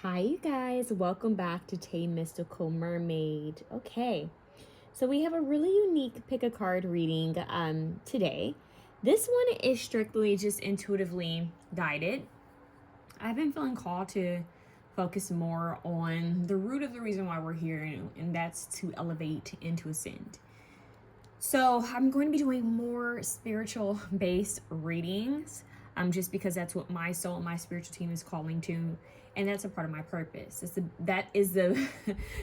Hi you guys, welcome back to Tay Mystical Mermaid. Okay, so we have a really unique pick a card reading today. This one is strictly just intuitively guided. I've been feeling called to focus more on the root of the reason why we're here, and that's to elevate and to ascend. So I'm going to be doing more spiritual based readings just because that's what my soul and my spiritual team is calling to, and that's a part of my purpose. That is the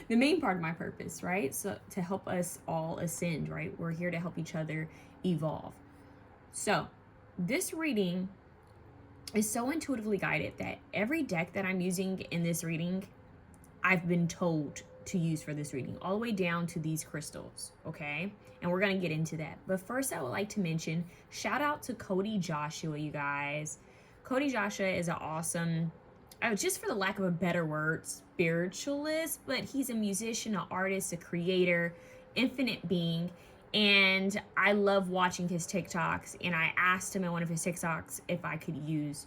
the main part of my purpose, right? So to help us all ascend, right? We're here to help each other evolve. So this reading is so intuitively guided that every deck that I'm using in this reading, I've been told to use for this reading, all the way down to these crystals, okay? And we're gonna get into that. But first, I would like to mention, shout out to 𝘁𝘪𝘳, you guys. 𝘁𝘪𝘳 is an awesome, just for the lack of a better word, spiritualist, but he's a musician, an artist, a creator, infinite being. And I love watching his TikToks, and I asked him in one of his TikToks if I could use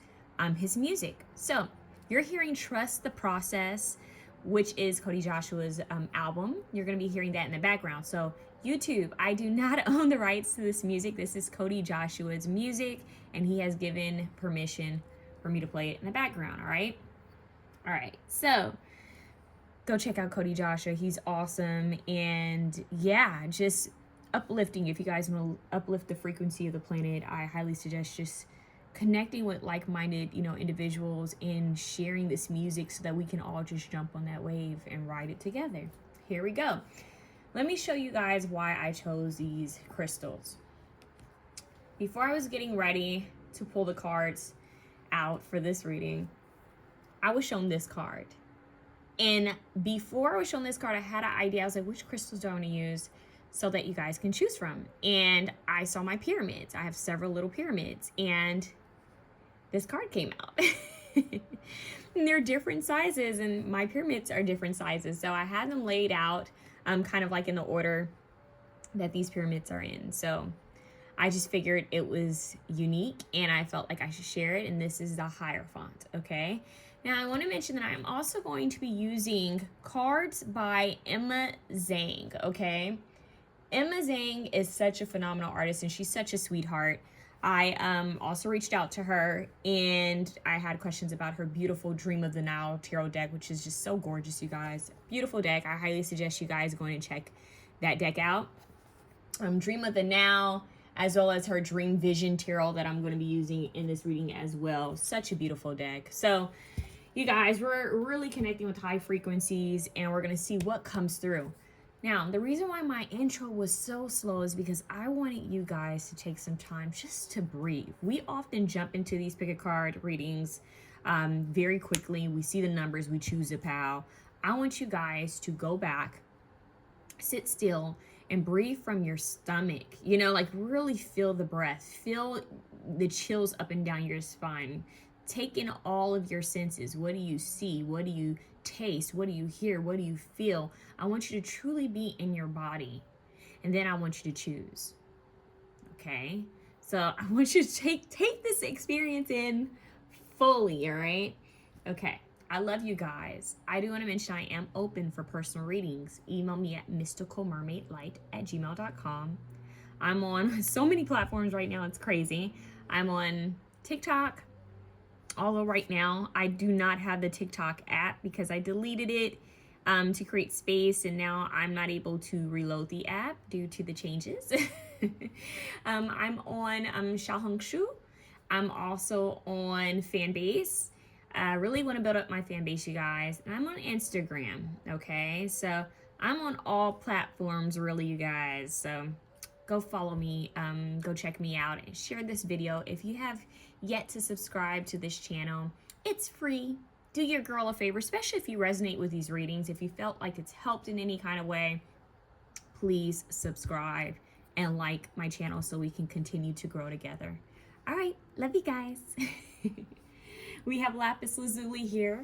his music. So you're hearing Trust the Process, which is 𝘁𝘪𝘳's album. You're going to be hearing that in the background. So YouTube, I do not own the rights to this music. This is 𝘁𝘪𝘳's music, and he has given permission for me to play it in the background, all right? All right, so go check out 𝘁𝘪𝘳. He's awesome, and yeah, just uplifting. If you guys want to uplift the frequency of the planet, I highly suggest just connecting with like-minded, individuals and sharing this music so that we can all just jump on that wave and ride it together. Here we go. Let me show you guys why I chose these crystals. Before I was getting ready to pull the cards out for this reading, I was shown this card. And before I was shown this card, I had an idea. I was like, which crystals do I want to use so that you guys can choose from? And I saw my pyramids. I have several little pyramids, and this card came out. And they're different sizes, and my pyramids are different sizes. So I had them laid out kind of like in the order that these pyramids are in. So I just figured it was unique, and I felt like I should share it. And this is the Hierophant, okay? Now I want to mention that I'm also going to be using cards by Emma Zhang, okay? Emma Zhang is such a phenomenal artist, and she's such a sweetheart. I also reached out to her, and I had questions about her beautiful Dream of the Nile tarot deck, which is just so gorgeous, you guys. Beautiful deck. I highly suggest you guys go and check that deck out. Dream of the Nile, as well as her Dream Vision tarot that I'm going to be using in this reading as well. Such a beautiful deck. So you guys, we're really connecting with high frequencies, and we're going to see what comes through. Now, the reason why my intro was so slow is because I wanted you guys to take some time just to breathe. We often jump into these pick a card readings very quickly. We see the numbers, we choose a pal. I want you guys to go back, sit still, and breathe from your stomach. Like really feel the breath. Feel the chills up and down your spine. Take in all of your senses. What do you see? What do you taste? What do you hear? What do you feel? I want you to truly be in your body, and then I want you to choose. Okay, so I want you to take this experience in fully. All right, okay. I love you guys. I do want to mention I am open for personal readings. Email me at MysticalMermaidLight@gmail.com. I'm on so many platforms right now, it's crazy. I'm on TikTok. Although right now I do not have the TikTok app because I deleted it to create space, and now I'm not able to reload the app due to the changes. I'm on 𝘛𝘪𝘱. I'm also on Fanbase. I really want to build up my fan base, you guys. And I'm on Instagram, okay? So I'm on all platforms, really, you guys. So go follow me, go check me out, and share this video. If you have yet to subscribe to this channel, it's free. Do your girl a favor, especially if you resonate with these readings. If you felt like it's helped in any kind of way, please subscribe and like my channel so we can continue to grow together. All right, love you guys. We have lapis lazuli here.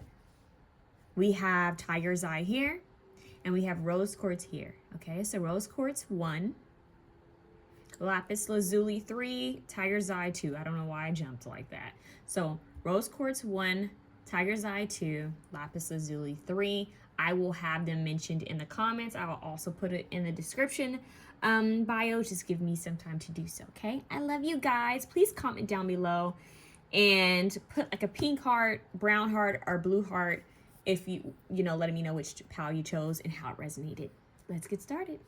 We have tiger's eye here, and we have rose quartz here. Okay, so rose quartz 1, lapis lazuli 3, tiger's eye 2. I don't know why I jumped like that. So rose quartz 1, Tiger's Eye 2, Lapis Lazuli 3. I will have them mentioned in the comments. I will also put it in the description bio. Just give me some time to do so, okay? I love you guys. Please comment down below and put like a pink heart, brown heart, or blue heart if you know, letting me know which pal you chose and how it resonated. Let's get started.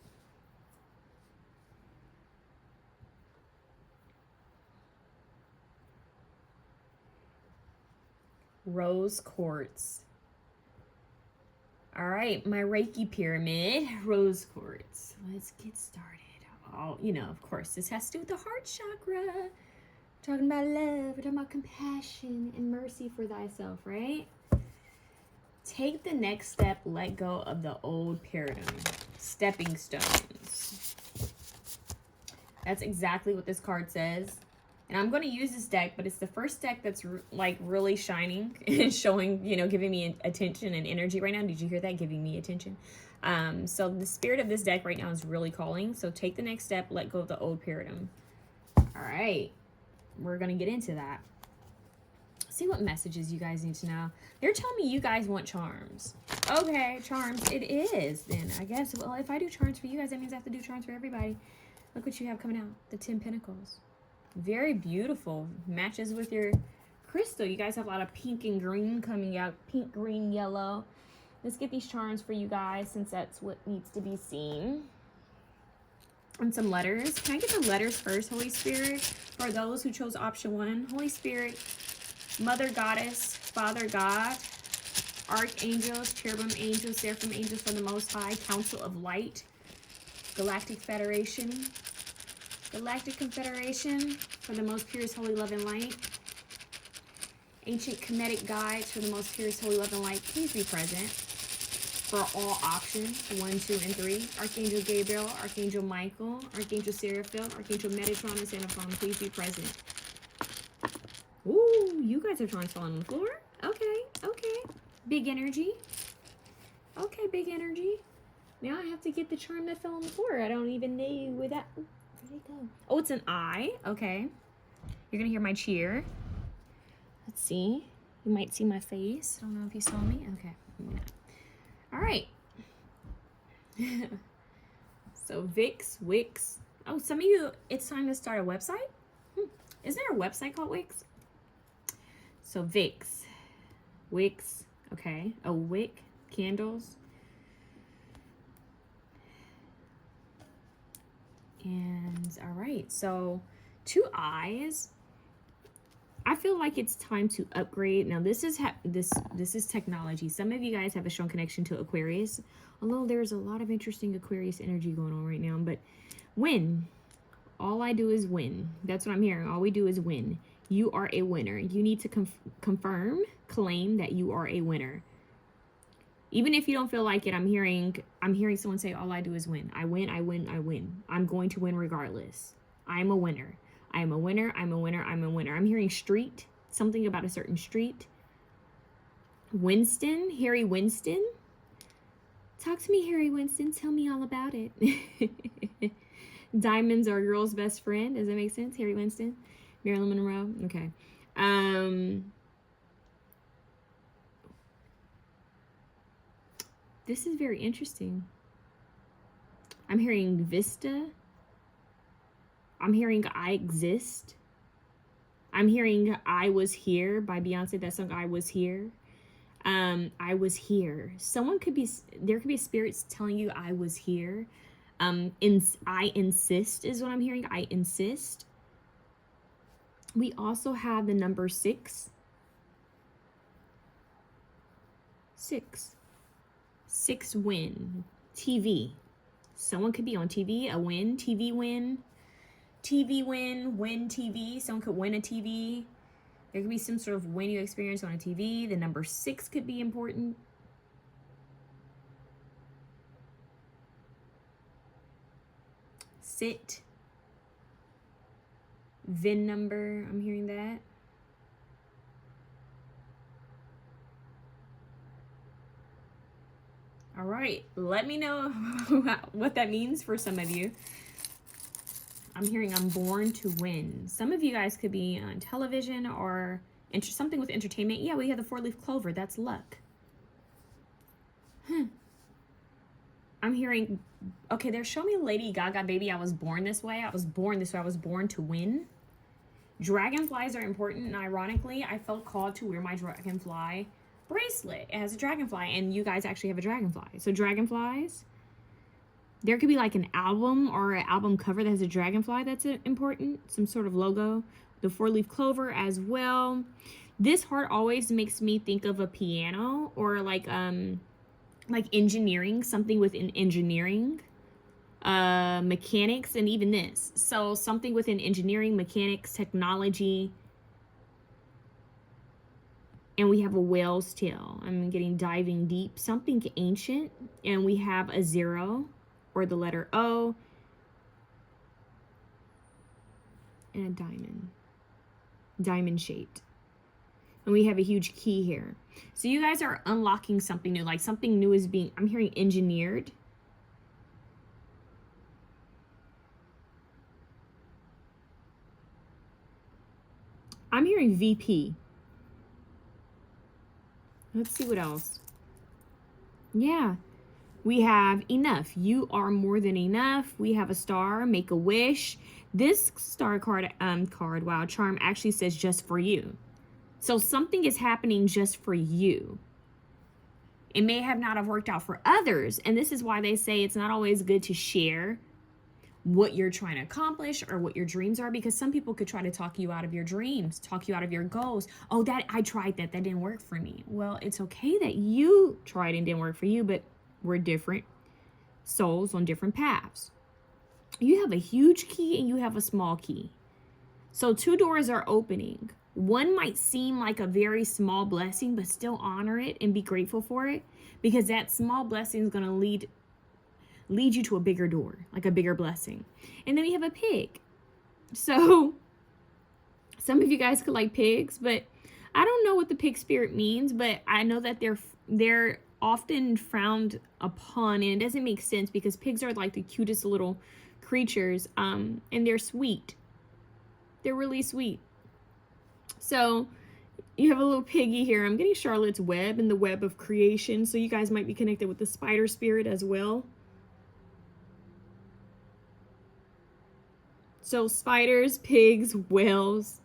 Rose quartz. All right, my Reiki pyramid, rose quartz. Let's get started. Oh, you know, of course, this has to do with the heart chakra. We're talking about love, we're talking about compassion and mercy for thyself, right? Take the next step, let go of the old paradigm. Stepping stones. That's exactly what this card says. And I'm going to use this deck, but it's the first deck that's like really shining and showing, you know, giving me attention and energy right now. Did you hear that? Giving me attention. So the spirit of this deck right now is really calling. So take the next step, let go of the old paradigm. All right. We're going to get into that. See what messages you guys need to know. They're telling me you guys want charms. Okay, charms. It is then, I guess. Well, if I do charms for you guys, that means I have to do charms for everybody. Look what you have coming out. The 10 Pentacles. Very beautiful. Matches with your crystal. You guys have a lot of pink and green coming out. Pink, green, yellow. Let's get these charms for you guys since that's what needs to be seen. And some letters. Can I get the letters first, Holy Spirit? For those who chose option 1. Holy Spirit, Mother Goddess, Father God, Archangels, Cherubim Angels, Seraphim Angels for the Most High, Council of Light, Galactic Federation, Galactic Confederation for the most purest holy love and light. Ancient Kemetic guides for the most purest holy love and light. Please be present for all options 1, 2, and 3. Archangel Gabriel, Archangel Michael, Archangel Seraphim, Archangel Metatron, and Xenophon. Please be present. Ooh, you guys are trying to fall on the floor. Okay, okay. Big energy. Okay, big energy. Now I have to get the charm that fell on the floor. I don't even know where that... Where'd it go? Oh, it's an I. Okay. You're gonna hear my cheer. Let's see. You might see my face. I don't know if you saw me. Okay. All right. So Wix, Wix. Oh, some of you, it's time to start a website. Isn't there a website called Wix? So Wix, Wix. Okay. A wick, candles. And all right, so 2 eyes. I feel like it's time to upgrade. Now this is this is technology. Some of you guys have a strong connection to Aquarius, although there's a lot of interesting Aquarius energy going on right now. But win. All I do is win. That's what I'm hearing. All we do is win. You are a winner. You need to confirm, claim that you are a winner. Even if you don't feel like it, I'm hearing someone say, all I do is win. I win, I win, I win. I'm going to win regardless. I'm a winner. I am a winner, I'm a winner, I'm a winner. I'm hearing street, something about a certain street. Winston, Harry Winston. Talk to me, Harry Winston. Tell me all about it. Diamonds are a girl's best friend. Does that make sense? Harry Winston. Marilyn Monroe. Okay. This is very interesting. I'm hearing Vista. I'm hearing I Exist. I'm hearing I Was Here by Beyonce. That song, I Was Here. I was here. Someone could be, there could be spirits telling you I was here. I insist is what I'm hearing. I insist. We also have the number 6. 6. 6 win. TV. Someone could be on TV. A win. TV win. TV win. Win TV. Someone could win a TV. There could be some sort of win you experience on a TV. The number 6 could be important. Sit. VIN number. I'm hearing that. All right. Let me know what that means for some of you. I'm hearing I'm born to win. Some of you guys could be on television or Something with entertainment. Yeah, we have the 4-leaf clover. That's luck. I'm hearing, okay, they're showing me Lady Gaga, baby, I was born this way. I was born this way. I was born to win. Dragonflies are important, and ironically, I felt called to wear my dragonfly bracelet. It has a dragonfly, and you guys actually have a dragonfly. So dragonflies, there could be like an album or an album cover that has a dragonfly that's important, some sort of logo. The 4-leaf clover as well. This heart always makes me think of a piano or like engineering, something within engineering, mechanics, and even this. So something within engineering, mechanics, technology. And we have a whale's tail. I'm getting diving deep, something ancient. And we have a 0 or the letter O and a diamond shaped. And we have a huge key here. So you guys are unlocking something new, like something new is being, I'm hearing engineered. I'm hearing VP. Let's see what else. Yeah. We have enough. You are more than enough. We have a star, make a wish. This star card, wow, charm actually says just for you. So something is happening just for you. It may have not have worked out for others. And this is why they say it's not always good to share what you're trying to accomplish or what your dreams are, because some people could try to talk you out of your dreams, talk you out of your goals. Oh, I tried that didn't work for me. Well, it's okay that you tried and didn't work for you, but we're different souls on different paths. You have a huge key and you have a small key. So 2 doors are opening. One might seem like a very small blessing, but still honor it and be grateful for it, because that small blessing is going to lead you to a bigger door, like a bigger blessing. And then we have a pig. So some of you guys could like pigs, but I don't know what the pig spirit means, but I know that they're often frowned upon, and it doesn't make sense because pigs are like the cutest little creatures, and they're sweet. They're really sweet. So you have a little piggy here. I'm getting Charlotte's web and the web of creation. So you guys might be connected with the spider spirit as well. So spiders, pigs, whales.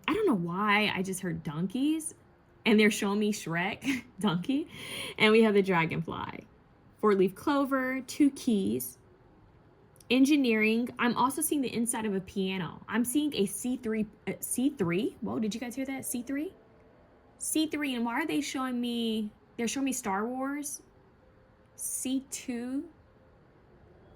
I don't know why I just heard donkeys, and they're showing me Shrek, donkey. And we have the dragonfly, 4-leaf clover, 2 keys, engineering. I'm also seeing the inside of a piano. I'm seeing a C3. Whoa, did you guys hear that? C3? C3. And why are they showing me? They're showing me Star Wars. C2.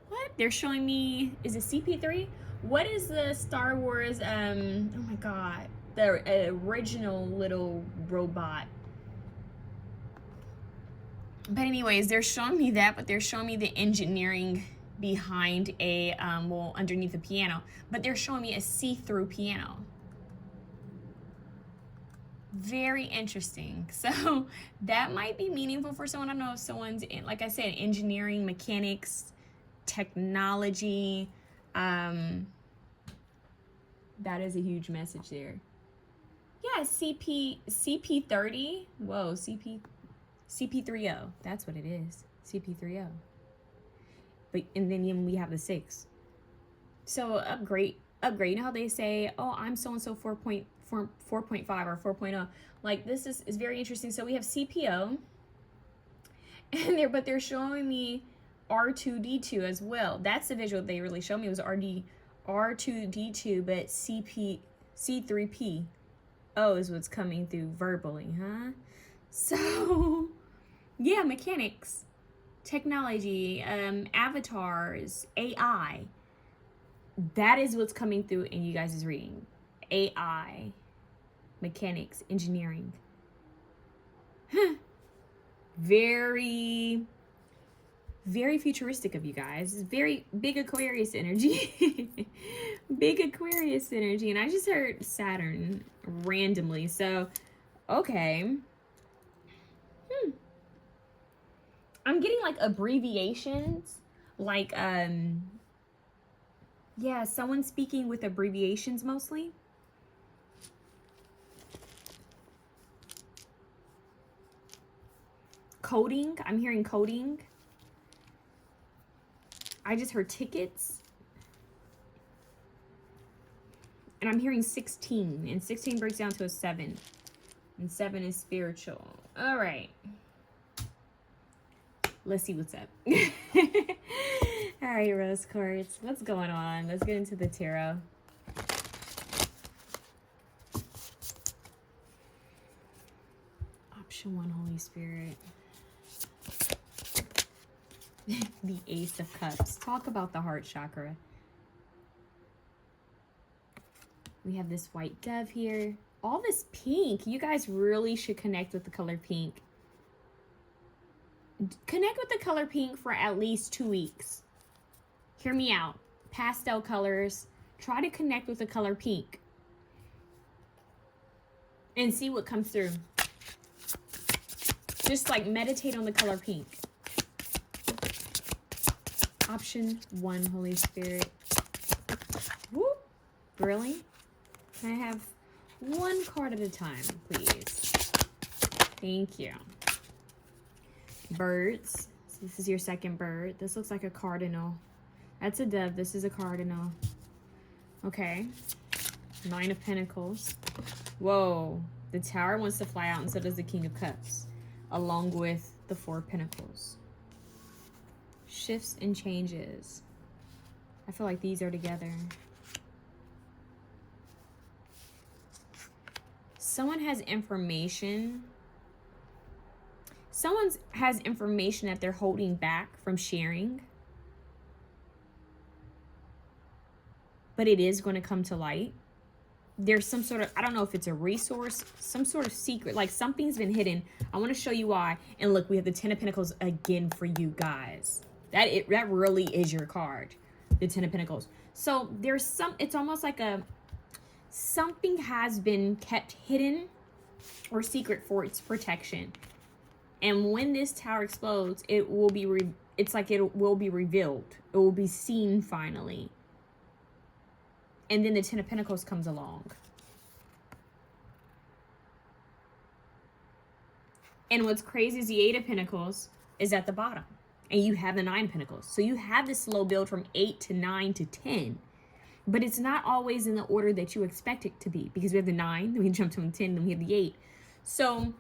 What? They're showing me, is it CP3? What is the Star Wars, oh my God, the original little robot? But anyways, they're showing me that, but they're showing me the engineering behind a, well, underneath the piano. But they're showing me a see-through piano. Very interesting. So that might be meaningful for someone. I don't know if someone's in, like I said, engineering, mechanics, technology. That is a huge message there. Yeah, CP30. Whoa, CP3O. That's what it is. CP3O. But and then we have the 6. So upgrade. You know how they say, oh, I'm so and so 4.5 or 4.0. Like this is very interesting. So we have CPO, and but they're showing me R2D2 as well. That's the visual they really showed me. It was R2D2, but C3P. Oh, is what's coming through verbally, huh? So yeah, mechanics, technology, avatars, AI. That is what's coming through in you guys' reading. AI, mechanics, engineering. Very, very futuristic of you guys. It's very big Aquarius energy. Big Aquarius energy. And I just heard Saturn randomly. So, okay. I'm getting like abbreviations. Like, yeah, someone speaking with abbreviations mostly. coding. I'm hearing coding. I just heard tickets. And I'm hearing 16. And 16 breaks down to a 7. And 7 is spiritual. All right. Let's see what's up. All right, rose quartz. What's going on? Let's get into the tarot. Option 1, Holy Spirit. The Ace of Cups. Talk about the heart chakra. We have this white dove here. All this pink. You guys really should connect with the color pink. Connect with the color pink for at least 2 weeks. Hear me out. Pastel colors. Try to connect with the color pink. And see what comes through. Just like meditate on the color pink. Option 1, Holy Spirit. Whoop. Really? Can I have one card at a time, please? Thank you. Birds. So this is your second bird. This looks like a cardinal. That's a dove. This is a cardinal. Okay. 9 of Pentacles. Whoa. The Tower wants to fly out, and so does the King of Cups, along with the 4 of Pentacles. Shifts and changes. I feel like these are together. Someone has information. Someone has information that they're holding back from sharing. But it is going to come to light. There's some sort of, I don't know if it's a resource, some sort of secret, like something's been hidden. I want to show you why. And look, we have the 10 of Pentacles again for you guys. That really is your card, the 10 of Pentacles. So there's some, it's almost like something has been kept hidden or secret for its protection. And when this tower explodes, it will be, it's like it will be revealed. It will be seen finally. And then the 10 of Pentacles comes along. And what's crazy is the 8 of Pentacles is at the bottom. And you have the 9 of Pentacles. So you have this slow build from 8 to 9 to 10. But it's not always in the order that you expect it to be. Because we have the 9, then we jump to the 10, then we have the 8. So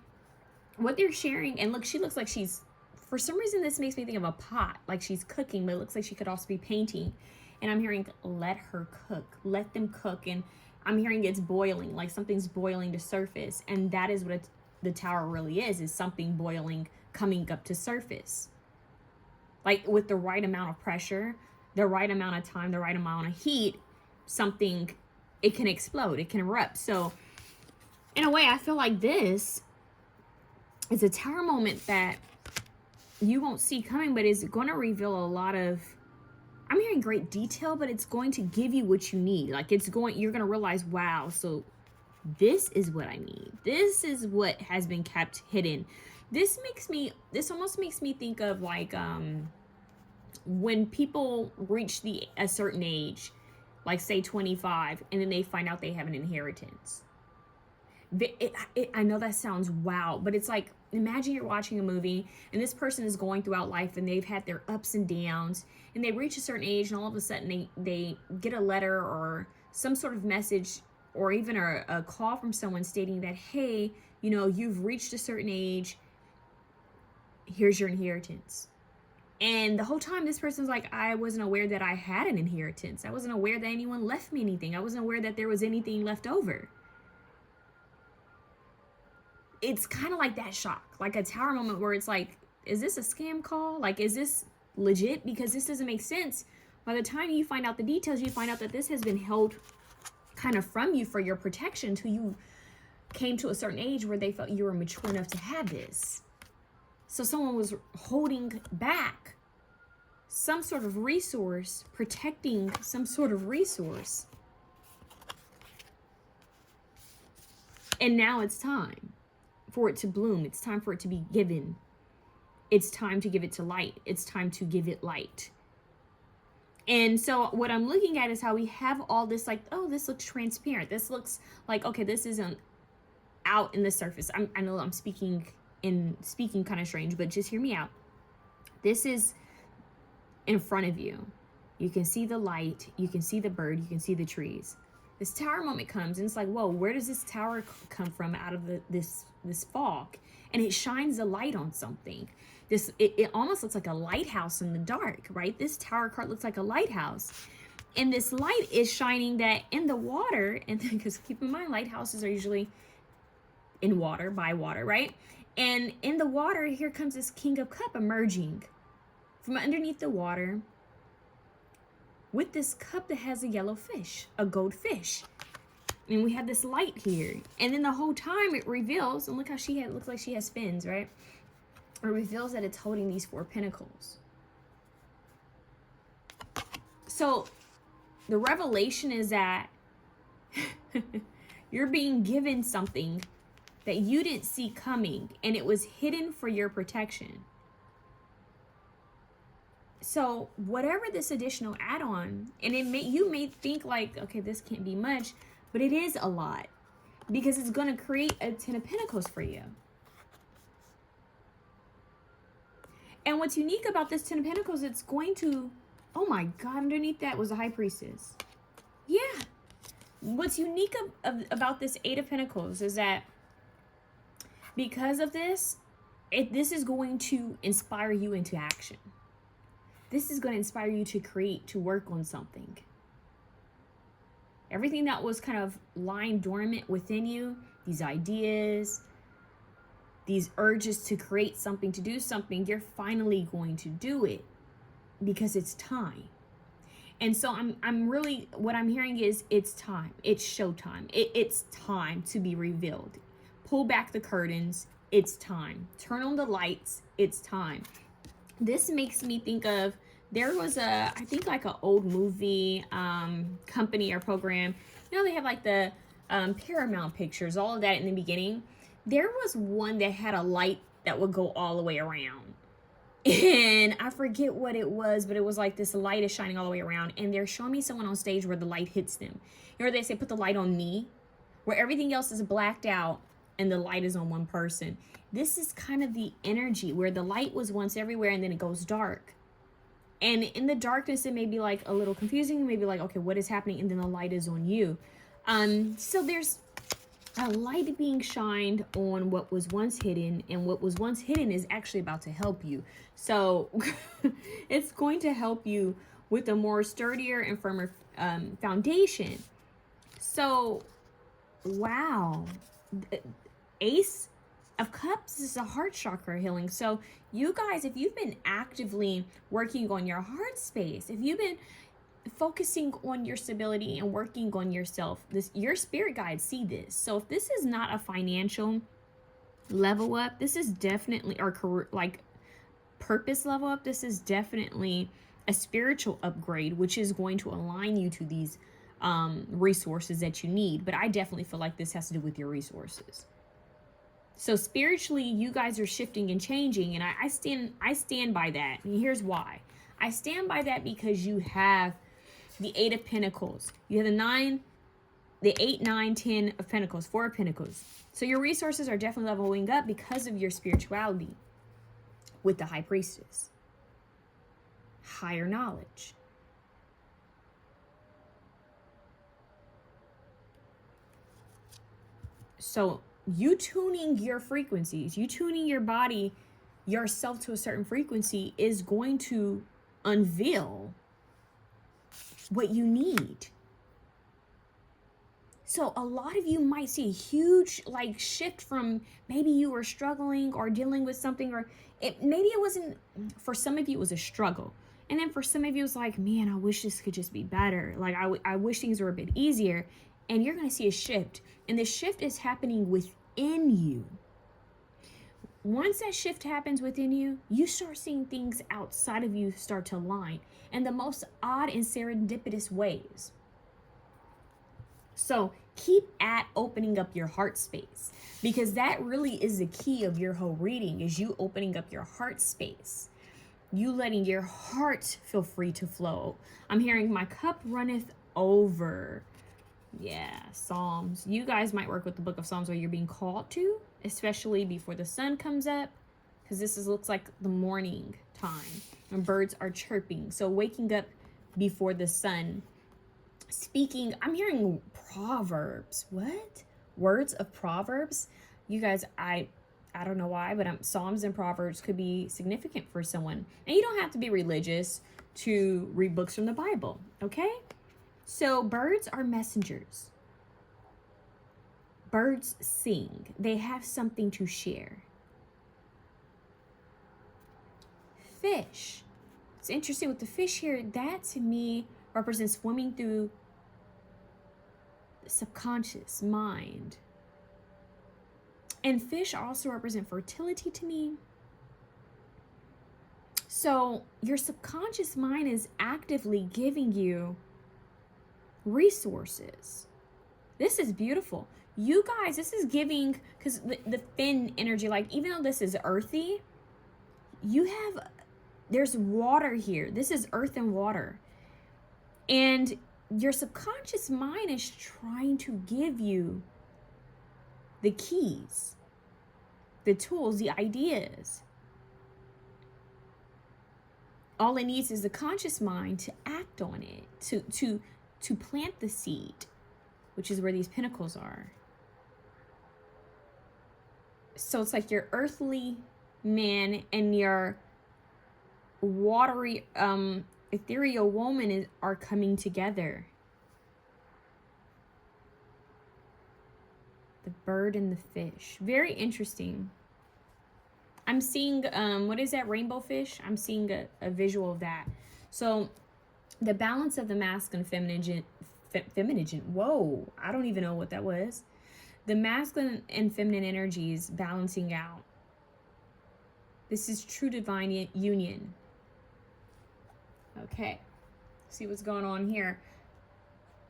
what they're sharing, and look, she looks like she's, for some reason this makes me think of a pot. Like she's cooking, but it looks like she could also be painting. And I'm hearing, let her cook. Let them cook. And I'm hearing it's boiling, like something's boiling to surface. And that is what the tower really is something boiling, coming up to surface. Like with the right amount of pressure, the right amount of time, the right amount of heat, something, it can explode, it can erupt. So in a way, I feel like this is a tower moment that you won't see coming, but is going to reveal a lot of, I'm hearing great detail, but it's going to give you what you need. Like it's going, you're going to realize, wow, so this is what I need. This is what has been kept hidden. This almost makes me think of like, when people reach a certain age, like say 25, and then they find out they have an inheritance. I know that sounds wow, but it's like, imagine you're watching a movie and this person is going throughout life and they've had their ups and downs, and they reach a certain age and all of a sudden they get a letter or some sort of message or even a call from someone stating that, hey, you know, you've reached a certain age, here's your inheritance. And the whole time this person's like, I wasn't aware that I had an inheritance. I wasn't aware that anyone left me anything. I wasn't aware that there was anything left over. It's kind of like that shock, like a tower moment where it's like, is this a scam call? Like, is this legit? Because this doesn't make sense. By the time you find out the details, you find out that this has been held kind of from you for your protection until you came to a certain age where they felt you were mature enough to have this. So someone was holding back some sort of resource, protecting some sort of resource. And now it's time for it to bloom. It's time for it to be given. It's time to give it to light. It's time to give it light. And so what I'm looking at is how we have all this, like, oh, this looks transparent. This looks like, okay, this isn't out in the surface. I know I'm speaking in speaking kind of strange, but just hear me out. This is in front of you. You can see the light, you can see the bird, you can see the trees. This tower moment comes and it's like, whoa, where does this tower come from out of this fog? And it shines a light on something. It almost looks like a lighthouse in the dark, right? This tower card looks like a lighthouse. And this light is shining that in the water, and because keep in mind, lighthouses are usually in water, by water, right? And in the water, here comes this King of Cup emerging from underneath the water with this cup that has a yellow fish, a goldfish. And we have this light here. And then the whole time it reveals, and look how looks like she has fins, right? It reveals that it's holding these 4 pentacles. So the revelation is that you're being given something that you didn't see coming, and it was hidden for your protection. So whatever this additional add-on, and you may think like, okay, this can't be much, but it is a lot, because it's going to create a 10 of Pentacles for you. And what's unique about this 10 of Pentacles, it's going to, oh my God, underneath that was a High Priestess. Yeah. What's unique about this 8 of Pentacles is that because of this, this is going to inspire you into action. This is going to inspire you to create, to work on something. Everything that was kind of lying dormant within you, these ideas, these urges to create something, to do something, you're finally going to do it because it's time. And so I'm really, what I'm hearing is it's time. It's showtime. It's time to be revealed. Pull back the curtains. It's time. Turn on the lights. It's time. This makes me think of, there was I think like an old movie company or program. You know, they have like the Paramount Pictures, all of that in the beginning. There was one that had a light that would go all the way around. And I forget what it was, but it was like this light is shining all the way around. And they're showing me someone on stage where the light hits them. You know, they say, put the light on me, where everything else is blacked out and the light is on one person. This is kind of the energy where the light was once everywhere and then it goes dark. And in the darkness, it may be like a little confusing. Maybe like, okay, what is happening? And then the light is on you. So there's a light being shined on what was once hidden, and what was once hidden is actually about to help you. So it's going to help you with a more sturdier and firmer foundation. So, wow. Ace of Cups is a heart chakra healing. So you guys, if you've been actively working on your heart space, if you've been focusing on your stability and working on yourself, your spirit guides see this. So if this is not a financial level up, this is definitely, or career, like purpose level up, this is definitely a spiritual upgrade, which is going to align you to these resources that you need. But I definitely feel like this has to do with your resources. So spiritually, you guys are shifting and changing, and I stand by that. And here's why. I stand by that because you have the 8 of Pentacles. You have the 8, 9, 10 of Pentacles, 4 of Pentacles. So your resources are definitely leveling up because of your spirituality with the High Priestess. Higher knowledge. So you tuning your frequencies, you tuning your body, yourself to a certain frequency is going to unveil what you need. So a lot of you might see a huge like shift from maybe you were struggling or dealing with something, or maybe it wasn't, for some of you it was a struggle. And then for some of you it's like, man, I wish this could just be better. Like I wish things were a bit easier. And you're going to see a shift. And the shift is happening within you. Once that shift happens within you, you start seeing things outside of you start to align in the most odd and serendipitous ways. So keep at opening up your heart space, because that really is the key of your whole reading, is you opening up your heart space. You letting your heart feel free to flow. I'm hearing my cup runneth over. Yeah, Psalms. You guys might work with the book of Psalms where you're being called to. especially before the sun comes up, because looks like the morning time when birds are chirping. So waking up before the sun. Speaking, I'm hearing proverbs. What? Words of proverbs? You guys, I don't know why, but Psalms and Proverbs could be significant for someone. And you don't have to be religious to read books from the Bible, okay? So birds are messengers. Birds sing. They have something to share. Fish. It's interesting with the fish here. That to me represents swimming through the subconscious mind. And fish also represent fertility to me. So your subconscious mind is actively giving you resources. This is beautiful. You guys, this is giving, because the fin energy, like even though this is earthy, there's water here. This is earth and water. And your subconscious mind is trying to give you the keys, the tools, the ideas. All it needs is the conscious mind to act on it, to plant the seed, which is where these pinnacles are. So it's like your earthly man and your watery, ethereal woman are coming together. The bird and the fish. Very interesting. I'm seeing, what is that, rainbow fish? I'm seeing a visual of that. So the balance of the masculine and feminine, whoa, I don't even know what that was. The masculine and feminine energies balancing out. This is true divine union. Okay, see what's going on here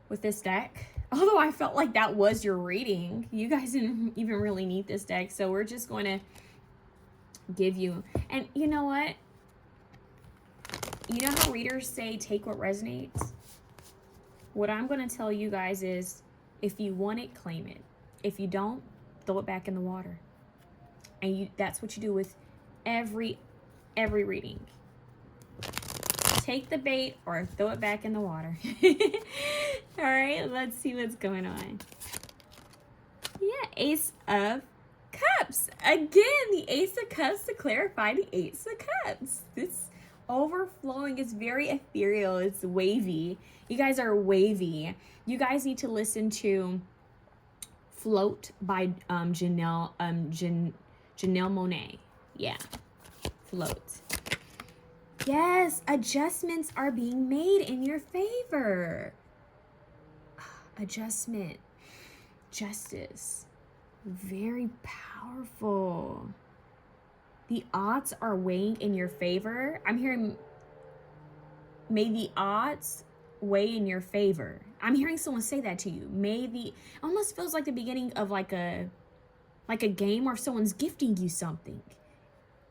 with this deck. Although I felt like that was your reading. You guys didn't even really need this deck. So we're just going to give you, and you know what? You know how readers say, take what resonates? What I'm going to tell you guys is, if you want it, claim it. If you don't, throw it back in the water. And that's what you do with every reading. Take the bait or throw it back in the water. All right, let's see what's going on. Yeah, Ace of Cups. Again, the Ace of Cups to clarify the Ace of Cups. This overflowing is very ethereal. It's wavy. You guys are wavy. You guys need to listen to Float by Janelle Monáe. Yeah, Float. Yes, adjustments are being made in your favor. Adjustment, justice, very powerful. The odds are weighing in your favor. I'm hearing, may the odds weigh in your favor. I'm hearing someone say that to you. Almost feels like the beginning of like a game where someone's gifting you something.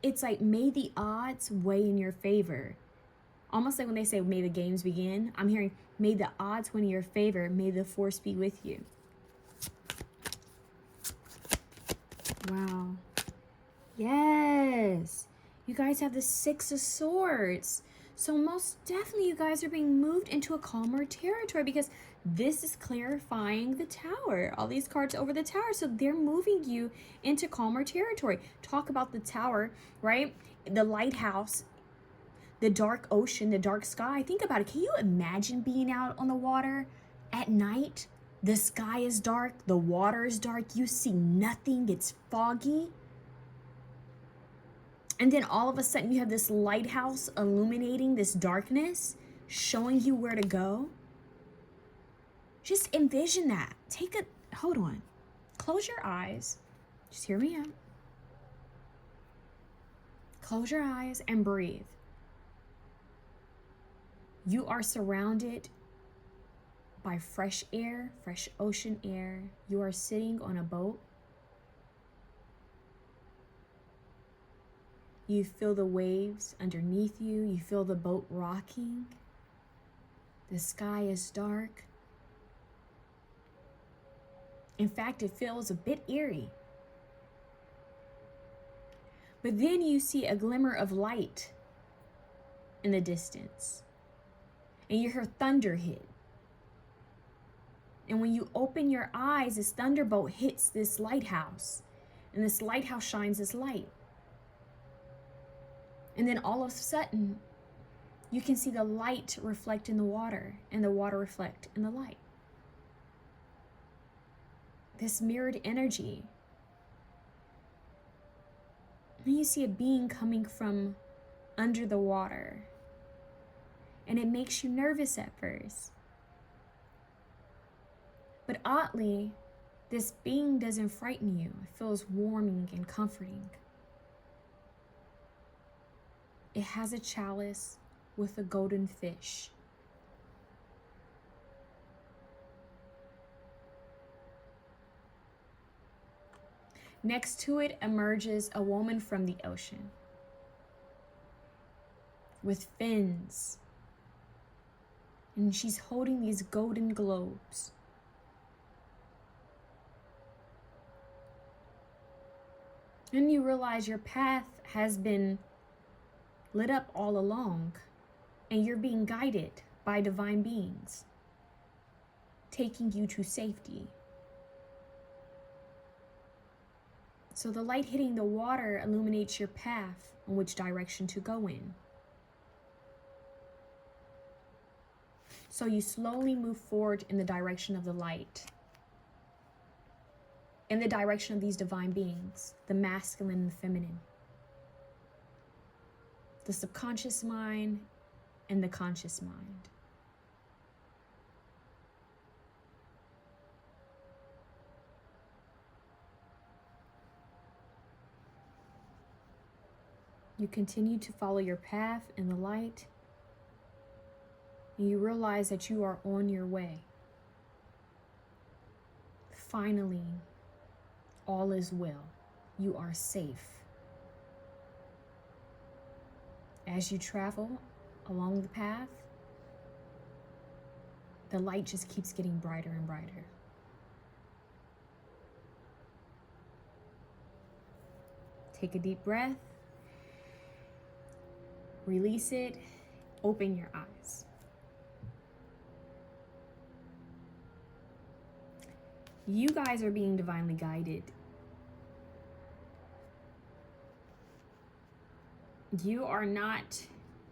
It's like, may the odds weigh in your favor. Almost like when they say, may the games begin. I'm hearing, may the odds weigh in your favor. May the force be with you. Wow. Yes. You guys have the Six of Swords. So most definitely you guys are being moved into a calmer territory, because this is clarifying the Tower. All these cards over the Tower. So they're moving you into calmer territory. Talk about the Tower, right? The lighthouse, the dark ocean, the dark sky. Think about it. Can you imagine being out on the water at night? The sky is dark. The water is dark. You see nothing. It's foggy. And then all of a sudden you have this lighthouse illuminating this darkness, showing you where to go. Just envision that. Hold on. Close your eyes. Just hear me out. Close your eyes and breathe. You are surrounded by fresh air, fresh ocean air. You are sitting on a boat. You feel the waves underneath you. You feel the boat rocking. The sky is dark. In fact, it feels a bit eerie. But then you see a glimmer of light in the distance, and you hear thunder hit. And when you open your eyes, this thunderbolt hits this lighthouse, and this lighthouse shines this light. And then all of a sudden, you can see the light reflect in the water, and the water reflect in the light. This mirrored energy. Then you see a being coming from under the water, and it makes you nervous at first. But oddly, this being doesn't frighten you. It feels warming and comforting. It has a chalice with a golden fish. Next to it emerges a woman from the ocean with fins, and she's holding these golden globes. And you realize your path has been lit up all along, and you're being guided by divine beings, taking you to safety. So the light hitting the water illuminates your path on which direction to go in. So you slowly move forward in the direction of the light, in the direction of these divine beings, the masculine and the feminine, the subconscious mind and the conscious mind. You continue to follow your path in the light, and you realize that you are on your way. Finally, all is well. You are safe. As you travel along the path, the light just keeps getting brighter and brighter. Take a deep breath. Release it. Open your eyes. You guys are being divinely guided. You are not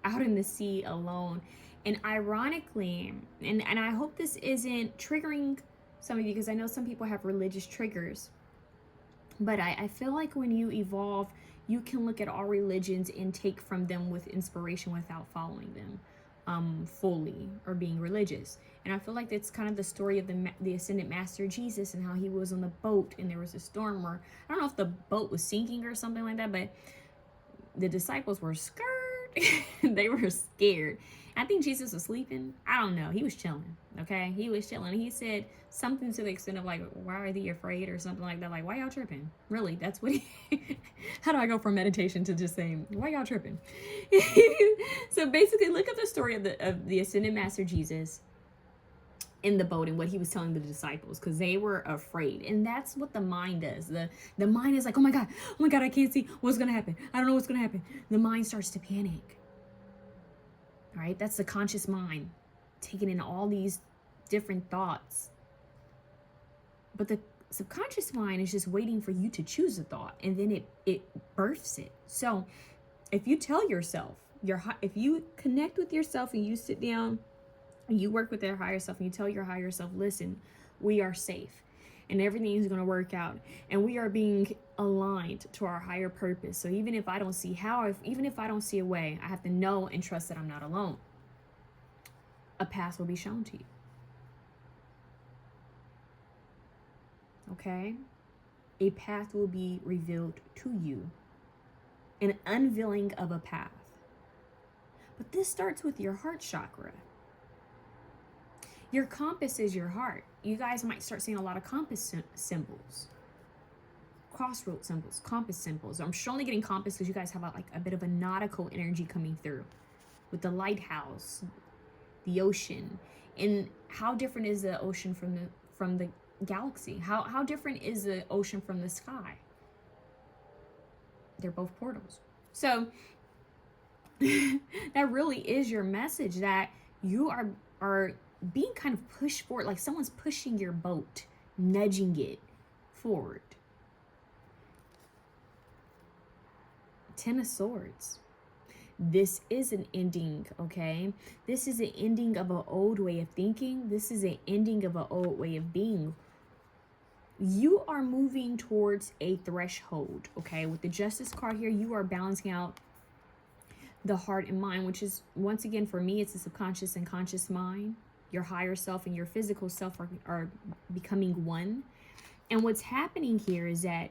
out in the sea alone. And ironically, and I hope this isn't triggering some of you, because I know some people have religious triggers, but I feel like when you evolve, you can look at all religions and take from them with inspiration without following them fully or being religious. And I feel like that's kind of the story of the ascended master Jesus, and how he was on the boat and there was a storm, or I don't know if the boat was sinking or something like that, but the disciples were scared. They were scared. I think Jesus was sleeping. I don't know. He was chilling. Okay. He was chilling. He said something to the extent of like, why are they afraid, or something like that. Like, why y'all tripping? Really? That's what how do I go from meditation to just saying, why y'all tripping? So basically look at the story of the ascended master Jesus in the boat and what he was telling the disciples, because they were afraid. And that's what the mind does. The mind is like, oh my God, I can't see what's gonna happen. I don't know what's gonna happen. The mind starts to panic. All right, that's the conscious mind taking in all these different thoughts. But the subconscious mind is just waiting for you to choose a thought, and then it births it. So if you tell yourself, if you connect with yourself and you sit down, you work with their higher self, and you tell your higher self, listen, we are safe and everything is going to work out, and we are being aligned to our higher purpose. So even if I don't see how, even if I don't see a way, I have to know and trust that I'm not alone. A path will be shown to you. Okay? A path will be revealed to you. An unveiling of a path. But this starts with your heart chakra. Your compass is your heart. You guys might start seeing a lot of compass symbols, crossroad symbols, compass symbols. I'm only getting compass because you guys have a bit of a nautical energy coming through with the lighthouse, the ocean. And how different is the ocean from the galaxy? How different is the ocean from the sky? They're both portals. So that really is your message, that you are being kind of pushed forward, like someone's pushing your boat, nudging it forward. Ten of Swords. This is an ending, okay? This is an ending of an old way of thinking. This is an ending of an old way of being. You are moving towards a threshold, okay? With the Justice card here, you are balancing out the heart and mind, which is, once again, for me, it's the subconscious and conscious mind. Your higher self and your physical self are becoming one. And what's happening here is that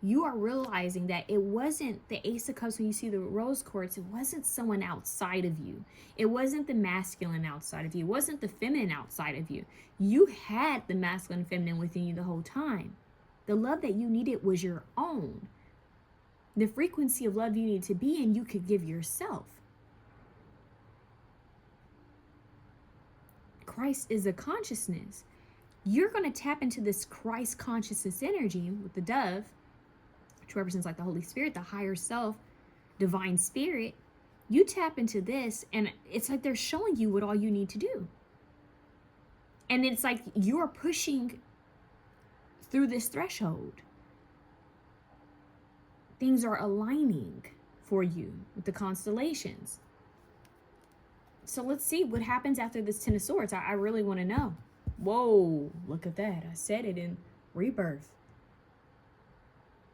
you are realizing that it wasn't the Ace of Cups when you see the rose quartz. It wasn't someone outside of you. It wasn't the masculine outside of you. It wasn't the feminine outside of you. You had the masculine and feminine within you the whole time. The love that you needed was your own. The frequency of love you need to be in, you could give yourself. Christ is a consciousness. You're going to tap into this Christ consciousness energy with the dove, which represents like the Holy Spirit, the higher self, divine spirit. You tap into this and it's like they're showing you what all you need to do. And it's like you're pushing through this threshold. Things are aligning for you with the constellations. So let's see what happens after this Ten of Swords. I really want to know. Whoa, look at that. I said it in rebirth.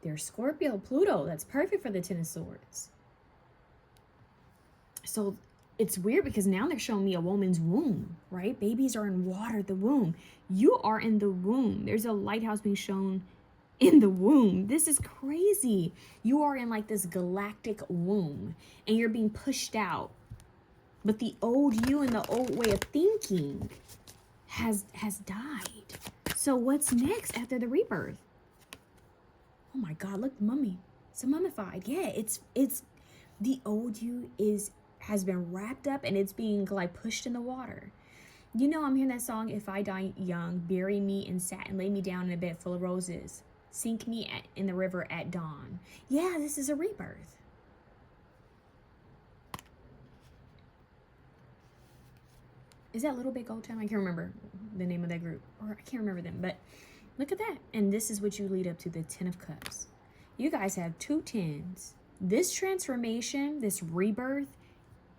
There's Scorpio, Pluto. That's perfect for the Ten of Swords. So it's weird because now they're showing me a woman's womb, right? Babies are in water, the womb. You are in the womb. There's a lighthouse being shown in the womb. This is crazy. You are in like this galactic womb and you're being pushed out. But the old you and the old way of thinking has died. So what's next after the rebirth? Oh my God, look, mummy. It's a mummified. Yeah, it's the old you has been wrapped up and it's being like pushed in the water. You know, I'm hearing that song, If I Die Young, bury me in satin, lay me down in a bed full of roses, sink me in the river at dawn. Yeah, this is a rebirth. Is that Little Big Old Town? I can't remember the name of that group, or I can't remember them, but look at that. And this is what you lead up to, the Ten of Cups. You guys have two tens. This transformation, this rebirth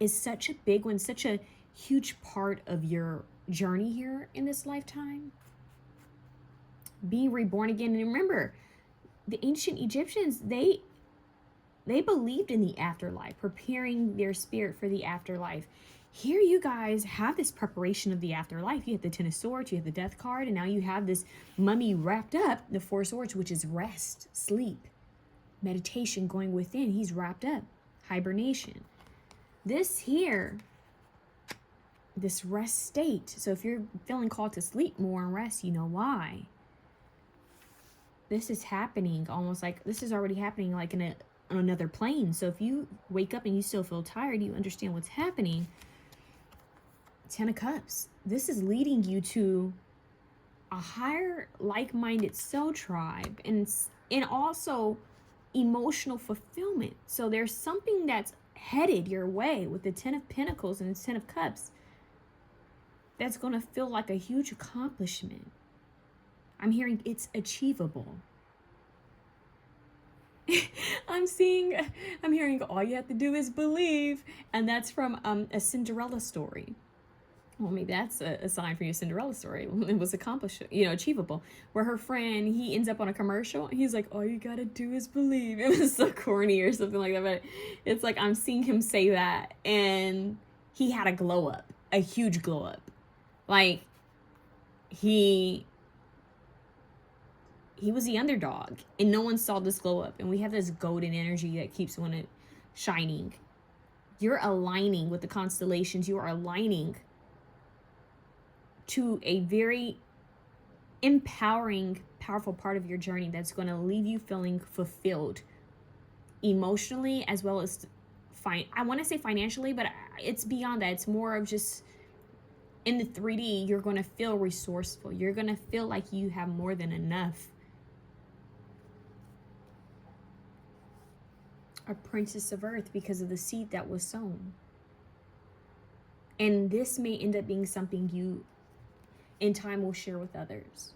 is such a big one, such a huge part of your journey here in this lifetime. Being reborn again. And remember, the ancient Egyptians, they believed in the afterlife, preparing their spirit for the afterlife. Here you guys have this preparation of the afterlife. You have the Ten of Swords, you have the Death card, and now you have this mummy wrapped up, the Four of Swords, which is rest, sleep, meditation, going within. He's wrapped up, hibernation. This here, this rest state. So if you're feeling called to sleep more and rest, you know why. This is happening almost like, this is already happening like on another plane. So if you wake up and you still feel tired, you understand what's happening. Ten of Cups. This is leading you to a higher like-minded soul tribe and also emotional fulfillment. So there's something that's headed your way with the Ten of Pentacles and the Ten of Cups that's going to feel like a huge accomplishment. I'm hearing it's achievable. I'm hearing all you have to do is believe. And that's from a Cinderella story. Well, maybe that's a sign for your Cinderella story. It was accomplished, achievable. Where her friend, he ends up on a commercial. And he's like, all you gotta do is believe. It was so corny or something like that. But it's like, I'm seeing him say that. And he had a glow up, a huge glow up. Like, he was the underdog. And no one saw this glow up. And we have this golden energy that keeps on it shining. You're aligning with the constellations. You are aligning to a very empowering, powerful part of your journey that's going to leave you feeling fulfilled emotionally as well as I want to say financially, but it's beyond that. It's more of just in the 3D, you're going to feel resourceful. You're going to feel like you have more than enough. a princess of earth because of the seed that was sown. And this may end up being something you in time will share with others.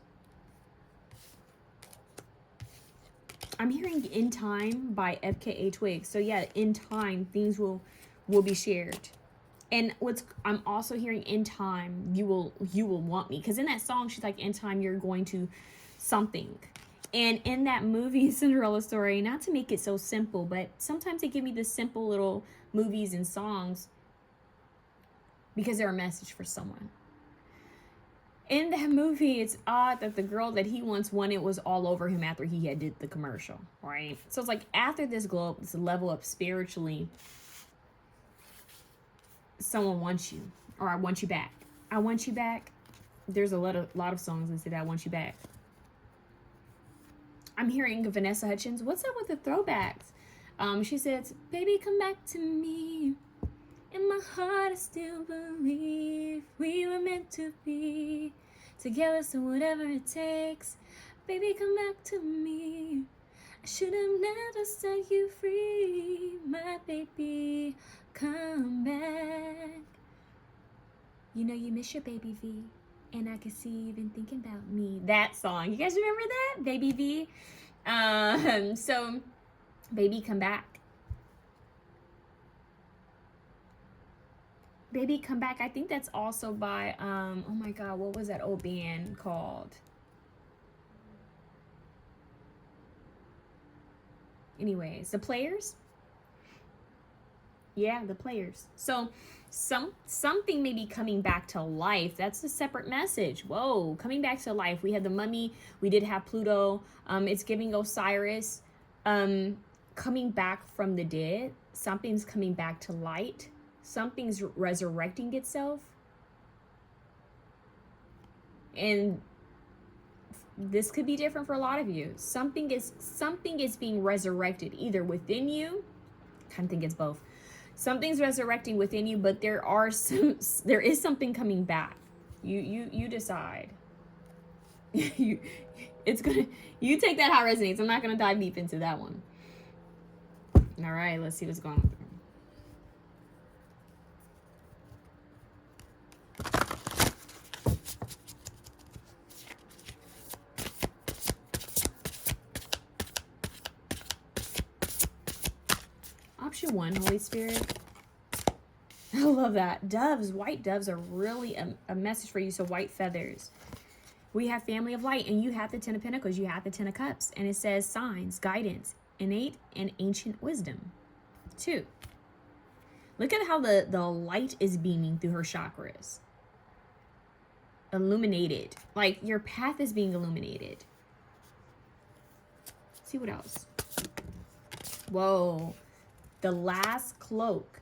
I'm hearing In Time by 𝐂𝐻𝐻. So yeah, in time things will be shared. And I'm also hearing in time you will want me, because in that song she's like, in time you're going to something. And in that movie Cinderella story, not to make it so simple, but sometimes they give me the simple little movies and songs because they're a message for someone. In that movie, it's odd that the girl that he once wanted was all over him after he had did the commercial, right? So it's like after this glow up, this level up spiritually, someone wants you, or I want you back. I want you back. There's a lot of songs that say that I want you back. I'm hearing Vanessa Hudgens. What's up with the throwbacks? She says, baby, come back to me. In my heart, I still believe we were meant to be together, so whatever it takes, baby, come back to me. I should have never set you free, my baby, come back. You know you miss your baby V, and I can see you've been thinking about me. That song, you guys remember that? Baby V? So, baby, come back. Baby, come back. I think that's also by, oh my God, what was that old band called? Anyways, The Players? Yeah, The Players. So something may be coming back to life. That's a separate message. Whoa, coming back to life. We had the Mummy. We did have Pluto. It's giving Osiris. Coming back from the dead. Something's coming back to light. Something's resurrecting itself. And this could be different for a lot of you. Something is being resurrected either within you. I kind of think it's both. Something's resurrecting within you, but there is something coming back. You decide. You take that how it resonates. I'm not gonna dive deep into that one. All right, let's see what's going on. Option 1, Holy Spirit. I love that. Doves, white doves are really a message for you. So white feathers. We have family of light, and you have the 10 of Pentacles. You have the 10 of Cups. And it says signs, guidance, innate and ancient wisdom. 2. Look at how the light is beaming through her chakras. Illuminated. Like your path is being illuminated. Let's see what else. Whoa. The last cloak.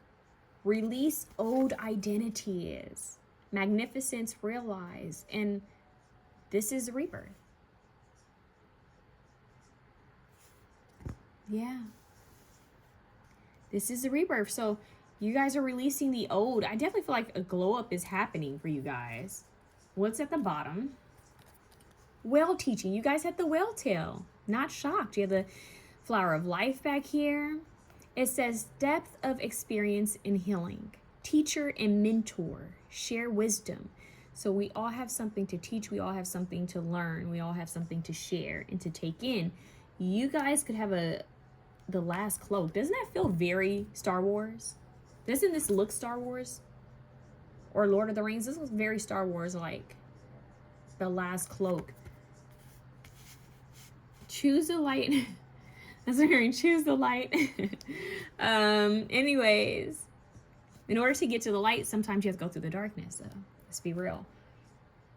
Release old identities. Magnificence realized. And this is rebirth. Yeah. This is a rebirth. So you guys are releasing the old. I definitely feel like a glow up is happening for you guys. What's at the bottom? Whale teaching. You guys had the whale tail. Not shocked. You have the flower of life back here. It says depth of experience in healing. Teacher and mentor. Share wisdom. So we all have something to teach. We all have something to learn. We all have something to share and to take in. You guys could have the last cloak. Doesn't that feel very Star Wars? Doesn't this look Star Wars? Or Lord of the Rings? This looks very Star Wars like. The last cloak. Choose the light. That's what I'm hearing. Choose the light. Anyways, in order to get to the light, sometimes you have to go through the darkness, though. Let's be real.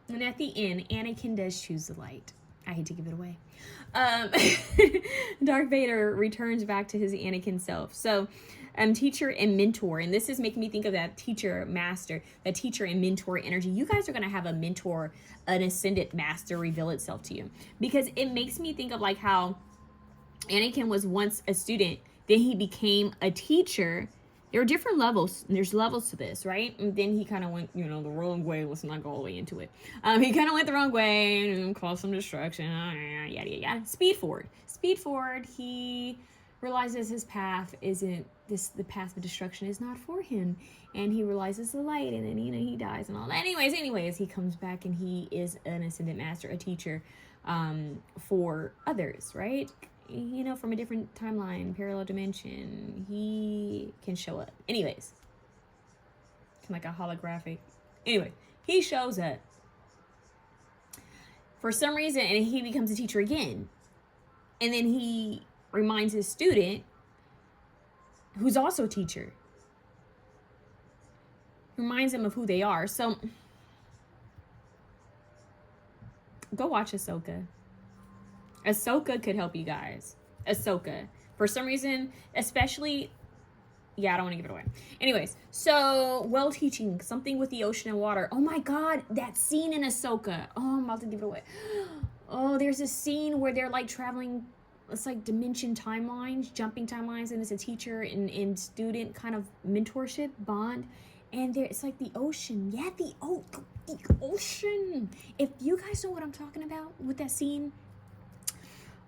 And at the end, Anakin does choose the light. I hate to give it away. Darth Vader returns back to his Anakin self. So, teacher and mentor. And this is making me think of that teacher, master, that teacher and mentor energy. You guys are going to have a mentor, an ascended master reveal itself to you. Because it makes me think of like how Anakin was once a student, then he became a teacher. There are different levels. There's levels to this, right? And then he kind of went, the wrong way. Let's not go all the way into it. He kind of went the wrong way and caused some destruction. Yada, yada, yada. Speed forward. He realizes his path isn't this, the path of destruction is not for him, and he realizes the light, and then he dies and all that. Anyways, he comes back and he is an ascendant master, a teacher for others, right? From a different timeline, parallel dimension, he can show up. Anyways, like a holographic. Anyway, he shows up for some reason, and he becomes a teacher again. And then he reminds his student, who's also a teacher, reminds them of who they are. So go watch Ahsoka. Ahsoka could help you guys. Ahsoka. For some reason, especially, yeah, I don't want to give it away. Anyways, so well teaching, something with the ocean and water. Oh my God, that scene in Ahsoka. Oh, I'm about to give it away. Oh, there's a scene where they're like traveling, it's like dimension timelines, jumping timelines, and it's a teacher and student kind of mentorship bond. And there, it's like the ocean. Yeah, the ocean. If you guys know what I'm talking about with that scene,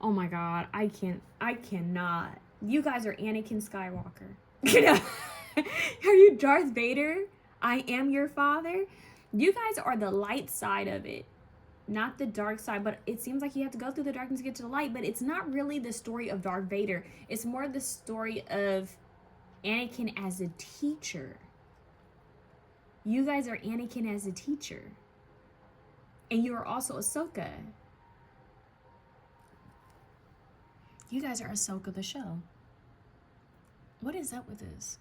oh my God, I cannot. You guys are Anakin Skywalker. Are you Darth Vader? I am your father. You guys are the light side of it, not the dark side. But it seems like you have to go through the darkness to get to the light. But it's not really the story of Darth Vader. It's more the story of Anakin as a teacher. You guys are Anakin as a teacher. And you are also Ahsoka. You guys are Ahsoka the show. What is up with this?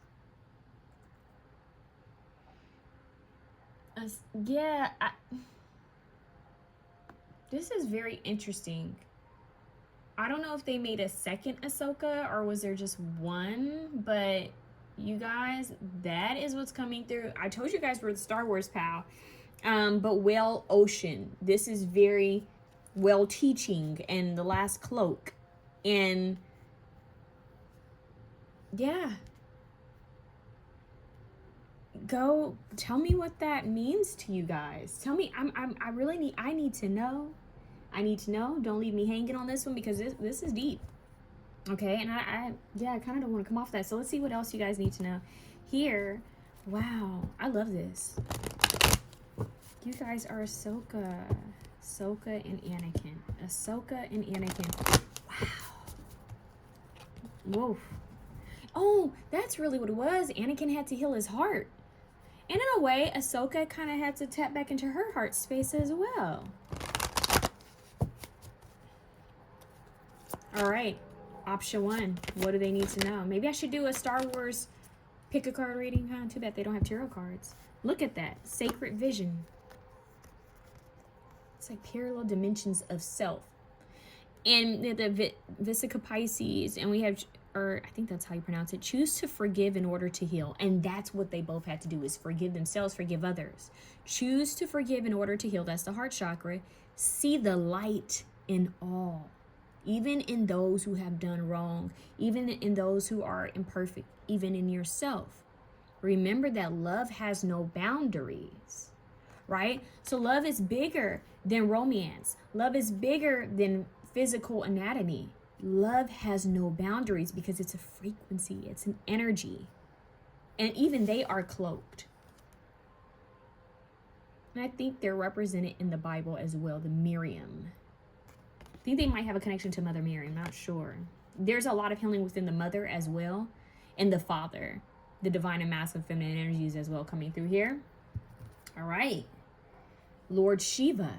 This is very interesting. I don't know if they made a second Ahsoka or was there just one, but you guys, that is what's coming through. I told you guys we're the Star Wars pal. But well, ocean. This is very well teaching, and the last cloak. And yeah, go tell me what that means to you guys. Tell me. I need to know. Don't leave me hanging on this one, because this is deep. Okay, and I kind of don't want to come off that. So let's see what else you guys need to know here. Wow, I love this. You guys are Ahsoka and Anakin. Ahsoka and Anakin. Wow. Whoa. Oh, that's really what it was. Anakin had to heal his heart. And in a way, Ahsoka kind of had to tap back into her heart space as well. All right. Option 1. What do they need to know? Maybe I should do a Star Wars pick a card reading. Huh? Too bad they don't have tarot cards. Look at that. Sacred vision. It's like parallel dimensions of self. And the 𝐕𝐶𝐾 Pisces, and we have, or I think that's how you pronounce it, choose to forgive in order to heal. And that's what they both had to do, is forgive themselves, forgive others. Choose to forgive in order to heal. That's the heart chakra. See the light in all, even in those who have done wrong, even in those who are imperfect, even in yourself. Remember that love has no boundaries, right? So love is bigger than romance. Love is bigger than physical anatomy. Love has no boundaries because it's a frequency, it's an energy. And even they are cloaked. And I think they're represented in the Bible as well, the Miriam. I think they might have a connection to Mother Mary, I'm not sure. There's a lot of healing within the mother as well, and the father, the divine and masculine feminine energies as well coming through here. All right. Lord Shiva.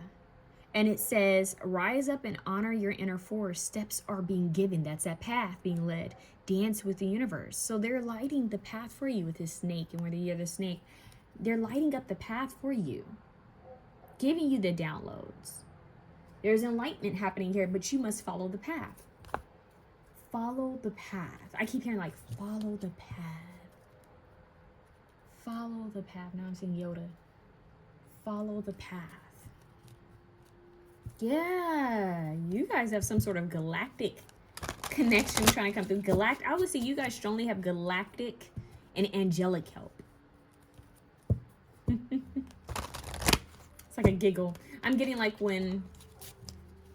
And it says, rise up and honor your inner force. Steps are being given. That's that path being led. Dance with the universe. So they're lighting the path for you with this snake. And whether you're the snake, they're lighting up the path for you, giving you the downloads. There's enlightenment happening here, but you must follow the path. Follow the path. I keep hearing like, follow the path. Follow the path. Now I'm saying Yoda. Follow the path. Yeah, you guys have some sort of galactic connection trying to come through. Galactic. I would say you guys strongly have galactic and angelic help. It's like a giggle. I'm getting like when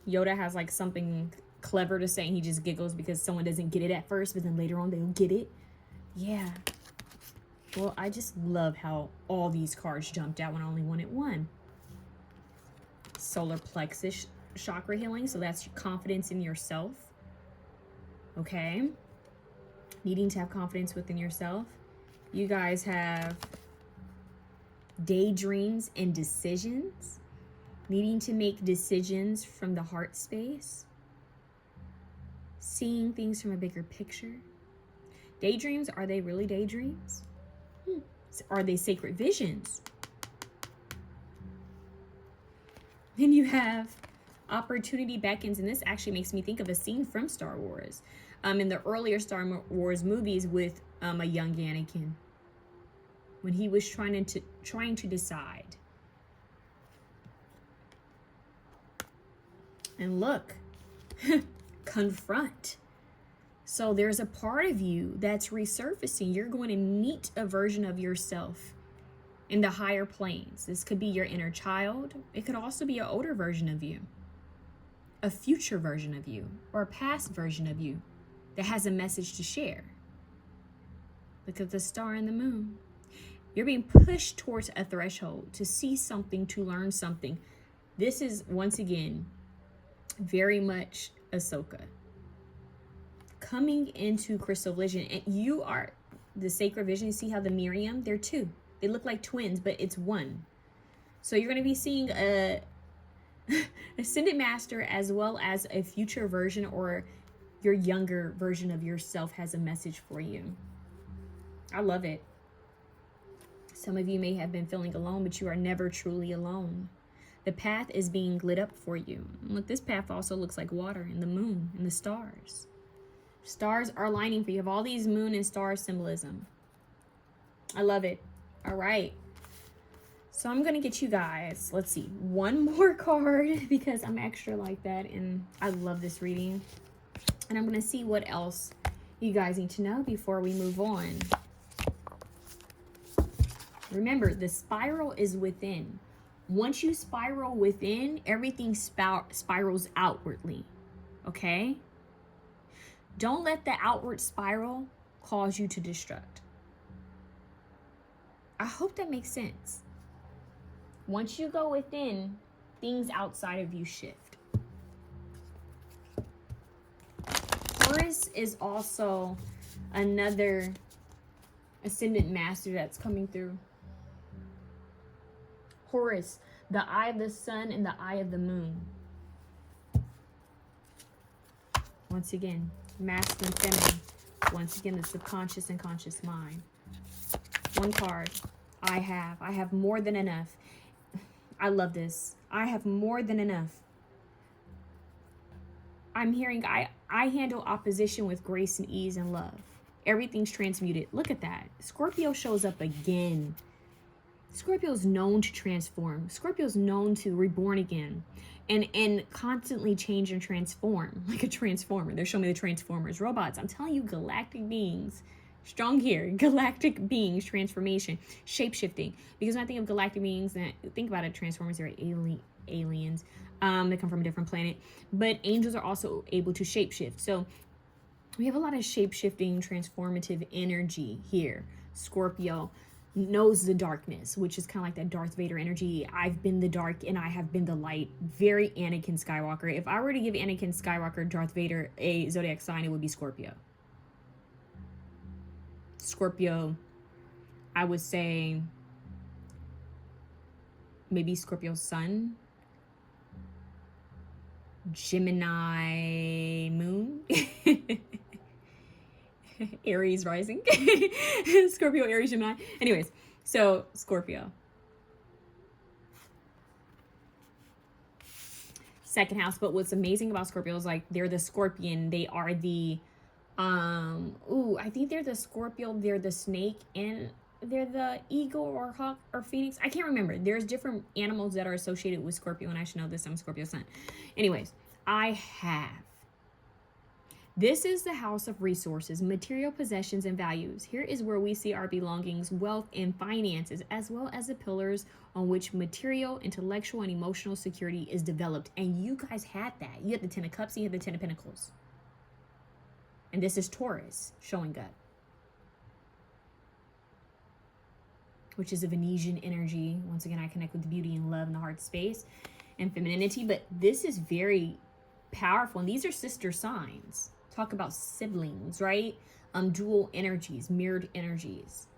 Yoda has like something clever to say, and he just giggles because someone doesn't get it at first, but then later on they'll get it. Yeah. Well, I just love how all these cards jumped out when I only wanted one. Solar plexus chakra healing. So that's your confidence in yourself. Okay. Needing to have confidence within yourself. You guys have daydreams and decisions. Needing to make decisions from the heart space. Seeing things from a bigger picture. Daydreams, are they really daydreams? Are they sacred visions? Then you have opportunity beckons, and this actually makes me think of a scene from Star Wars. In the earlier Star Wars movies with a young Anakin, when he was trying to decide. And look, confront. So there's a part of you that's resurfacing. You're going to meet a version of yourself in the higher planes. This could be your inner child. It could also be an older version of you, a future version of you, or a past version of you that has a message to share. Look at the star and the moon. You're being pushed towards a threshold to see something, to learn something. This is, once again, very much Ahsoka. Coming into crystal vision, and you are the sacred vision. You see how the Miriam, they're two. They look like twins, but it's one. So you're going to be seeing a ascended master as well as a future version, or your younger version of yourself has a message for you. I love it. Some of you may have been feeling alone, but you are never truly alone. The path is being lit up for you. Look, this path also looks like water and the moon and the stars. Stars are aligning for you. You have all these moon and star symbolism. I love it. All right. So I'm going to get you guys, let's see, one more card because I'm extra like that and I love this reading. And I'm going to see what else you guys need to know before we move on. Remember, the spiral is within. Once you spiral within, everything spirals outwardly. Okay? Don't let the outward spiral cause you to destruct. I hope that makes sense. Once you go within, things outside of you shift. Taurus is also another ascendant master that's coming through. Horus, the eye of the sun and the eye of the moon. Once again, masculine, feminine. Once again, the subconscious and conscious mind. One card. I have more than enough. I love this. I have more than enough. I'm hearing I handle opposition with grace and ease and love. Everything's transmuted. Look at that. Scorpio shows up again. Scorpio's known to transform. Scorpio's known to reborn again and constantly change and transform like a transformer. They're showing me the Transformers. Robots, I'm telling you, galactic beings. Strong here. Galactic beings, transformation, shape-shifting. Because when I think of galactic beings, and think about it, Transformers, they're aliens. They come from a different planet. But angels are also able to shapeshift. So we have a lot of shape-shifting, transformative energy here. Scorpio knows the darkness, which is kind of like that Darth Vader energy. I've been the dark and I have been the light. Very Anakin Skywalker. If I were to give Anakin Skywalker, Darth Vader, a zodiac sign, it would be Scorpio. Scorpio, I would say maybe Scorpio sun, Gemini moon, Aries rising, Scorpio, Aries, Gemini. Anyways, so Scorpio. Second house, but what's amazing about Scorpio is like they're the scorpion, they are the I think they're the Scorpio, they're the snake, and they're the eagle or hawk or phoenix. I can't remember. There's different animals that are associated with Scorpio, and I should know this. I'm Scorpio sun. Anyways, I have This is the house of resources, material possessions, and values. Here is where we see our belongings, wealth, and finances, as well as the pillars on which material, intellectual, and emotional security is developed. And you guys had that. You had the Ten of Cups, you had the Ten of Pentacles. And this is Taurus showing up, which is a Venetian energy. Once again, I connect with the beauty and love in the heart space and femininity. But this is very powerful. And these are sister signs. Talk about siblings, right? Dual energies, mirrored energies.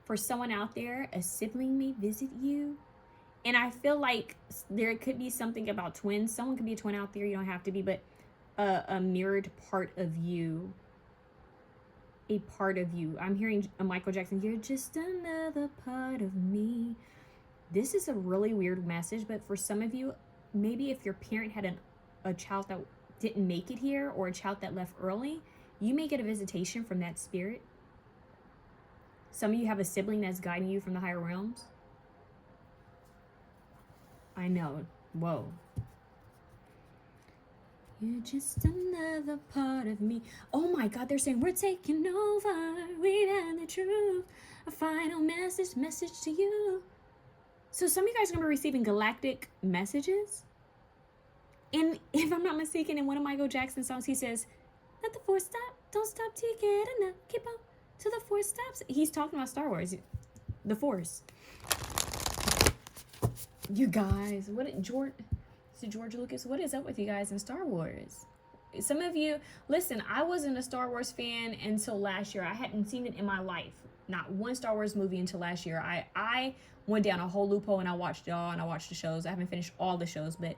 For someone out there, a sibling may visit you. And I feel like there could be something about twins. Someone could be a twin out there. You don't have to be, but a mirrored part of you. A part of you. I'm hearing a Michael Jackson. You're just another part of me. This is a really weird message, but for some of you, maybe if your parent had a child that didn't make it here, or a child that left early, you may get a visitation from that spirit. Some of you have a sibling that's guiding you from the higher realms. I know. Whoa. You're just another part of me. Oh my God, they're saying we're taking over. We've had the truth. A final message to you. So some of you guys are going to be receiving galactic messages. And if I'm not mistaken, in one of Michael Jackson's songs, he says, let the force stop. Don't stop till you get enough. Keep on till the force stops. He's talking about Star Wars. The force. You guys, George Lucas, what is up with you guys in Star Wars? Some of you, listen, I wasn't a Star Wars fan until last year. I hadn't seen it in my life. Not one Star Wars movie until last year. I went down a whole loophole and I watched it all and I watched the shows. I haven't finished all the shows, but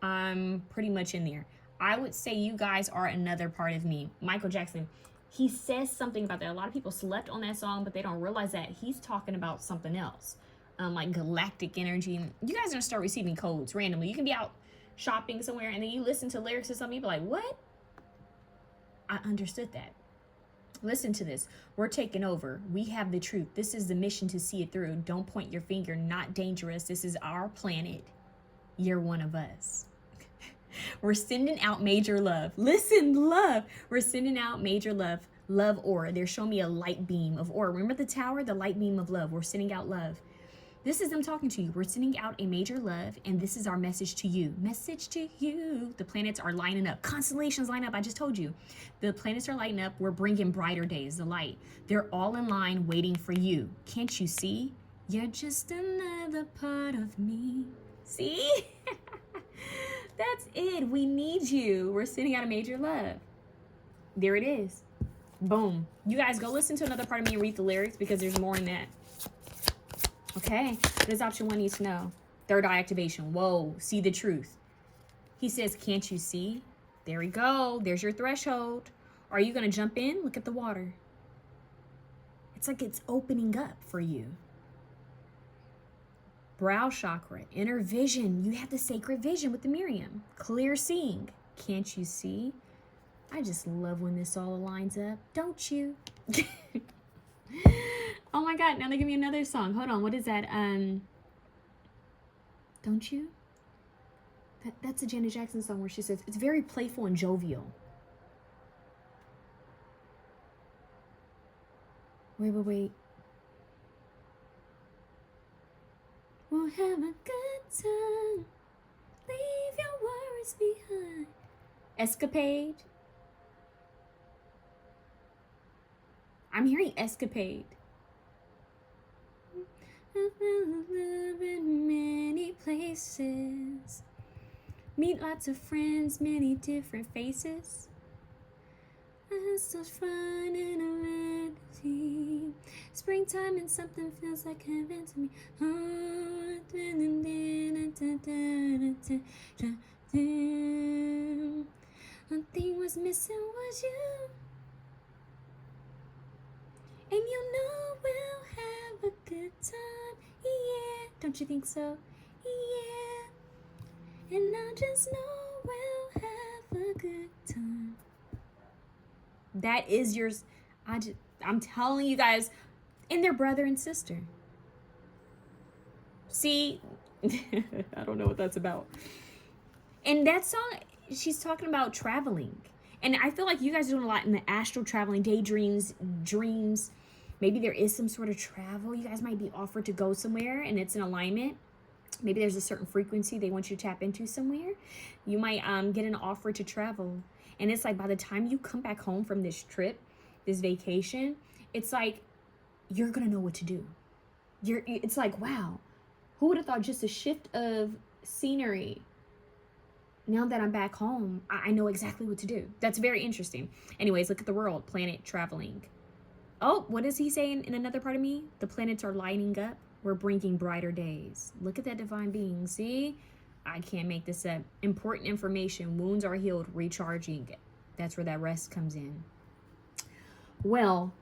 I'm pretty much in there. I would say you guys are another part of me. Michael Jackson, he says something about that. A lot of people slept on that song, but they don't realize that he's talking about something else. Like galactic energy. You guys are gonna start receiving codes randomly. You can be out shopping somewhere and then you listen to lyrics to something, you be like, what? I understood that. Listen to this. We're taking over. We have the truth. This is the mission to see it through. Don't point your finger. Not dangerous. This is our planet. You're one of us. We're sending out major love. Listen, love. We're sending out major love. Love aura. They're showing me a light beam of aura. Remember the tower? The light beam of love. We're sending out love. This is them talking to you. We're sending out a major love, and this is our message to you. Message to you. The planets are lining up. Constellations line up. I just told you. The planets are lighting up. We're bringing brighter days, the light. They're all in line waiting for you. Can't you see? You're just another part of me. See? That's it. We need you. We're sending out a major love. There it is. Boom. You guys go listen to another part of me and read the lyrics because there's more in that. Okay, what does option 1 need to know? Third eye activation. Whoa, see the truth. He says, can't you see? There we go. There's your threshold. Are you going to jump in? Look at the water. It's like it's opening up for you. Brow chakra, inner vision. You have the sacred vision with the Miriam. Clear seeing. Can't you see? I just love when this all aligns up. Don't you? Oh my God, now they give me another song. Hold on, what is that? Don't you? That's a Janet Jackson song where she says, it's very playful and jovial. Wait. We'll have a good time. Leave your worries behind. Escapade. I'm hearing escapade. I've lived in many places. Meet lots of friends, many different faces. I had such fun in a magazine. Springtime and something feels like heaven to me. One thing was missing was you. And you know we'll have a good time, yeah. Don't you think so? Yeah. And I just know we'll have a good time. That is yours. I'm telling you guys, and they're brother and sister. See, I don't know what that's about. And that song, she's talking about traveling. And I feel like you guys are doing a lot in the astral traveling, daydreams, dreams. Maybe there is some sort of travel. You guys might be offered to go somewhere and it's in alignment. Maybe there's a certain frequency they want you to tap into somewhere. You might get an offer to travel. And it's like by the time you come back home from this trip, this vacation, it's like you're going to know what to do. It's like, wow, who would have thought just a shift of scenery? Now that I'm back home, I know exactly what to do. That's very interesting. Anyways, look at the world, planet traveling. Oh, what is he saying in another part of me? The planets are lighting up. We're bringing brighter days. Look at that divine being. See? I can't make this up. Important information. Wounds are healed. Recharging. That's where that rest comes in. Well,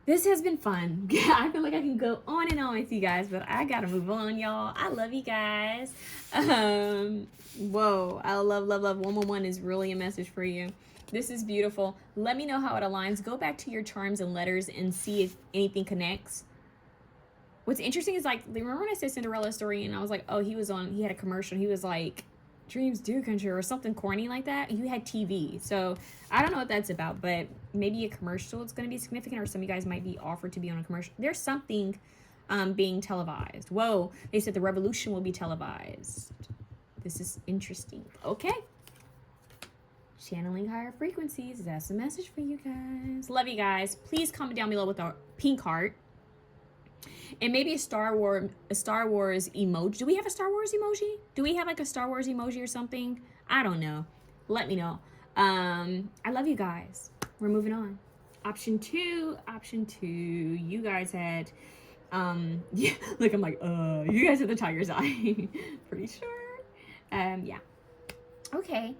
this has been fun. I feel like I can go on and on with you guys, but I gotta move on, y'all. I love you guys. Whoa. I love. 111 is really a message for you. This is beautiful. Let me know how it aligns. Go back to your charms and letters and see if anything connects. What's interesting is, like, remember when I said Cinderella story and I was like, oh, he had a commercial. He was like, dreams do come true or something corny like that. You had TV. So I don't know what that's about, but maybe a commercial is going to be significant, or some of you guys might be offered to be on a commercial. There's something being televised. Whoa. They said the revolution will be televised. This is interesting. Okay. Channeling higher frequencies. That's a message for you guys. Love you guys. Please comment down below with a pink heart. And maybe a Star Wars emoji. Do we have a Star Wars emoji? Do we have like a Star Wars emoji or something? I don't know. Let me know. I love you guys. We're moving on. Option two. You guys had yeah, look, I'm like, you guys had the tiger's eye. Pretty sure. Yeah. Okay.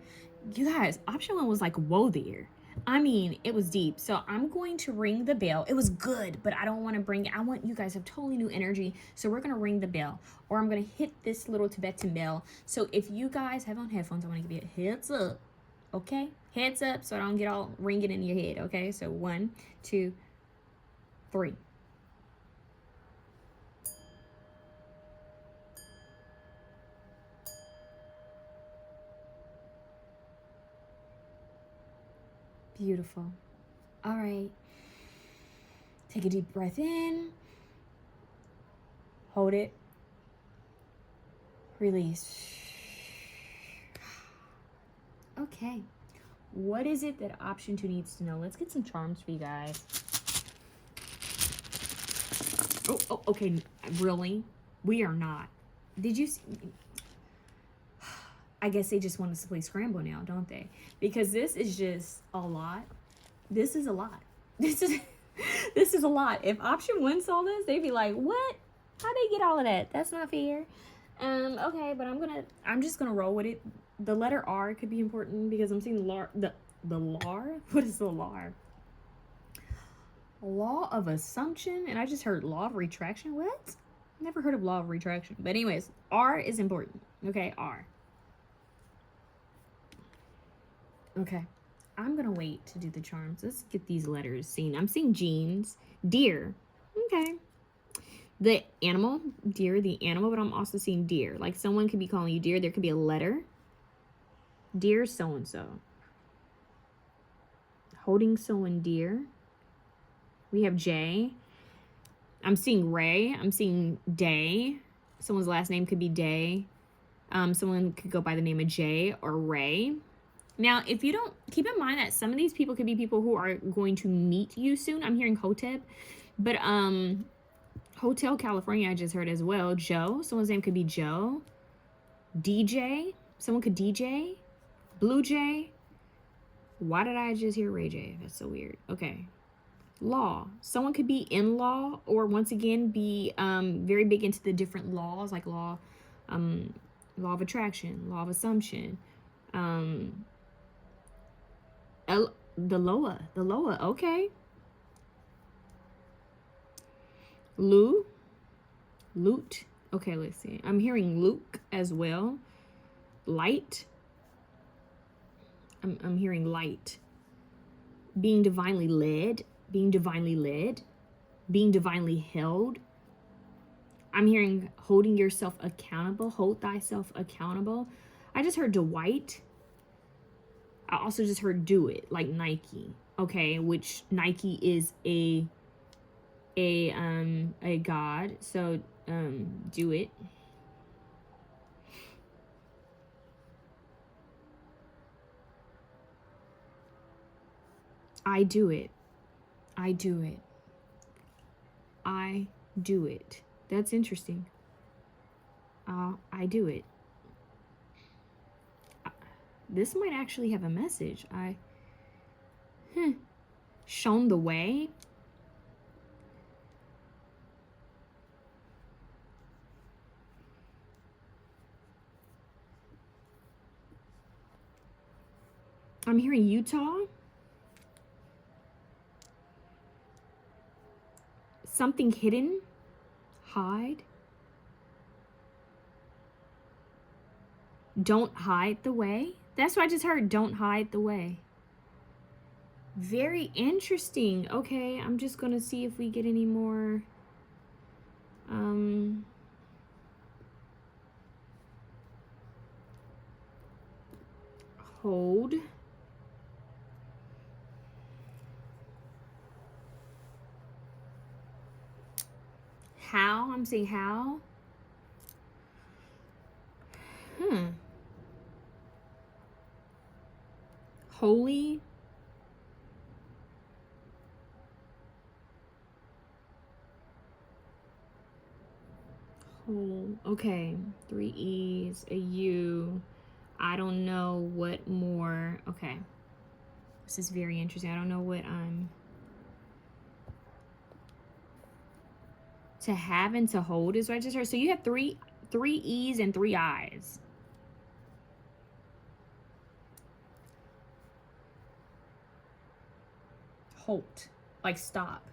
You guys, option one was like, whoa there. I mean, it was deep. So I'm going to ring the bell. It was good, but I don't want to I want you guys to have totally new energy. So we're going to ring the bell, or I'm going to hit this little Tibetan bell. So if you guys have on headphones, I want to give you a heads up. Okay? Heads up so I don't get all ringing in your head. Okay? So 1, 2, 3. Beautiful. All right. Take a deep breath in. Hold it. Release. Okay. What is it that option 2 needs to know? Let's get some charms for you guys. Oh, okay. Really? We are not. Did you see? I guess they just want us to play Scramble now, don't they? Because this is just a lot. This is a lot. This is a lot. If option 1 saw this, they'd be like, what? How'd they get all of that? That's not fair. Okay, but I'm just gonna roll with it. The letter R could be important because I'm seeing the LAR. What is the LAR? Law of assumption, and I just heard law of retraction. What? Never heard of law of retraction. But anyways, R is important. Okay, R. Okay, I'm gonna wait to do the charms. Let's get these letters seen. I'm seeing jeans, deer. Okay, the animal, deer, the animal, but I'm also seeing deer. Like someone could be calling you deer. There could be a letter. Dear so-and-so. Holding someone dear. We have J. I'm seeing Ray. I'm seeing Day. Someone's last name could be Day. Someone could go by the name of Jay or Ray. Now, if you don't, keep in mind that some of these people could be people who are going to meet you soon. I'm hearing Hotep, but Hotel California I just heard as well. Joe, someone's name could be Joe. DJ, someone could DJ. Blue Jay. Why did I just hear Ray J? That's so weird. Okay. Law, someone could be in law, or once again be very big into the different laws, like law of attraction, law of assumption. The Loa, okay. Loot. Okay, let's see. I'm hearing Luke as well. Light. I'm hearing light. Being divinely led. Being divinely held. I'm hearing holding yourself accountable. Hold thyself accountable. I just heard Dwight. I also just heard do it, like Nike. Okay, which Nike is a god. So do it. I do it. I do it. I do it. That's interesting. I do it. This might actually have a message. Shown the way. I'm hearing Utah. Something hidden. Hide. Don't hide the way. That's what I just heard. Don't hide the way. Very interesting. Okay, I'm just gonna see if we get any more. Hold. How? I'm saying how. Holy. Whole. Okay. 3 E's, a U. I don't know what more. Okay. This is very interesting. I don't know what I'm. To have and to hold is registered. So you have three E's and 3 I's. Halt. Like stop.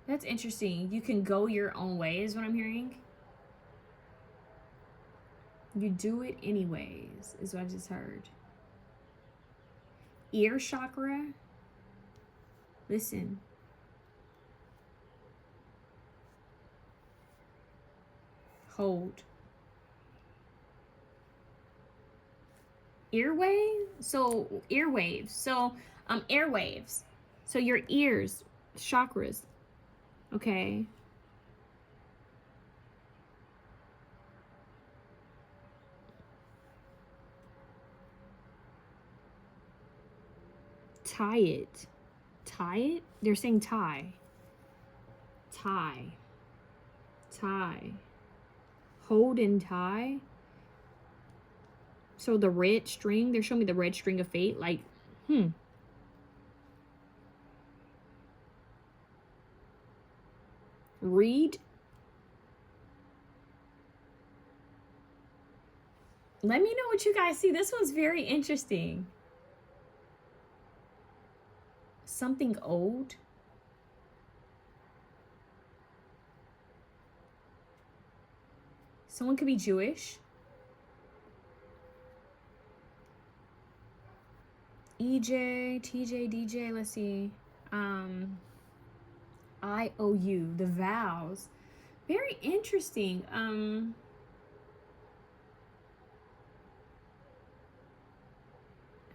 That's interesting. You can go your own way is what I'm hearing. You do it anyways is what I just heard. Ear chakra. Listen. Hold. Earway? So earwaves. So airwaves. So your ears, chakras. Okay. Tie it. Tie it? They're saying tie. Tie. Tie. Hold and tie. So the red string, they're showing me the red string of fate. Like, Read. Let me know what you guys see. This one's very interesting. Something old. Someone could be Jewish. EJ, TJ, DJ, let's see. IOU, the vows. Very interesting. I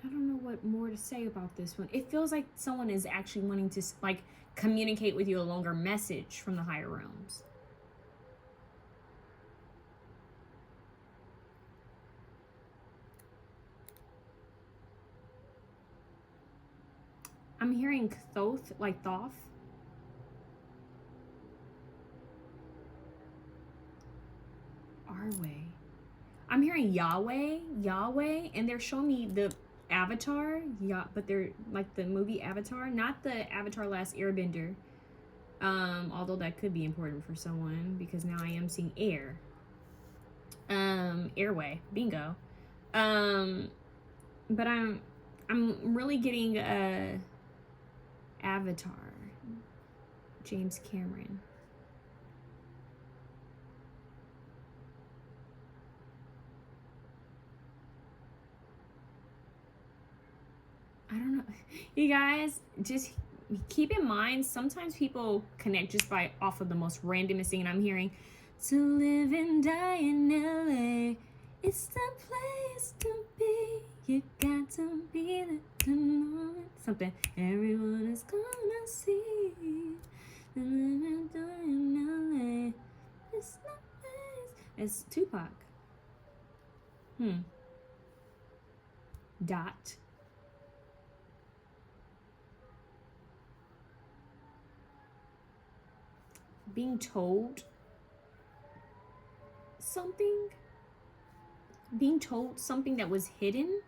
don't know what more to say about this one. It feels like someone is actually wanting to like communicate with you a longer message from the higher realms. I'm hearing Thoth, like Thoth. Our way. I'm hearing Yahweh, and they're showing me the Avatar, but they're like the movie Avatar, not the Avatar Last Airbender. Although that could be important for someone because now I am seeing air. Airway, bingo. But I'm really getting Avatar, James Cameron. I don't know. You guys, just keep in mind, sometimes people connect just by off of the most randomest thing. And I'm hearing, to live and die in LA. It's the place to be. You got to be there to know it. Something everyone is gonna see. It's the place. It's Tupac. Dot. Being told something. Being told something that was hidden.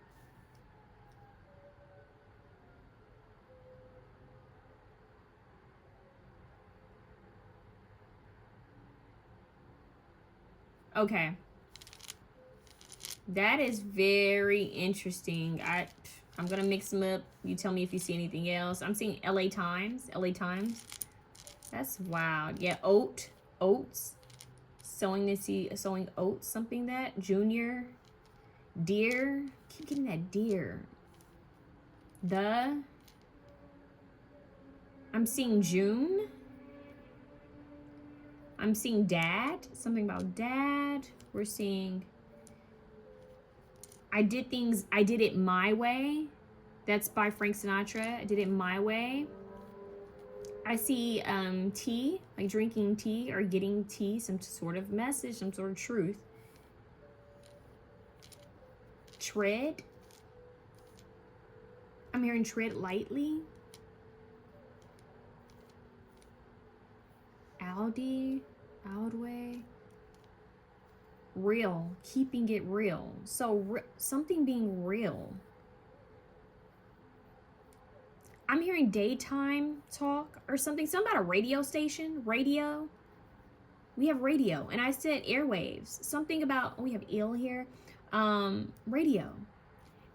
Okay. That is very interesting. I'm gonna mix them up. You tell me if you see anything else. I'm seeing LA Times. LA Times. That's wild. Yeah, oats. Sowing oats, something that. Junior. Deer. Keep getting that deer. I'm seeing June. I'm seeing dad. Something about dad. We're seeing I did it my way. That's by Frank Sinatra. I did it my way. I see tea, like drinking tea or getting tea, some sort of message, some sort of truth. Tread. I'm hearing tread lightly. Aldway. Real, keeping it real. So something being real. I'm hearing daytime talk or something about a radio station. Radio. We have radio. And I said airwaves. Something about, we have ill here. Radio.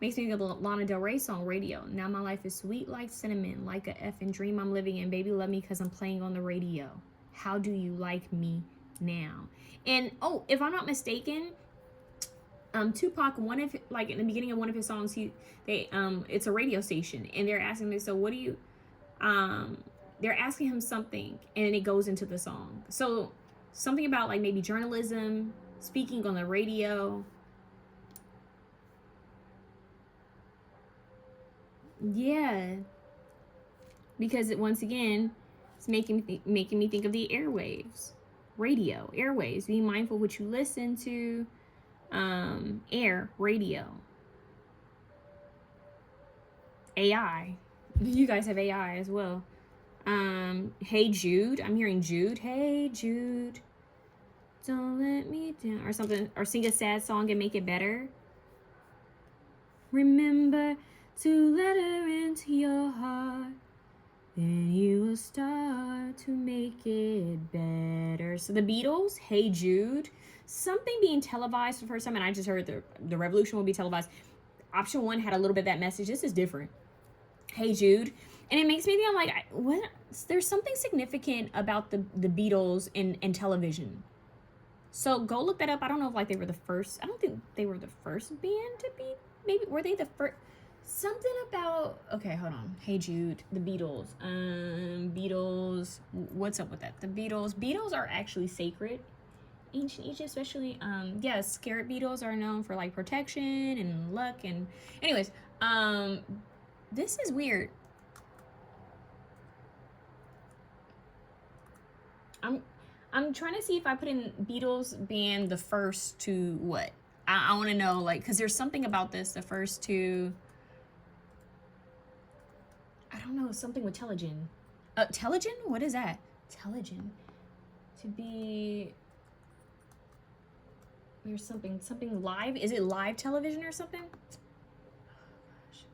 Makes me think of the Lana Del Rey song, Radio. Now my life is sweet like cinnamon, like a effing dream I'm living in. Baby, love me because I'm playing on the radio. How do you like me now? And oh, if I'm not mistaken, Tupac, like in the beginning of one of his songs, it's a radio station, and they're asking me, so what do you, they're asking him something, and it goes into the song. So something about like maybe journalism, speaking on the radio. Yeah, because once again, it's making me think of the airwaves, radio, airwaves. Being mindful of what you listen to. Air, radio. AI. You guys have AI as well. Hey Jude. I'm hearing Jude. Hey Jude. Don't let me down. Or something. Or sing a sad song and make it better. Remember to let her into your heart. Then you will start to make it better. So the Beatles, Hey Jude. Something being televised for the first time, and I just heard the revolution will be televised. Option 1 had a little bit of that message. This is different. Hey Jude. And it makes me think, I'm like, what? There's something significant about the Beatles and television. So go look that up. I don't know if like they were the first. I don't think they were the first band to be. Maybe were they the first? Something about, okay, hold on. Hey Jude, the Beatles. Beatles. What's up with that? The Beatles are actually sacred. Ancient Egypt, especially, yes, scarab beetles are known for like protection and luck. And anyways, this is weird. I'm trying to see if I put in Beatles being the first to what. I want to know, like, because there's something about this, the first to, I don't know, something with Telegen. Telegen? What is that? Telegen. To be, there's something live. Is it live television or something? Oh, gosh.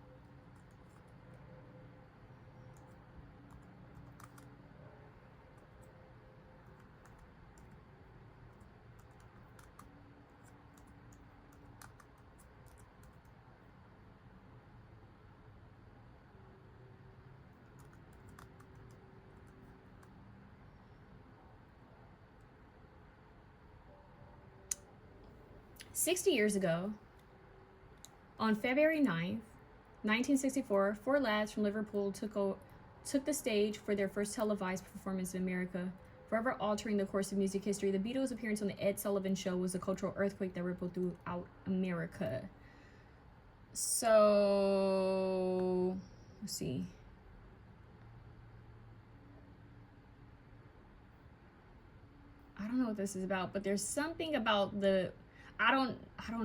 60 years ago, on February 9th, 1964, 4 lads from Liverpool took the stage for their first televised performance in America. forever altering the course of music history. The Beatles' appearance on the Ed Sullivan Show was a cultural earthquake that rippled throughout America. So, let's see. I don't know what this is about, but there's something about the, I don't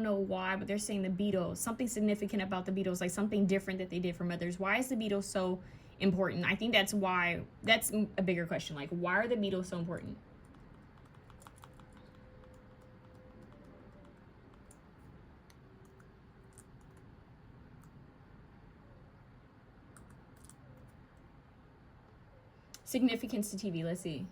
know why, but they're saying the Beatles, something significant about the Beatles, like something different that they did from others. Why is the Beatles so important? I think that's why, that's a bigger question. Like, why are the Beatles so important? Significance to TV, let's see.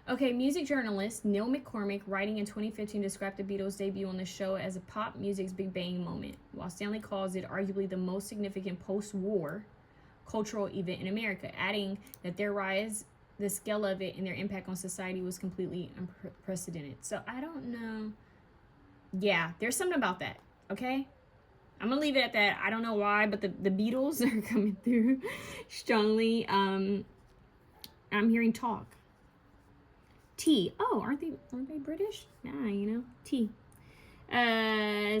Okay, music journalist Neil McCormick, writing in 2015, described the Beatles' debut on the show as a pop music's Big Bang moment, while Stanley calls it arguably the most significant post-war cultural event in America, adding that their rise, the scale of it, and their impact on society was completely unprecedented. So I don't know. Yeah, there's something about that, okay? I'm gonna leave it at that. I don't know why, but the Beatles are coming through strongly. I'm hearing talk. T. Oh, aren't they British? Nah, you know, T.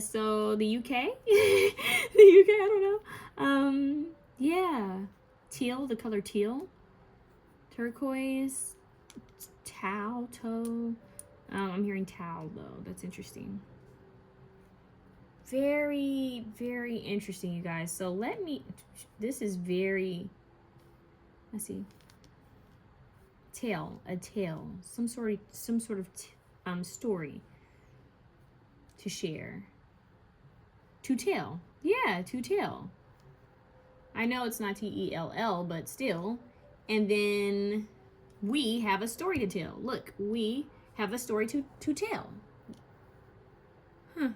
So the UK, the UK, I don't know. Yeah, teal, the color teal, turquoise, tau, toe. I'm hearing tau though. That's interesting. Very, very interesting, you guys. So let me. This is very. Let's see. Tale, a tale, some sort of story to share, to tell. Yeah, to tell. I know it's not T-E-L-L, but still. And then we have a story to tell. Look, we have a story to tell. Huh.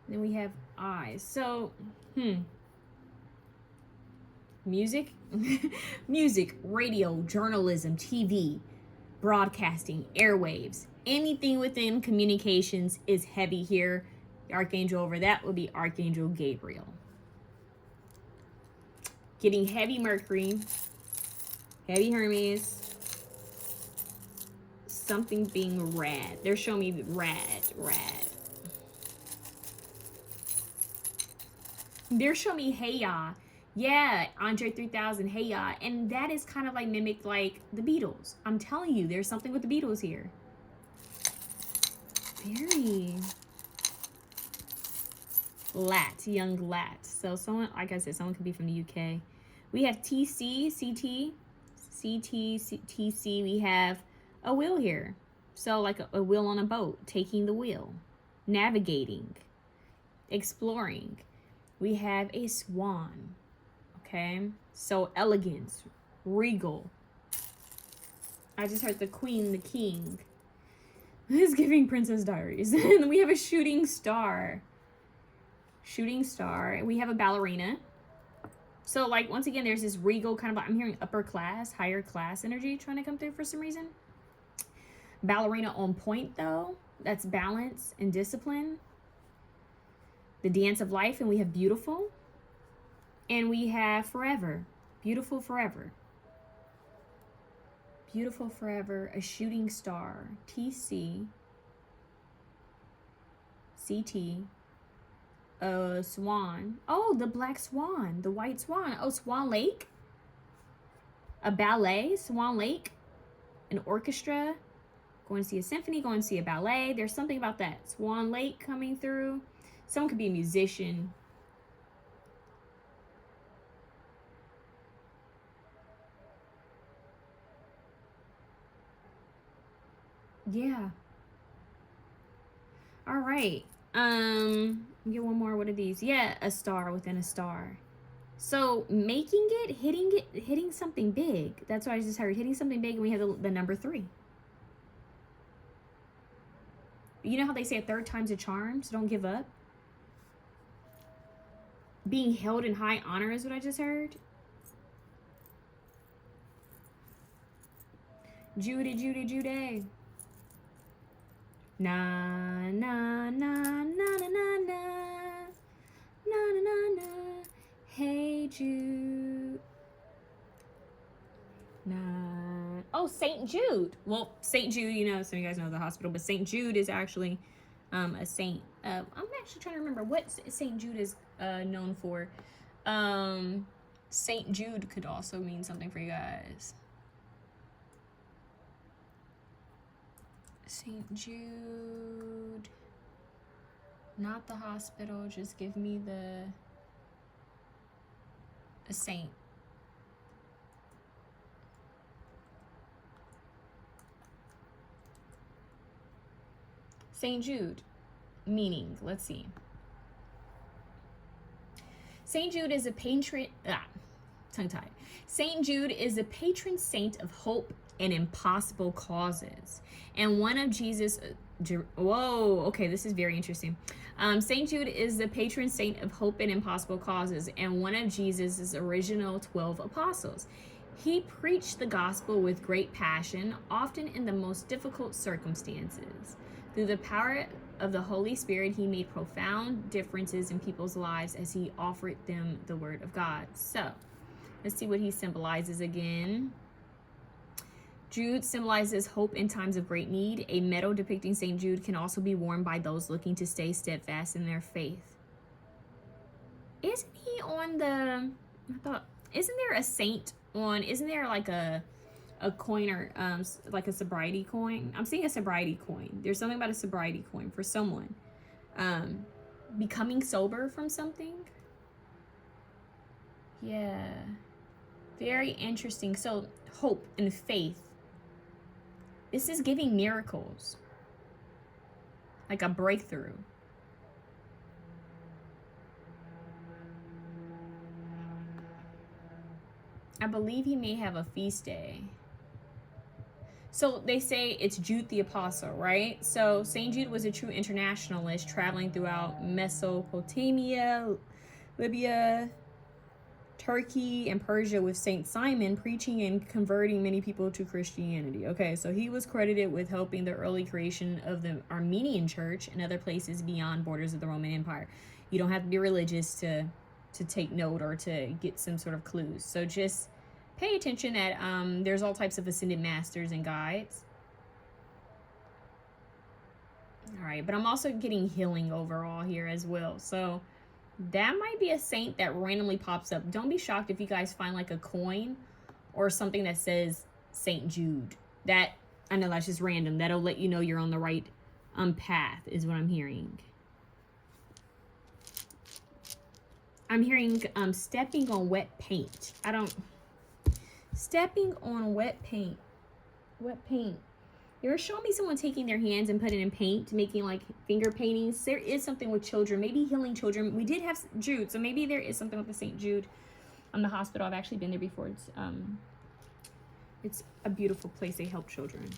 Then we have eyes. So, music, music, radio, journalism, TV, broadcasting, airwaves, anything within communications is heavy here. The archangel over that would be Archangel Gabriel. Getting heavy Mercury, heavy Hermes, something being rad. They're showing me rad. They're showing me hey ya. Yeah, Andre 3000, hey ya. And that is kind of like mimicked like the Beatles. I'm telling you, there's something with the Beatles here. Very Lat, young Lat. So someone, like I said, someone could be from the UK. We have TC, CT, TC. We have a wheel here. So like a wheel on a boat, taking the wheel, navigating, exploring. We have a swan. Okay, so elegance, regal. I just heard the queen, the king. It's giving Princess Diaries. And we have a shooting star. Shooting star. We have a ballerina. So like, once again, there's this regal kind of, I'm hearing upper class, higher class energy trying to come through for some reason. Ballerina on point though. That's balance and discipline. The dance of life, and we have beautiful. And we have forever. Beautiful forever. Beautiful forever. A shooting star. TC. CT. A swan. Oh, the black swan. The white swan. Oh, Swan Lake. A ballet. Swan Lake. An orchestra. Going to see a symphony. Going to see a ballet. There's something about that. Swan Lake coming through. Someone could be a musician. Yeah. All right. Get one more. What are these? Yeah, a star within a star. So making it, hitting something big. That's what I just heard. Hitting something big, and we have the number 3. You know how they say a third time's a charm, so don't give up? Being held in high honor is what I just heard. Judy. Na na na na na na na na na na. Hey Jude. Oh, St. Jude. Well, St. Jude, you know, some of you guys know the hospital, but St. Jude is actually a saint. I'm actually trying to remember what St. Jude is known for. St. Jude could also mean something for you guys. St. Jude. Not the hospital. Just give me the saint. St. Jude, meaning, let's see. St. Jude is a patron, tongue-tied. St. Jude is a patron saint of hope and impossible causes. And one of Jesus, whoa, okay, this is very interesting. St. Jude is the patron saint of hope and impossible causes and one of Jesus's original 12 apostles. He preached the gospel with great passion, often in the most difficult circumstances. Through the power of the Holy Spirit, he made profound differences in people's lives as he offered them the word of God. So, let's see what he symbolizes again. Jude symbolizes hope in times of great need. A medal depicting St. Jude can also be worn by those looking to stay steadfast in their faith. Isn't he on the, isn't there a saint on, isn't there like a coin or like a sobriety coin? I'm seeing a sobriety coin. There's something about a sobriety coin for someone becoming sober from something. Yeah, very interesting. So hope and faith, this is giving miracles, like a breakthrough. I believe he may have a feast day. So they say it's Jude the Apostle, right? So St. Jude was a true internationalist traveling throughout Mesopotamia, Libya, Turkey, and Persia with St. Simon, preaching and converting many people to Christianity. Okay, so he was credited with helping the early creation of the Armenian church and other places beyond borders of the Roman Empire. You don't have to be religious to take note or to get some sort of clues. So just pay attention that there's all types of ascended masters and guides. All right, but I'm also getting healing overall here as well. So that might be a saint that randomly pops up. Don't be shocked if you guys find like a coin or something that says St. Jude. That, I know that's just random. That'll let you know you're on the right path is what I'm hearing. I'm hearing stepping on wet paint. Stepping on wet paint. Wet paint. You're showing me someone taking their hands and putting in paint, making like finger paintings. There is something with children, maybe healing children. We did have Jude, so maybe there is something with the St. Jude the hospital. I've actually been there before. It's a beautiful place. They help children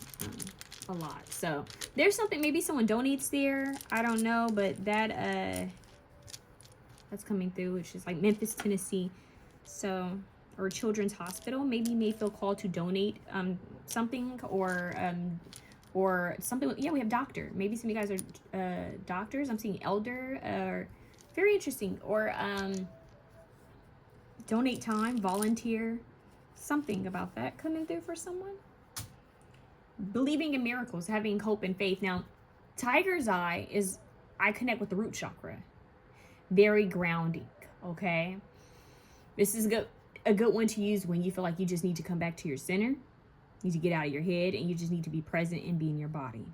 a lot. So there's something, maybe someone donates there. I don't know, but that's coming through, which is like Memphis, Tennessee. So, or Children's Hospital. Maybe you may feel called to donate something or something. Yeah, we have doctor. Maybe some of you guys are doctors. I'm seeing elder. Very interesting. Or donate time, volunteer. Something about that coming through for someone. Believing in miracles, having hope and faith. Now, tiger's eye is, I connect with the root chakra. Very grounding, okay? This is a good one to use when you feel like you just need to come back to your center. You need to get out of your head and you just need to be present and be in your body.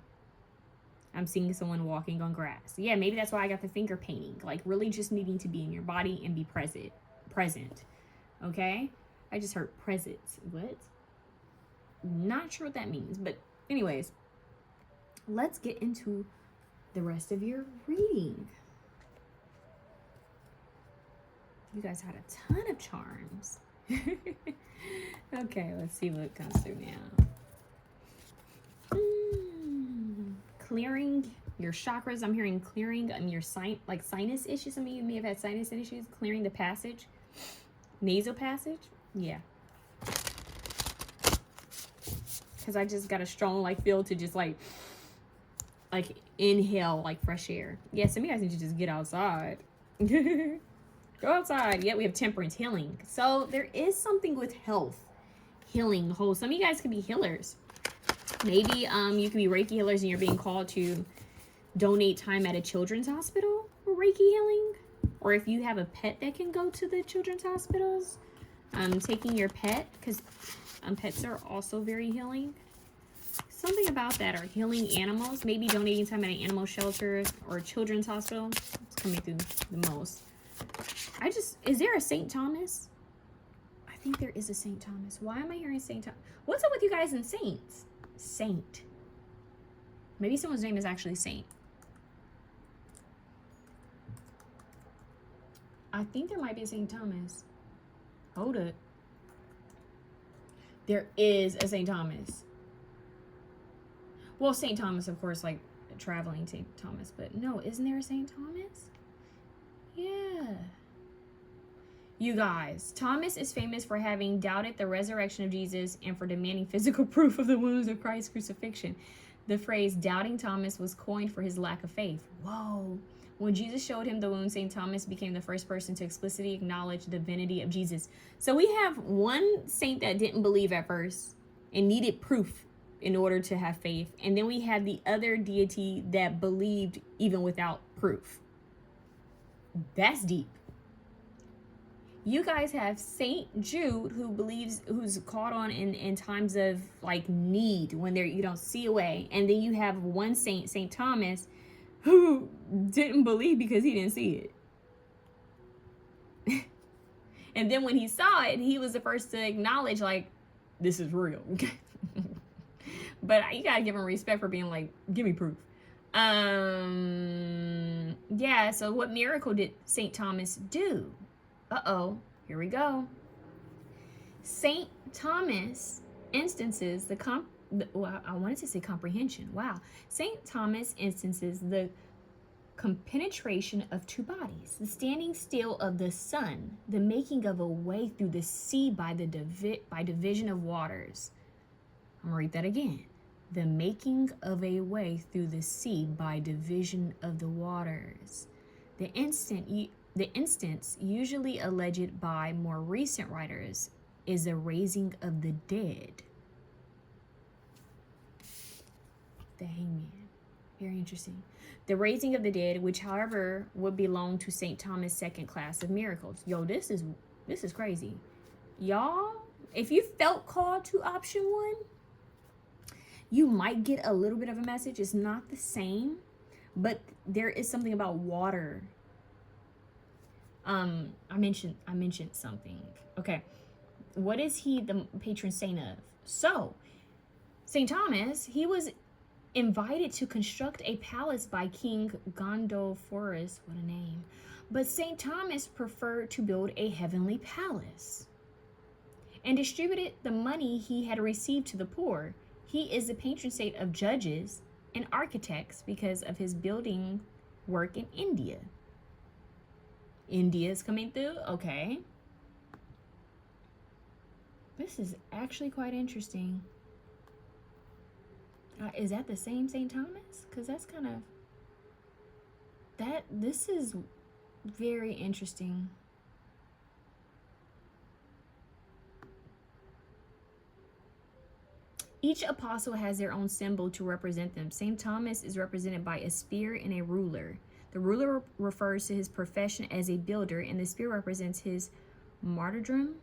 I'm seeing someone walking on grass. Yeah, maybe that's why I got the finger painting. Like really just needing to be in your body and be present. Okay? I just heard presence. What? Not sure what that means. But anyways, let's get into the rest of your reading. You guys had a ton of charms. Okay, let's see what comes through now. Clearing your chakras. I'm hearing clearing your sinus issues. Some of you may have had sinus issues. Clearing the passage. Nasal passage. Yeah. Because I just got a strong feel to just like inhale like fresh air. Yeah, some of you guys need to just get outside. Go outside. Yeah, we have temperance healing. So there is something with health healing whole. Some of you guys could be healers. Maybe you could be Reiki healers and you're being called to donate time at a children's hospital for Reiki healing. Or if you have a pet that can go to the children's hospitals, taking your pet, because pets are also very healing. Something about that, or healing animals. Maybe donating time at an animal shelter or a children's hospital. It's coming through the most. Is there a St. Thomas? I think there is a St. Thomas. Why am I hearing St. Thomas? What's up with you guys and saints? Saint. Maybe someone's name is actually Saint. I think there might be a St. Thomas. Hold it. There is a St. Thomas. Well, St. Thomas, of course, like traveling St. Thomas. But no, isn't there a St. Thomas? Yeah. You guys, Thomas is famous for having doubted the resurrection of Jesus and for demanding physical proof of the wounds of Christ's crucifixion. The phrase doubting Thomas was coined for his lack of faith. Whoa. When Jesus showed him the wound, St. Thomas became the first person to explicitly acknowledge the divinity of Jesus. So we have one saint that didn't believe at first and needed proof in order to have faith. And then we have the other deity that believed even without proof. That's deep. You guys have Saint Jude, who believes, who's called on in times of like need, when you don't see a way. And then you have one saint, St. Thomas, who didn't believe because he didn't see it. And then when he saw it, he was the first to acknowledge, like, this is real. But you gotta give him respect for being like, give me proof. Yeah, so what miracle did St. Thomas do? Here we go. St. Thomas instances I wanted to say comprehension. Wow. St. Thomas instances the compenetration of two bodies, the standing still of the sun, the making of a way through the sea by division of waters. I'm gonna read that again. The making of a way through the sea by division of the waters. The instance usually alleged by more recent writers is the raising of the dead. The hangman. Very interesting. The raising of the dead, which however would belong to St. Thomas' second class of miracles. Yo, this is crazy. Y'all, if you felt called to option one, you might get a little bit of a message. It's not the same, but there is something about water. I mentioned something. Okay. What is he the patron saint of? So, St. Thomas, he was invited to construct a palace by King 𝘠𝘠𝘀. What a name. But St. Thomas preferred to build a heavenly palace and distributed the money he had received to the poor. He is the patron saint of judges and architects because of his building work in India. India is coming through. Okay. This is actually quite interesting. Is that the same St. Thomas? Because that's kind of... This is very interesting. Each apostle has their own symbol to represent them. St. Thomas is represented by a spear and a ruler. The ruler refers to his profession as a builder, and the spear represents his martyrdom.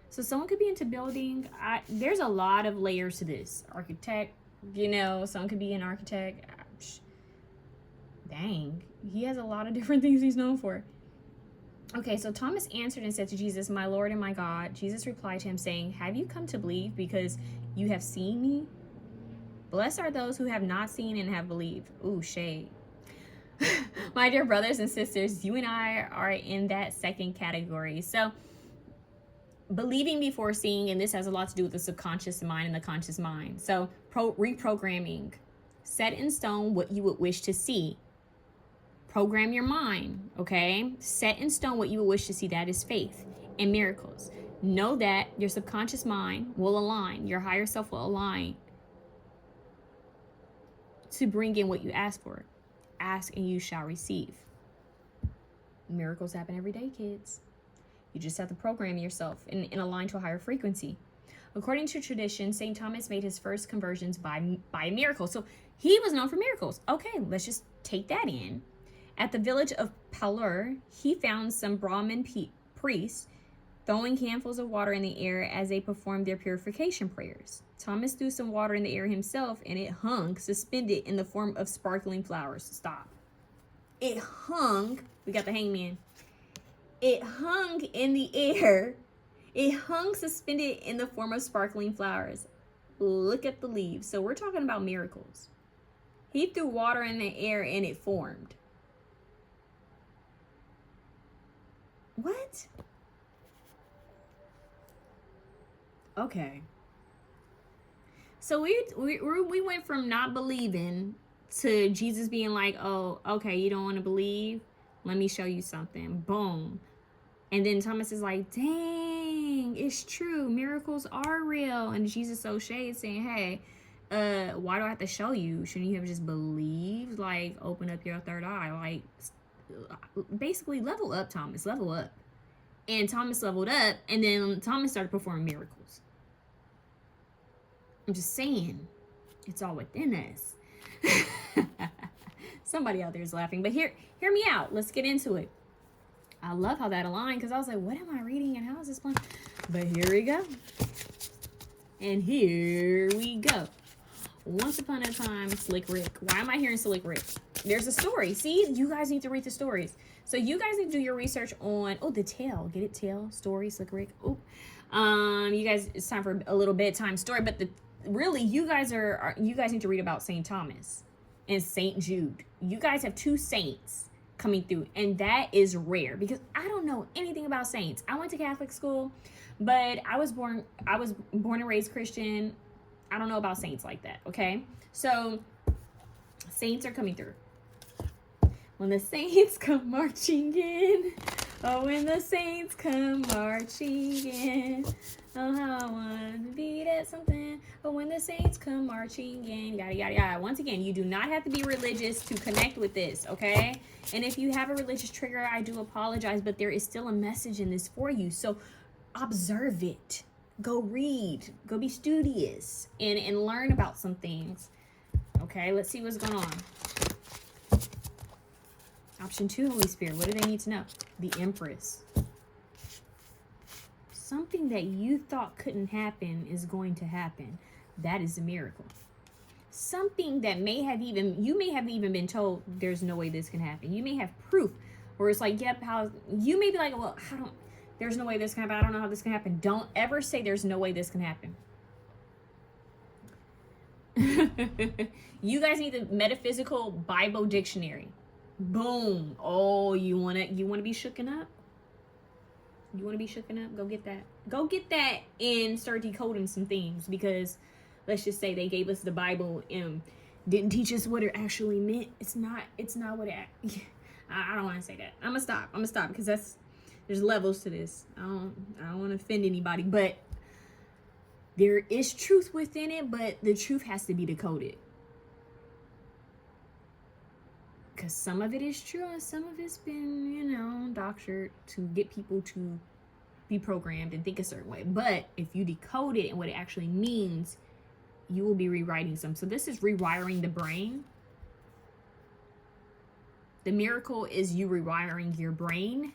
So someone could be into building. There's a lot of layers to this. Architect, someone could be an architect. Dang, he has a lot of different things he's known for. Okay, so Thomas answered and said to Jesus, "My Lord and my God." Jesus replied to him saying, "Have you come to believe because you have seen me? Blessed are those who have not seen and have believed." Ooh, shade. My dear brothers and sisters, you and I are in that second category. So believing before seeing, and this has a lot to do with the subconscious mind and the conscious mind. So reprogramming. Set in stone what you would wish to see. Program your mind, okay? Set in stone what you would wish to see. That is faith and miracles. Know that your subconscious mind will align. Your higher self will align to bring in what you ask for. Ask and you shall receive. Miracles happen every day, kids. You just have to program yourself and align to a higher frequency. According to tradition, St. Thomas made his first conversions by a miracle. So he was known for miracles. Okay, let's just take that in. At the village of 𝘛𝘪𝘱, he found some Brahmin priests throwing handfuls of water in the air as they performed their purification prayers. Thomas threw some water in the air himself, and it hung suspended in the form of sparkling flowers. Stop. It hung. We got the hangman. It hung in the air. It hung suspended in the form of sparkling flowers. Look at the leaves. So we're talking about miracles. He threw water in the air and it formed. What? Okay. So we went from not believing to Jesus being like, oh, okay, you don't want to believe? Let me show you something. Boom. And then Thomas is like, dang, it's true. Miracles are real. And Jesus so shade saying, hey, why do I have to show you? Shouldn't you have just believed? Like, open up your third eye. Like, basically, level up, Thomas. Level up. And Thomas leveled up, and then Thomas started performing miracles. I'm just saying, it's all within us. Somebody out there is laughing, but hear me out. Let's get into it. I love how that aligned, because I was like, what am I reading and how is this playing? But here we go. And here we go. Once upon a time, Slick Rick. Why am I hearing Slick Rick? There's a story. See, you guys need to read the stories. So you guys need to do your research on, the tale. Get it? Tale, story, Slick Rick. Oh, you guys, it's time for a little bedtime story. But really, you guys need to read about St. Thomas and St. Jude. You guys have two saints coming through, and that is rare because I don't know anything about saints. I went to Catholic school, but I was born and raised Christian. I don't know about saints like that. Okay, so saints are coming through. When the saints come marching in, oh, when the saints come marching in, oh, how I want to be that something. But when the saints come marching in, yada, yada, yada. Once again, you do not have to be religious to connect with this, okay? And if you have a religious trigger, I do apologize, but there is still a message in this for you. So observe it. Go read. Go be studious and learn about some things. Okay, let's see what's going on. Option 2, Holy Spirit. What do they need to know? The Empress. Something that you thought couldn't happen is going to happen. That is a miracle. Something that you may have even been told there's no way this can happen. You may have proof where it's like, yep, you may be like, well, there's no way this can happen. I don't know how this can happen. Don't ever say there's no way this can happen. You guys need the Metaphysical Bible Dictionary. Boom. Oh, you wanna be shooken up? You wanna be shooken up? Go get that. Go get that and start decoding some things, because let's just say they gave us the Bible and didn't teach us what it actually meant. It's not what it. I don't want to say that. I'm gonna stop because there's levels to this. I don't want to offend anybody, but there is truth within it, but the truth has to be decoded. Because some of it is true and some of it's been, doctored to get people to be programmed and think a certain way. But if you decode it and what it actually means, you will be rewriting some. So this is rewiring the brain. The miracle is you rewiring your brain,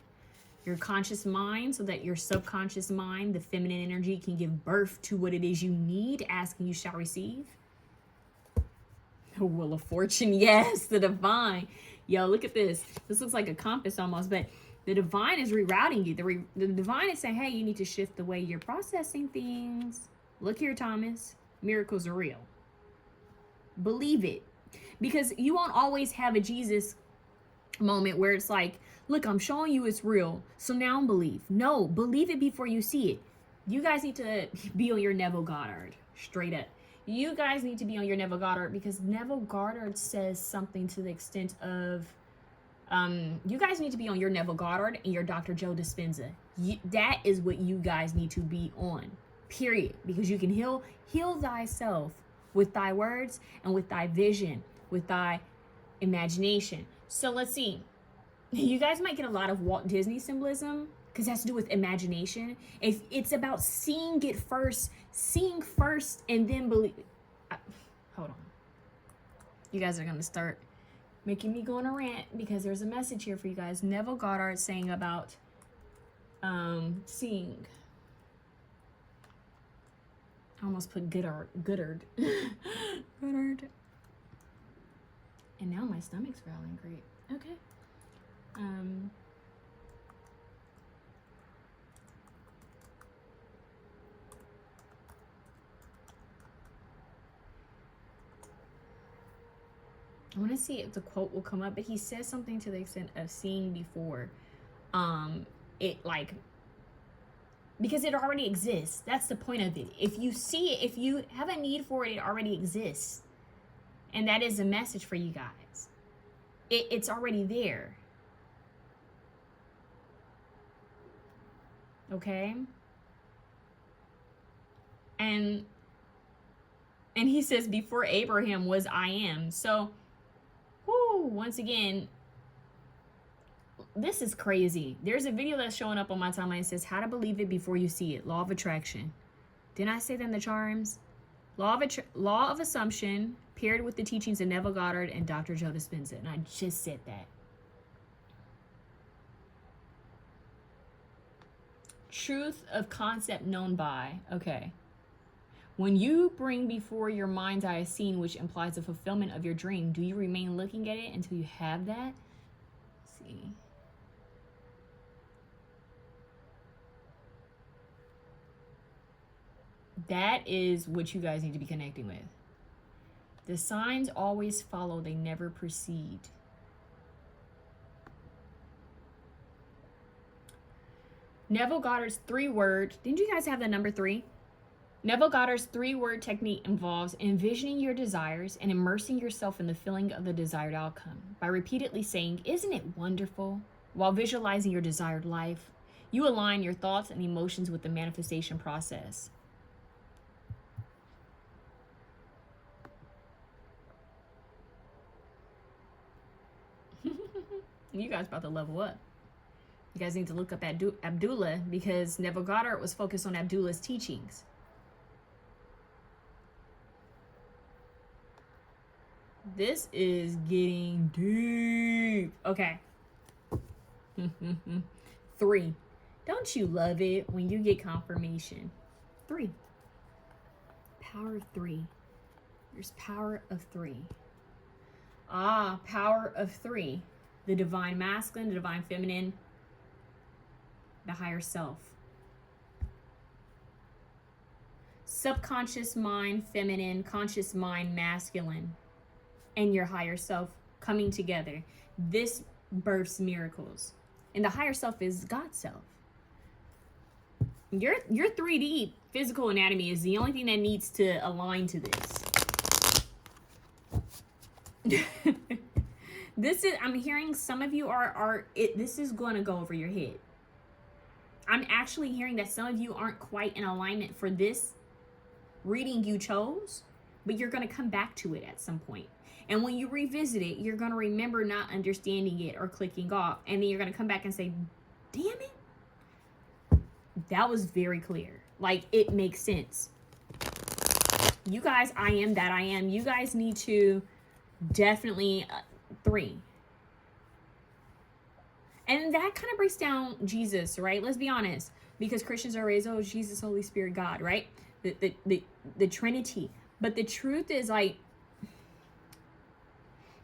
your conscious mind, so that your subconscious mind, the feminine energy, can give birth to what it is you need. Ask and you shall receive. The Wheel of Fortune, yes, the divine. Yo, look at this. This looks like a compass almost, but the divine is rerouting you. The divine is saying, hey, you need to shift the way you're processing things. Look here, Thomas. Miracles are real. Believe it. Because you won't always have a Jesus moment where it's like, look, I'm showing you it's real, so now believe. No, believe it before you see it. You guys need to be on your Neville Goddard, straight up. You guys need to be on your Neville Goddard, because Neville Goddard says something to the extent of, you guys need to be on your Neville Goddard and your Dr. Joe Dispenza. That is what you guys need to be on, period. Because you can heal thyself with thy words and with thy vision, with thy imagination. So let's see. You guys might get a lot of Walt Disney symbolism because it has to do with imagination. If it's about seeing it first, seeing first, and then believe. Hold on. You guys are going to start making me go on a rant because there's a message here for you guys. Neville Goddard saying about seeing. I almost put Goddard. Goddard. And now my stomach's growling. Great. Okay. I want to see if the quote will come up, but he says something to the extent of seeing before it, like, because it already exists. That's the point of it. If you see it, if you have a need for it, it already exists. And that is a message for you guys. It's already there. Okay? And he says, before Abraham was I am. So, once again, this is crazy. There's a video that's showing up on my timeline that says how to believe it before you see it. Law of attraction. Didn't I say that in the charms? Law of assumption paired with the teachings of Neville Goddard and Dr. Joe Dispenza. And I just said that. Truth of concept known by. Okay. When you bring before your mind's eye a scene which implies the fulfillment of your dream, do you remain looking at it until you have that? Let's see. That is what you guys need to be connecting with. The signs always follow, they never precede. Neville Goddard's 3-word. Didn't you guys have the number 3? Neville Goddard's 3-word technique involves envisioning your desires and immersing yourself in the feeling of the desired outcome by repeatedly saying, "Isn't it wonderful?" While visualizing your desired life, you align your thoughts and emotions with the manifestation process. You guys about to level up. You guys need to look up Abdullah, because Neville Goddard was focused on Abdullah's teachings. This is getting deep. Okay. 3. Don't you love it when you get confirmation? 3. Power of 3. There's power of 3. Power of 3. The divine masculine, the divine feminine, the higher self. Subconscious mind, feminine, conscious mind, masculine, and your higher self coming together. This births miracles. And the higher self is God's self. Your 3D physical anatomy is the only thing that needs to align to this. This is, I'm hearing some of you this is going to go over your head. I'm actually hearing that some of you aren't quite in alignment for this reading you chose, but you're going to come back to it at some point. And when you revisit it, you're going to remember not understanding it or clicking off. And then you're going to come back and say, damn it, that was very clear. Like, it makes sense. You guys, I am that I am. You guys need to definitely 3. And that kind of breaks down Jesus, right? Let's be honest. Because Christians are raised, oh, Jesus, Holy Spirit, God, right? The Trinity. But the truth is, like,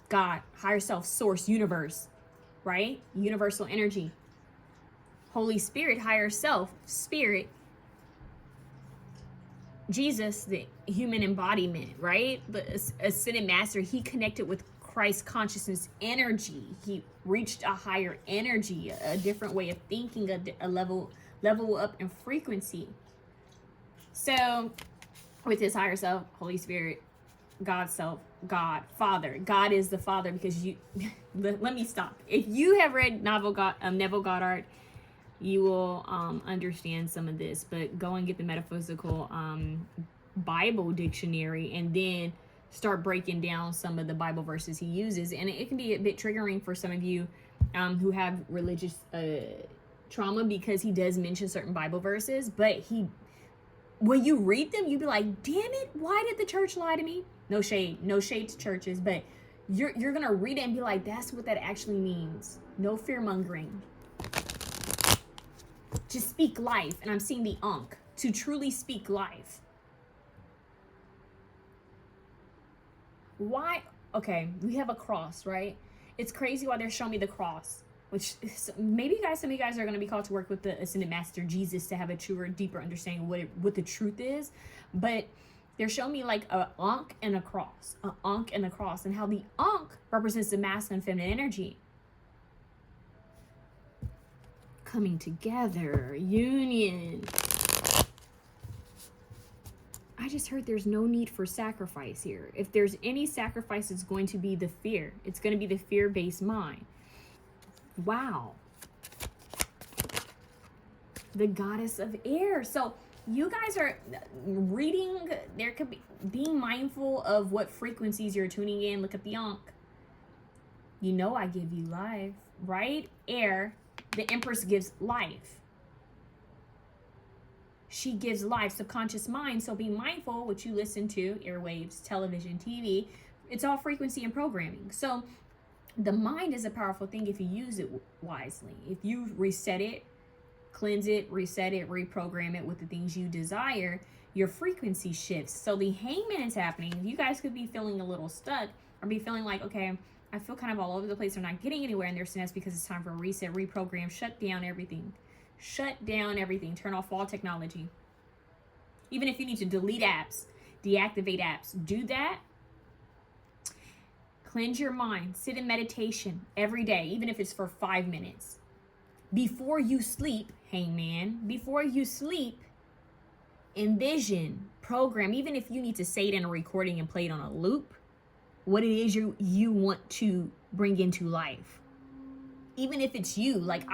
God, higher self, source, universe, right? Universal energy. Holy Spirit, higher self, spirit. Jesus, the human embodiment, right? The ascended master, he connected with Christ consciousness energy. He reached a higher energy, a different way of thinking, a level up in frequency. So with his higher self, Holy Spirit, God's self, God, Father. God is the Father, because you, let me stop. If you have read Neville Goddard, you will understand some of this, but go and get the metaphysical Bible dictionary and then start breaking down some of the Bible verses he uses. And it can be a bit triggering for some of you who have religious trauma because he does mention certain Bible verses, but when you read them, you be like, damn it, why did the church lie to me? No shade to churches, but you're gonna read it and be like, that's what that actually means. No fear mongering. Just speak life. And I'm seeing the Ankh, to truly speak life. Why? Okay, we have a cross, right? It's crazy why they're showing me the cross, which maybe some of you guys are going to be called to work with the Ascended Master Jesus to have a truer, deeper understanding of what the truth is. But they're showing me like a Ankh and a cross, and how the Ankh represents the masculine and feminine energy. Coming together, union. I just heard there's no need for sacrifice here. If there's any sacrifice, it's going to be the fear. It's going to be the fear-based mind. Wow. The goddess of air. So you guys are reading, there could be being mindful of what frequencies you're tuning in. Look at the Ankh. You know I give you life, right? Air, the Empress gives life. She gives life, subconscious mind. So be mindful what you listen to, airwaves, television, TV. It's all frequency and programming. So the mind is a powerful thing if you use it wisely. If you reset it, cleanse it, reset it, reprogram it with the things you desire, your frequency shifts. So the hangman is happening. You guys could be feeling a little stuck or be feeling like, okay, I feel kind of all over the place. They're not getting anywhere. And that's because it's time for a reset, reprogram, shut down everything. Shut down everything. Turn off all technology. Even if you need to delete apps, deactivate apps, do that. Cleanse your mind. Sit in meditation every day, even if it's for 5 minutes. Before you sleep, hangman, before you sleep, envision, program, even if you need to say it in a recording and play it on a loop, what it is you want to bring into life. Even if it's you, like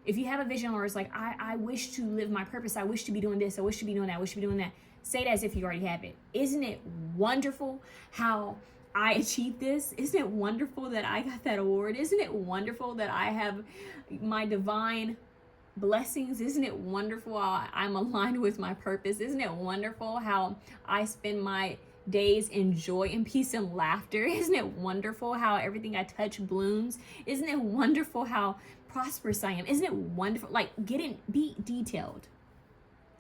if you have a vision where it's like, I wish to live my purpose, I wish to be doing this, I wish to be doing that, I wish to be doing that, say it as if you already have it. Isn't it wonderful how I achieved this? Isn't it wonderful that I got that award? Isn't it wonderful that I have my divine blessings? Isn't it wonderful how I'm aligned with my purpose? Isn't it wonderful how I spend my days in joy and peace and laughter? Isn't it wonderful how everything I touch blooms? Isn't it wonderful how prosperous I am? Isn't it wonderful? Like, be detailed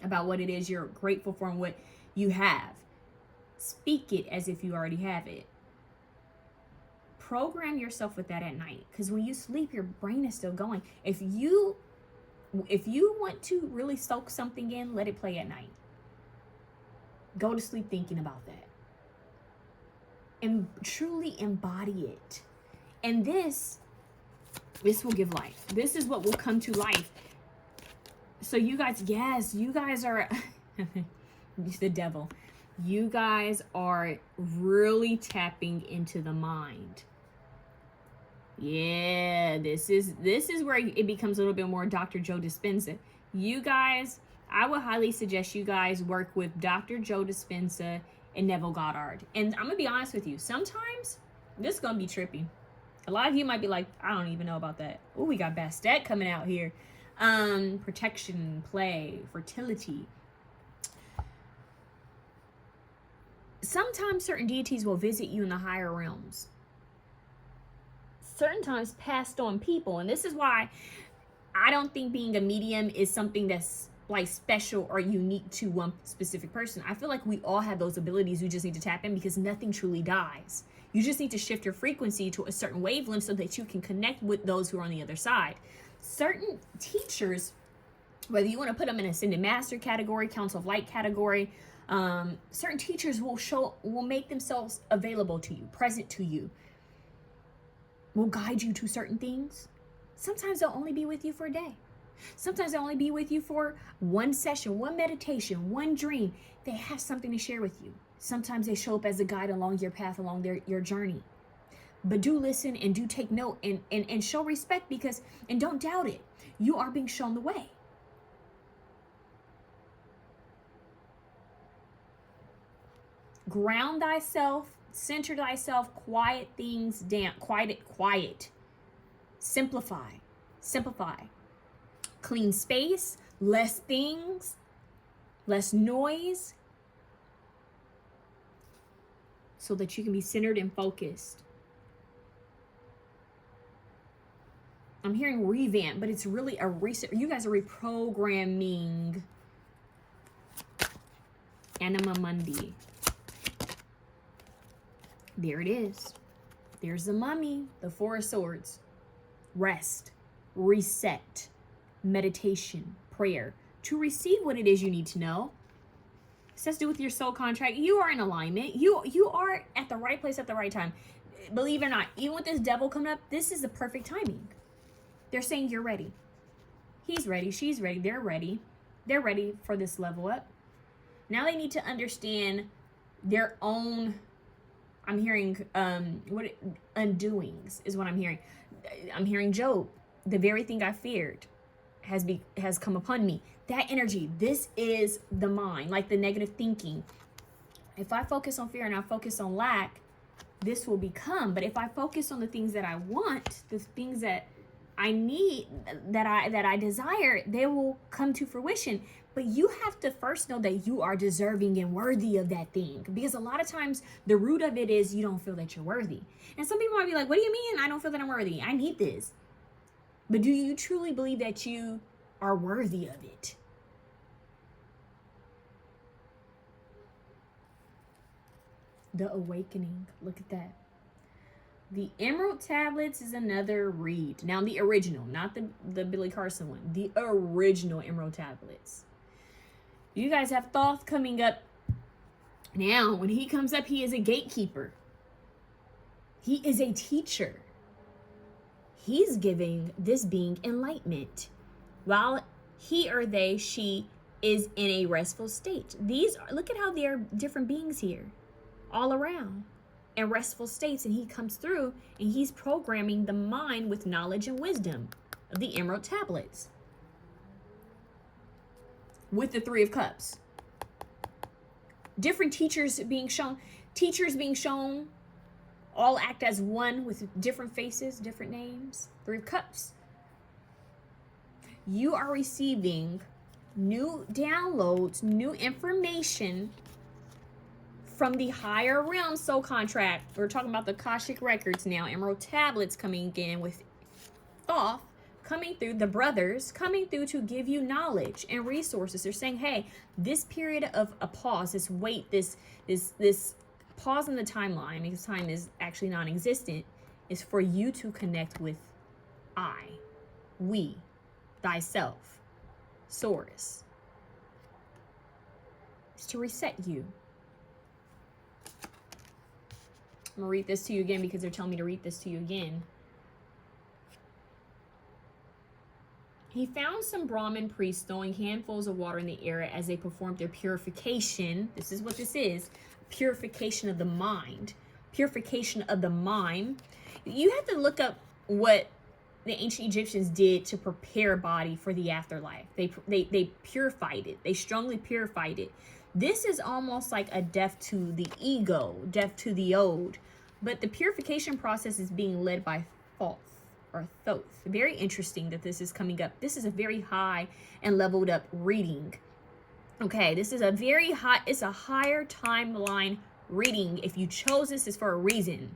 about what it is you're grateful for and what you have. Speak it as if you already have it. Program yourself with that at night, because when you sleep, your brain is still going. If you want to really soak something in, let it play at night. Go to sleep thinking about that. And truly embody it. And this will give life. This is what will come to life. So you guys, yes, you guys are the devil. You guys are really tapping into the mind. Yeah, this is where it becomes a little bit more Dr. Joe Dispenza. You guys, I would highly suggest you guys work with Dr. Joe Dispenza and Neville Goddard. And I'm gonna be honest with you, sometimes this is gonna be trippy. A lot of you might be like, I don't even know about that. Oh, we got Bastet coming out here. Protection, play, fertility. Sometimes certain deities will visit you in the higher realms. Certain times passed on people. And this is why I don't think being a medium is something that's like special or unique to one specific person. I feel like we all have those abilities. We just need to tap in, because nothing truly dies. You just need to shift your frequency to a certain wavelength so that you can connect with those who are on the other side. Certain teachers, whether you want to put them in Ascended Master category, Council of Light category, certain teachers will make themselves available to you, present to you, will guide you to certain things. Sometimes they'll only be with you for a day. Sometimes they'll only be with you for one session, one meditation, one dream. They have something to share with you. Sometimes they show up as a guide along your path, along your journey. But do listen and do take note and show respect, and don't doubt it. You are being shown the way. Ground thyself, center thyself, quiet things down, quiet. Simplify. simplify, clean space, less things, less noise, so that you can be centered and focused. I'm hearing revamp, but it's really a reset. You guys are reprogramming. Anima Mundi. There it is. There's the mummy, the Four of Swords. Rest, reset, meditation, prayer to receive what it is you need to know. This has to do with your soul contract. You are in alignment. You are at the right place at the right time. Believe it or not, even with this devil coming up, this is the perfect timing. They're saying you're ready. He's ready. She's ready. They're ready. They're ready for this level up. Now they need to understand their own, I'm hearing, undoings is what I'm hearing. I'm hearing Job, the very thing I feared has come upon me. That energy, this is the mind, like the negative thinking. If I focus on fear and I focus on lack, this will become. But if I focus on the things that I want, the things that I need, that I desire, they will come to fruition. But you have to first know that you are deserving and worthy of that thing. Because a lot of times the root of it is you don't feel that you're worthy. And some people might be like, what do you mean I don't feel that I'm worthy? I need this. But do you truly believe that you are worthy of it? The awakening. Look at that. The Emerald Tablets is another read. Now the original, not the Billy Carson one. The original Emerald Tablets. You guys have Thoth coming up. Now, when he comes up, he is a gatekeeper. He is a teacher. He's giving this being enlightenment. While he or they, she is in a restful state. Look at how there are different beings here. All around. In restful states, and he comes through and he's programming the mind with knowledge and wisdom of the Emerald Tablets with the Three of Cups. Different teachers being shown, all act as one with different faces, different names. Three of Cups. You are receiving new downloads, new information from the higher realm soul contract. We're talking about the Akashic records now. Emerald Tablets coming in with Thoth, coming through, the brothers coming through to give you knowledge and resources. They're saying, hey, this period of a pause, this wait, this pause in the timeline, because time is actually non-existent, is for you to connect with we, thyself, Source. It's to reset you. I'm going to read this to you again because they're telling me to read this to you again. He found some Brahmin priests throwing handfuls of water in the air as they performed their purification. This is what this is. Purification of the mind. Purification of the mind. You have to look up what the ancient Egyptians did to prepare a body for the afterlife. They purified it. They strongly purified it. This is almost like a death to the ego, death to the old. But the purification process is being led by Thoth. Or Thoth. Very interesting that this is coming up. This is a very high and leveled up reading. Okay, this is a very high, it's a higher timeline reading. If you chose this, it's for a reason.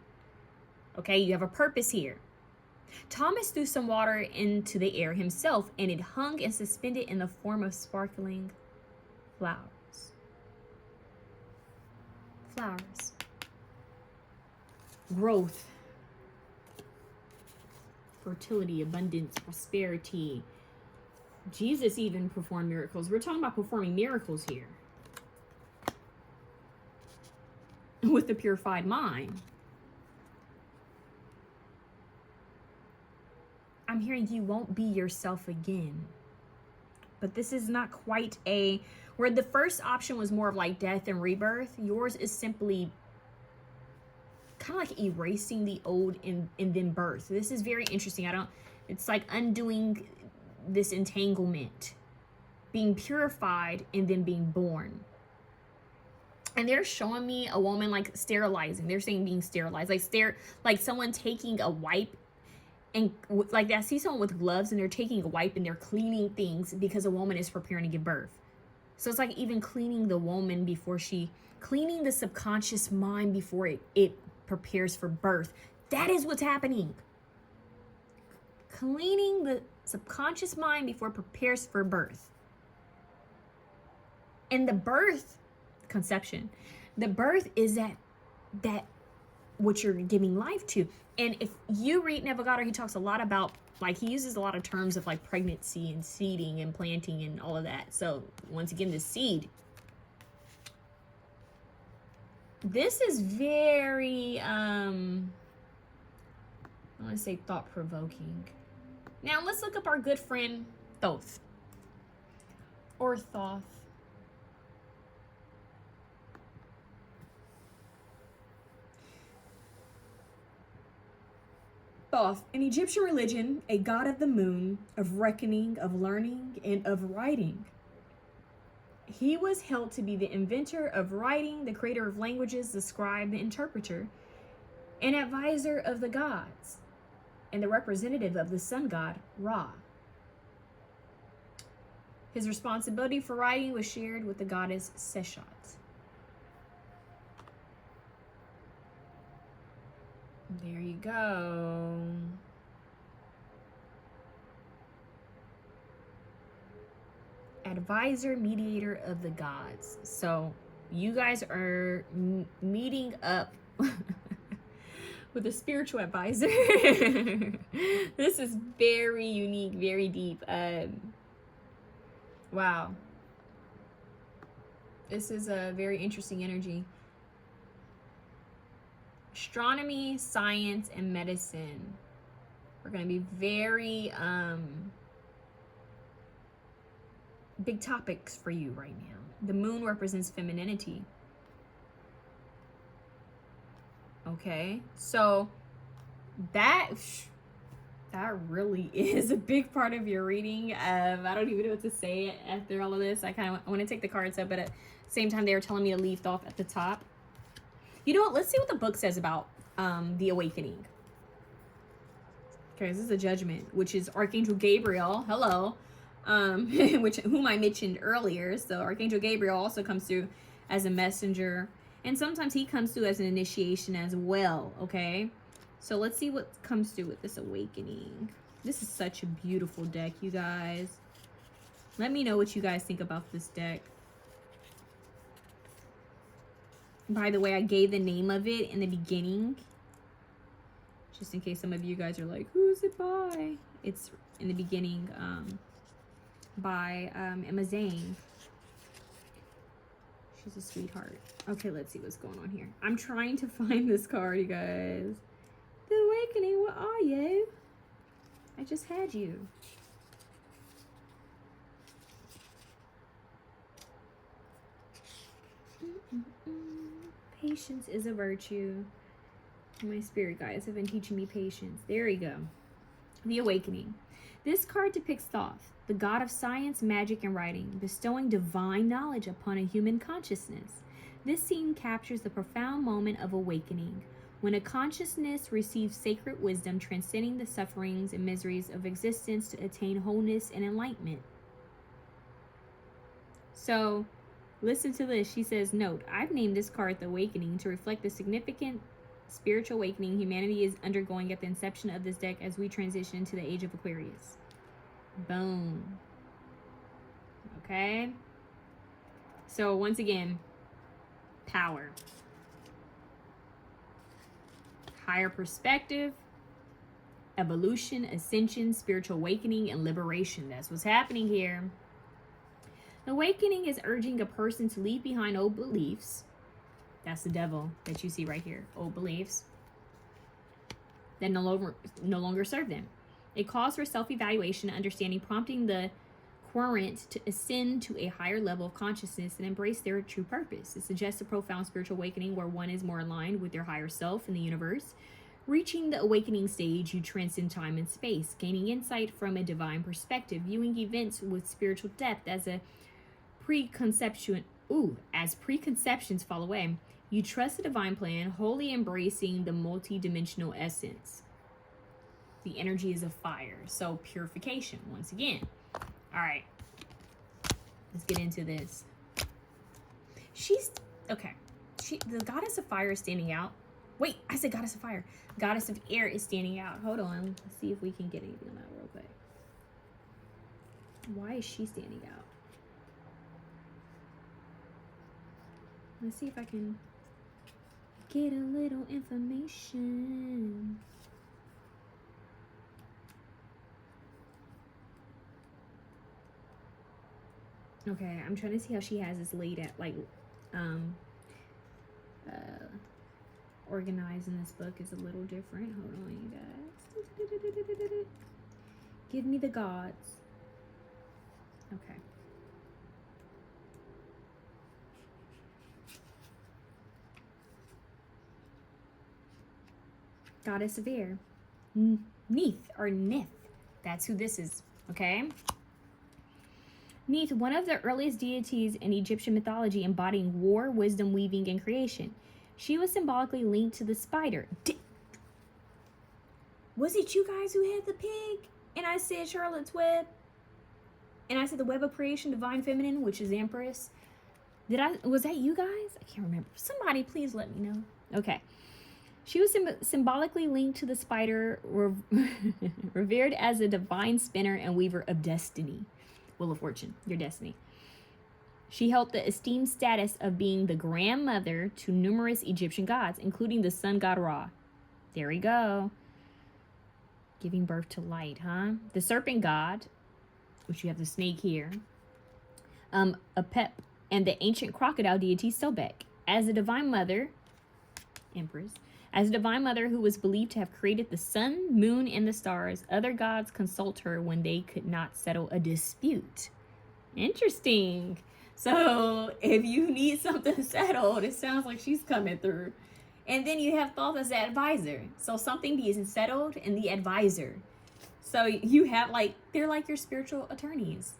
Okay, you have a purpose here. Thomas threw some water into the air himself, and it hung and suspended in the form of sparkling flowers. Flowers. Growth. Fertility, abundance, prosperity. Jesus even performed miracles. We're talking about performing miracles here. With the purified mind. I'm hearing you won't be yourself again. But this is not quite where the first option was more of like death and rebirth. Yours is simply kind of like erasing the old and then birth. This is very interesting. It's like undoing this entanglement, being purified and then being born. And they're showing me a woman like sterilizing. They're saying being sterilized, like someone taking a wipe And like I see someone with gloves and they're taking a wipe and they're cleaning things because a woman is preparing to give birth. So it's like even cleaning the woman before cleaning the subconscious mind before it prepares for birth. That is what's happening. Cleaning the subconscious mind before it prepares for birth. And the birth, conception, the birth is that what you're giving life to. And if you read Neville Goddard, he talks a lot about, like, he uses a lot of terms of like pregnancy and seeding and planting and all of that. So once again, the seed. This is very, I want to say thought-provoking. Now let's look up our good friend Thoth. Or Thoth. Thoth, in Egyptian religion, a god of the moon, of reckoning, of learning, and of writing. He was held to be the inventor of writing, the creator of languages, the scribe, the interpreter, an advisor of the gods, and the representative of the sun god, Ra. His responsibility for writing was shared with the goddess Seshat. There you go. Advisor, mediator of the gods. So you guys are meeting up with a spiritual advisor. This is very unique, very deep. Wow. This is a very interesting energy. Astronomy, science, and medicine are going to be very big topics for you right now. The moon represents femininity. Okay, so that really is a big part of your reading. I don't even know what to say after all of this. I want to take the cards up, but at the same time, they were telling me to leave off at the top. You know what? Let's see what the book says about the awakening. Okay, this is a judgment, which is Archangel Gabriel. Hello. Whom I mentioned earlier. So Archangel Gabriel also comes through as a messenger. And sometimes he comes through as an initiation as well. Okay. So let's see what comes through with this awakening. This is such a beautiful deck, you guys. Let me know what you guys think about this deck. By the way, I gave the name of it in the beginning, just in case some of you guys are like, who's it by? It's in the beginning by Emma Zane. She's a sweetheart. Okay, let's see what's going on here. I'm trying to find this card, you guys. The Awakening, what are you? I just had you. Patience is a virtue. My spirit guides have been teaching me patience. There you go. The Awakening. This card depicts Thoth, the god of science, magic, and writing, bestowing divine knowledge upon a human consciousness. This scene captures the profound moment of awakening, when a consciousness receives sacred wisdom, transcending the sufferings and miseries of existence to attain wholeness and enlightenment. So, listen to this. She says, note, I've named this card the Awakening to reflect the significant spiritual awakening humanity is undergoing at the inception of this deck as we transition to the age of Aquarius. Boom. Okay. So once again, power. Higher perspective, evolution, ascension, spiritual awakening, and liberation. That's what's happening here. The awakening is urging a person to leave behind old beliefs. That's the devil that you see right here. Old beliefs that no longer serve them. It calls for self-evaluation and understanding, prompting the querent to ascend to a higher level of consciousness and embrace their true purpose. It suggests a profound spiritual awakening where one is more aligned with their higher self in the universe. Reaching the awakening stage, you transcend time and space, gaining insight from a divine perspective, viewing events with spiritual depth as preconceptions fall away. You trust the divine plan, wholly embracing the multi-dimensional essence. The energy is of fire. So purification, once again. All right. Let's get into this. She's, okay. The goddess of fire is standing out. Wait, I said goddess of fire. Goddess of air is standing out. Hold on. Let's see if we can get anything on that real quick. Why is she standing out? Let's see if I can get a little information. Okay, I'm trying to see how she has this laid at, like, organized in this book is a little different. Hold on, you guys. Give me the gods. Okay. Goddess of air. Neith or Nith. That's who this is, okay? Neith, one of the earliest deities in Egyptian mythology embodying war, wisdom, weaving, and creation. She was symbolically linked to the spider. Was it you guys who had the pig? And I said Charlotte's Web? And I said the web of creation, divine feminine, which is empress. Was that you guys? I can't remember. Somebody please let me know. Okay. She was symbolically linked to the spider, revered as a divine spinner and weaver of destiny. Wheel of Fortune, your destiny. She held the esteemed status of being the grandmother to numerous Egyptian gods, including the sun god Ra. There we go. Giving birth to light, huh? The serpent god, which you have the snake here, Apep, and the ancient crocodile deity Sobek. As a divine mother, empress, as a divine mother who was believed to have created the sun, moon, and the stars, other gods consult her when they could not settle a dispute. Interesting. So if you need something settled, it sounds like she's coming through. And then you have Thoth as the advisor. So something being settled and the advisor. So you have they're like your spiritual attorneys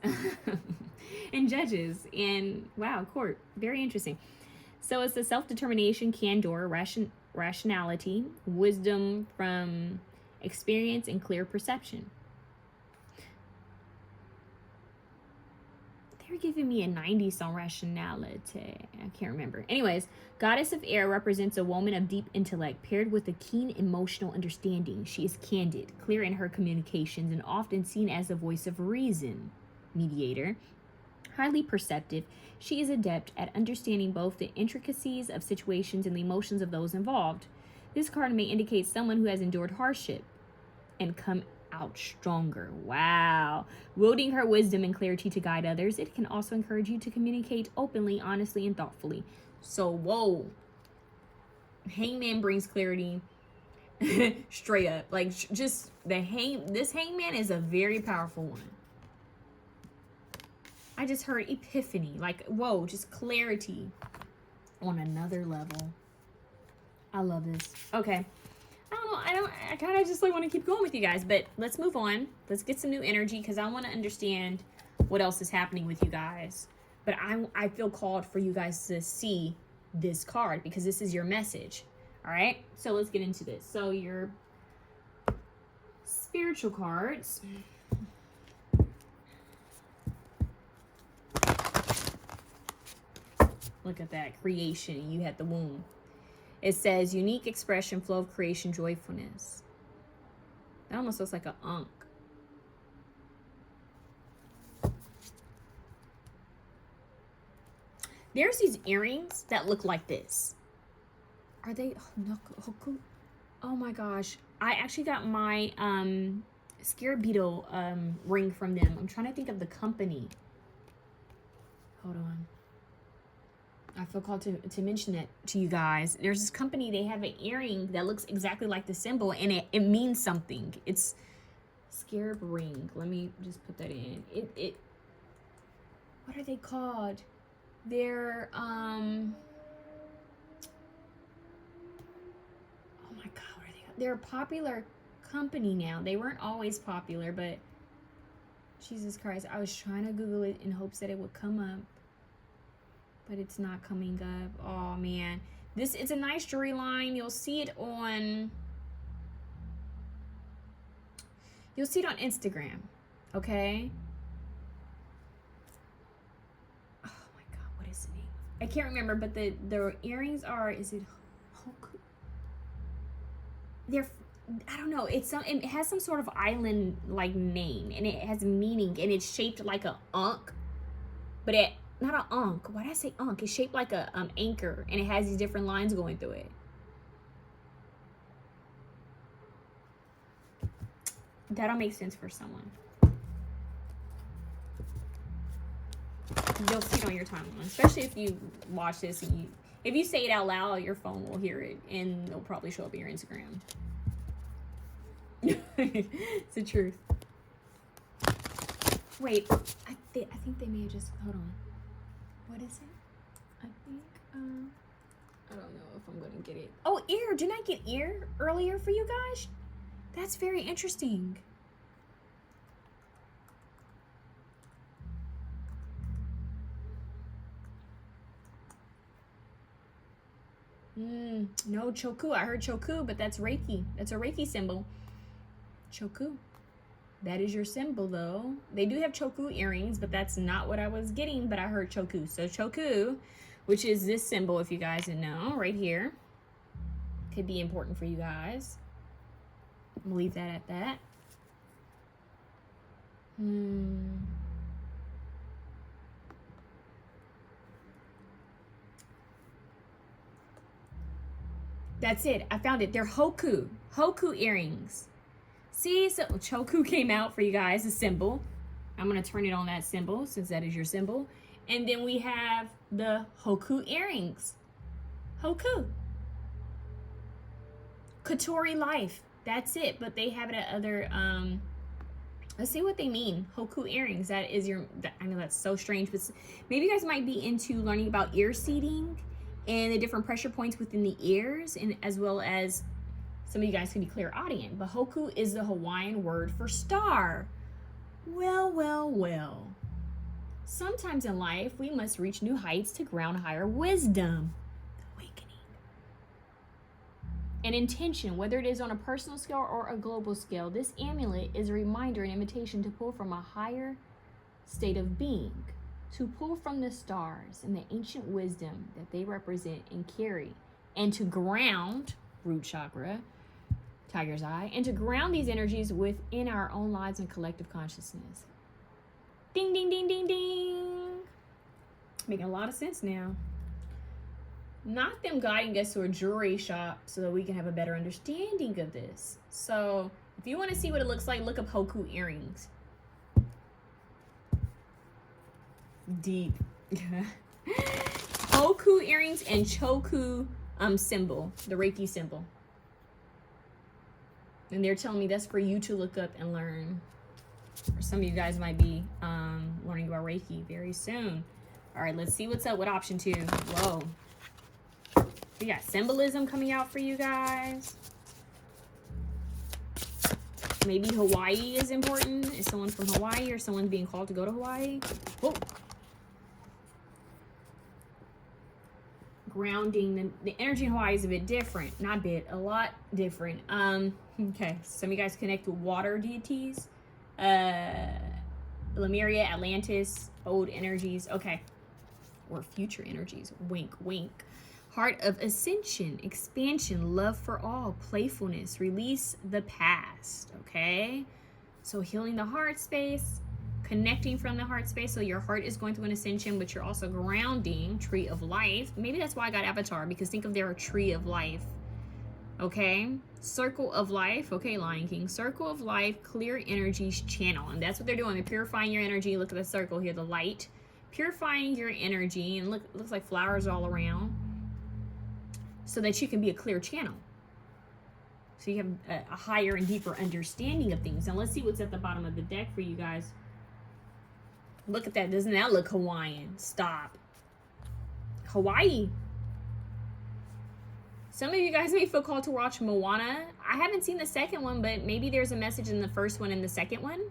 and judges and wow, court. Very interesting. So it's the self-determination, candor, rationality, wisdom from experience, and clear perception. They're giving me a 90s on rationality. I can't remember. Anyways, goddess of air represents a woman of deep intellect paired with a keen emotional understanding. She is candid, clear in her communications, and often seen as the voice of reason. Mediator. Highly perceptive, she is adept at understanding both the intricacies of situations and the emotions of those involved. This card may indicate someone who has endured hardship and come out stronger. Wow. Wielding her wisdom and clarity to guide others, it can also encourage you to communicate openly, honestly, and thoughtfully. So, whoa. Hangman brings clarity straight up. Like, just this hangman is a very powerful one. I just heard epiphany, like, whoa, just clarity on another level. I love this. Okay. I kind of just want to keep going with you guys, but let's move on. Let's get some new energy because I want to understand what else is happening with you guys. But I feel called for you guys to see this card because this is your message. All right. So let's get into this. So your spiritual cards. Look at that creation. You had the womb. It says unique expression, flow of creation, joyfulness. That almost looks like an ankh. There's these earrings that look like this. Are they? Oh my gosh. I actually got my scarab beetle ring from them. I'm trying to think of the company. Hold on. I feel called to mention it to you guys. There's this company, they have an earring that looks exactly like the symbol, and it means something. It's scarab ring. Let me just put that in. What are they called? They're, oh my God, what are they called? They're a popular company now. They weren't always popular, but Jesus Christ, I was trying to Google it in hopes that it would come up. But it's not coming up. Oh man. It's a nice jewelry line. You'll see it on You'll see it on Instagram, okay? Oh my God, what is the name? I can't remember, but the earrings are, is it Hoku? They're, I don't know, it's some, it has some sort of island like name, and it has meaning, and it's shaped like a ankh, but it, not an ankh, why did I say ankh? It's shaped like a anchor, and it has these different lines going through it. That'll make sense for someone. You'll see it on your timeline, especially if you watch this and you, if you say it out loud, your phone will hear it, and it'll probably show up in your Instagram. It's the truth. Wait, I think they may have just, hold on. What is it? I think, I don't know if I'm gonna get it. Oh, ear, didn't I get ear earlier for you guys? That's very interesting. No, 𝘂𝐻𝑢. I heard 𝘂𝐻𝑢, but that's Reiki. That's a Reiki symbol. 𝘂𝐻𝑢. That is your symbol, though. They do have 𝘂𝐻𝑢 earrings, but that's not what I was getting, but I heard 𝘂𝐻𝑢. So 𝘂𝐻𝑢, which is this symbol, if you guys didn't know, right here, could be important for you guys. We'll leave that at that. That's it. I found it. They're 𝘂𝐻𝑢 earrings. See, so 𝘂𝐻𝑢 came out for you guys, a symbol. I'm going to turn it on that symbol since that is your symbol. And then we have the 𝘂𝐻𝑢 earrings. 𝘂𝐻𝑢. Katori life. That's it. But they have it at other, let's see what they mean. 𝘂𝐻𝑢 earrings. That is your, I know that's so strange, but maybe you guys might be into learning about ear seeding and the different pressure points within the ears, and as well as some of you guys can be clairaudient. But 𝘂𝐻𝑢 is the Hawaiian word for star. Well, well, well. Sometimes in life, we must reach new heights to ground higher wisdom. Awakening. An intention, whether it is on a personal scale or a global scale, this amulet is a reminder and invitation to pull from a higher state of being, to pull from the stars and the ancient wisdom that they represent and carry, and to ground, root chakra, tiger's eye, and to ground these energies within our own lives and collective consciousness. Ding, ding, ding, ding, ding. Making a lot of sense now. Not them guiding us to a jewelry shop so that we can have a better understanding of this. So if you want to see what it looks like, look up 𝘂𝐻𝑢 earrings. Deep. 𝘂𝐻𝑢 earrings and 𝘂𝐻𝑢 symbol, the Reiki symbol. And they're telling me that's for you to look up and learn. Or some of you guys might be learning about Reiki very soon. All right, let's see what's up with option 2. Whoa. We got symbolism coming out for you guys. Maybe Hawaii is important. Is someone from Hawaii or someone being called to go to Hawaii? Whoa. Grounding. The energy in Hawaii is a bit different. Not a bit, a lot different. Okay, some of you guys connect with water deities. Lemuria, Atlantis, old energies. Okay. Or future energies. Wink, wink. Heart of ascension, expansion, love for all, playfulness, release the past. Okay. So healing the heart space, connecting from the heart space. So your heart is going through an ascension, but you're also grounding, tree of life. Maybe that's why I got Avatar, because think of their tree of life. Okay. Circle of life. Okay, Lion King. Circle of life, clear energies channel. And that's what they're doing. They're purifying your energy. Look at the circle here, the light. Purifying your energy. And look, it looks like flowers all around. So that you can be a clear channel. So you have a higher and deeper understanding of things. Now let's see what's at the bottom of the deck for you guys. Look at that. Doesn't that look Hawaiian? Stop. Hawaii. Some of you guys may feel called to watch Moana. I haven't seen the second one, but maybe there's a message in the first one and the second one.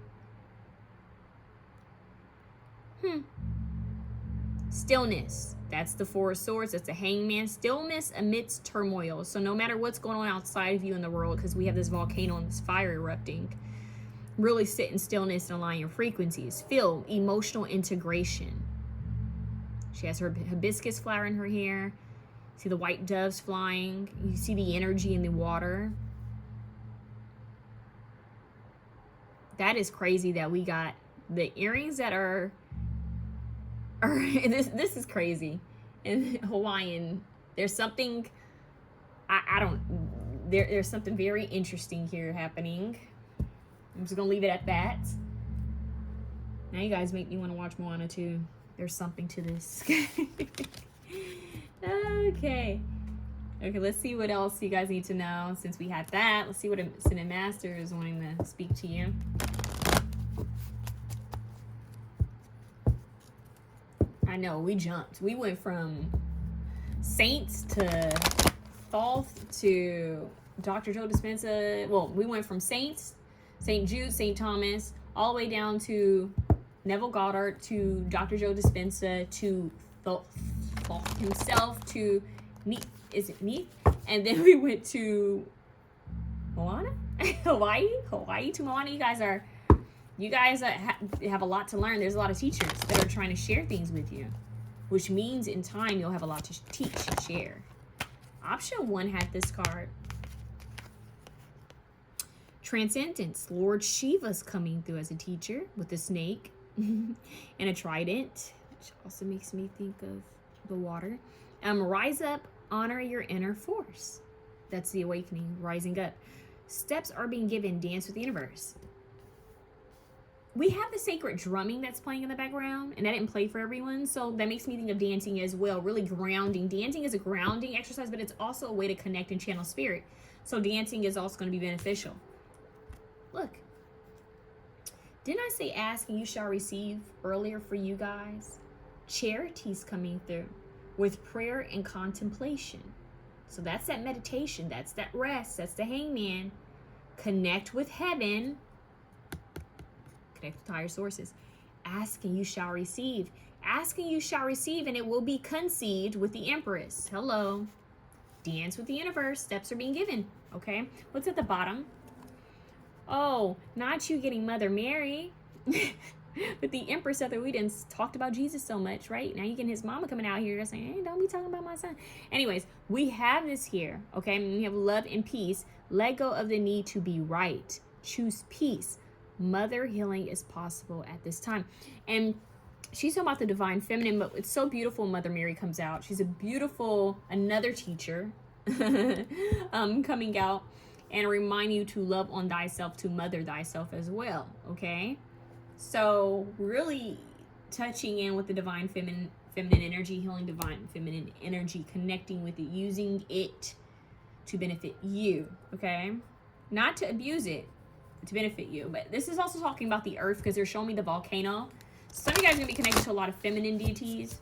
Stillness. That's the Four of Swords. That's the Hangman. Stillness amidst turmoil. So no matter what's going on outside of you in the world, because we have this volcano and this fire erupting, Really sit in stillness and align your frequencies. Feel emotional integration. She has her hibiscus flower in her hair. See the white doves flying. You see the energy in the water. That is crazy that we got the earrings that are this is crazy. In Hawaiian, there's something there's something very interesting here happening. I'm just gonna leave it at that. Now you guys make me want to watch Moana too. There's something to this. Okay, let's see what else you guys need to know. Since we had that, let's see what Ascended Master is wanting to speak to you. I know, we jumped. We went from saints to Thoth to Dr. Joe Dispenza. Well, we went from saints, St. Jude, St. Thomas, all the way down to Neville Goddard, to Dr. Joe Dispenza, to Thoth himself, to Neith. Is it Neith? And then we went to Moana? Hawaii to Moana. You guys have a lot to learn. There's a lot of teachers that are trying to share things with you, which means in time you'll have a lot to teach and share. Option 1 had this card. Transcendence. Lord Shiva's coming through as a teacher with a snake and a trident, which also makes me think of the water. Rise up, honor your inner force. That's the awakening, rising up. Steps are being given, dance with the universe. We have the sacred drumming that's playing in the background, and that didn't play for everyone, so that makes me think of dancing as well, really grounding. Dancing is a grounding exercise, but it's also a way to connect and channel spirit. So dancing is also going to be beneficial. Look, didn't I say ask and you shall receive earlier for you guys? Charity's coming through with prayer and contemplation. So that's that meditation, that's that rest, that's the hangman. Connect with heaven. Connect with higher sources. Ask and you shall receive. Ask and you shall receive, and it will be conceived with the Empress. Hello. Dance with the universe. Steps are being given. Okay. What's at the bottom? Oh, not you getting Mother Mary. But the Empress said that we didn't talked about Jesus so much, right? Now you getting his mama coming out here saying, hey, don't be talking about my son. Anyways, we have this here. Okay. And we have love and peace. Let go of the need to be right. Choose peace. Mother healing is possible at this time. And she's talking about the divine feminine, but it's so beautiful. Mother Mary comes out. She's a beautiful, another teacher coming out and remind you to love on thyself, to mother thyself as well. Okay. So really touching in with the divine feminine energy, healing divine feminine energy, connecting with it, using it to benefit you. Okay. Not to abuse it, to benefit you. But this is also talking about the earth, because they're showing me the volcano. Some of you guys are going to be connected to a lot of feminine deities.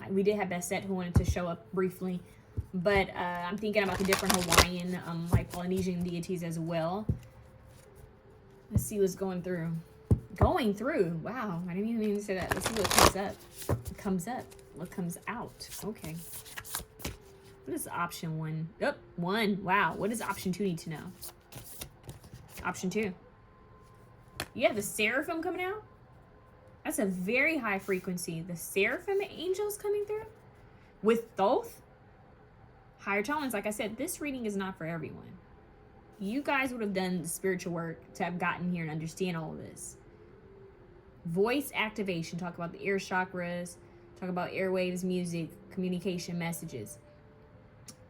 We did have Bessette who wanted to show up briefly, but I'm thinking about the different Hawaiian, like Polynesian deities as well. Let's see what's going through. Going through. Wow, I didn't even mean to say that. Let's see what comes up. Comes up. What comes out? Okay. What is option 1? Oh, 1. Wow. What does option 2 need to know? Option 2. You have the seraphim coming out. That's a very high frequency. The seraphim angels coming through with Thoth. Higher tones. Like I said, this reading is not for everyone. You guys would have done the spiritual work to have gotten here and understand all of this. Voice activation. Talk about the ear chakras. Talk about airwaves, music, communication, messages.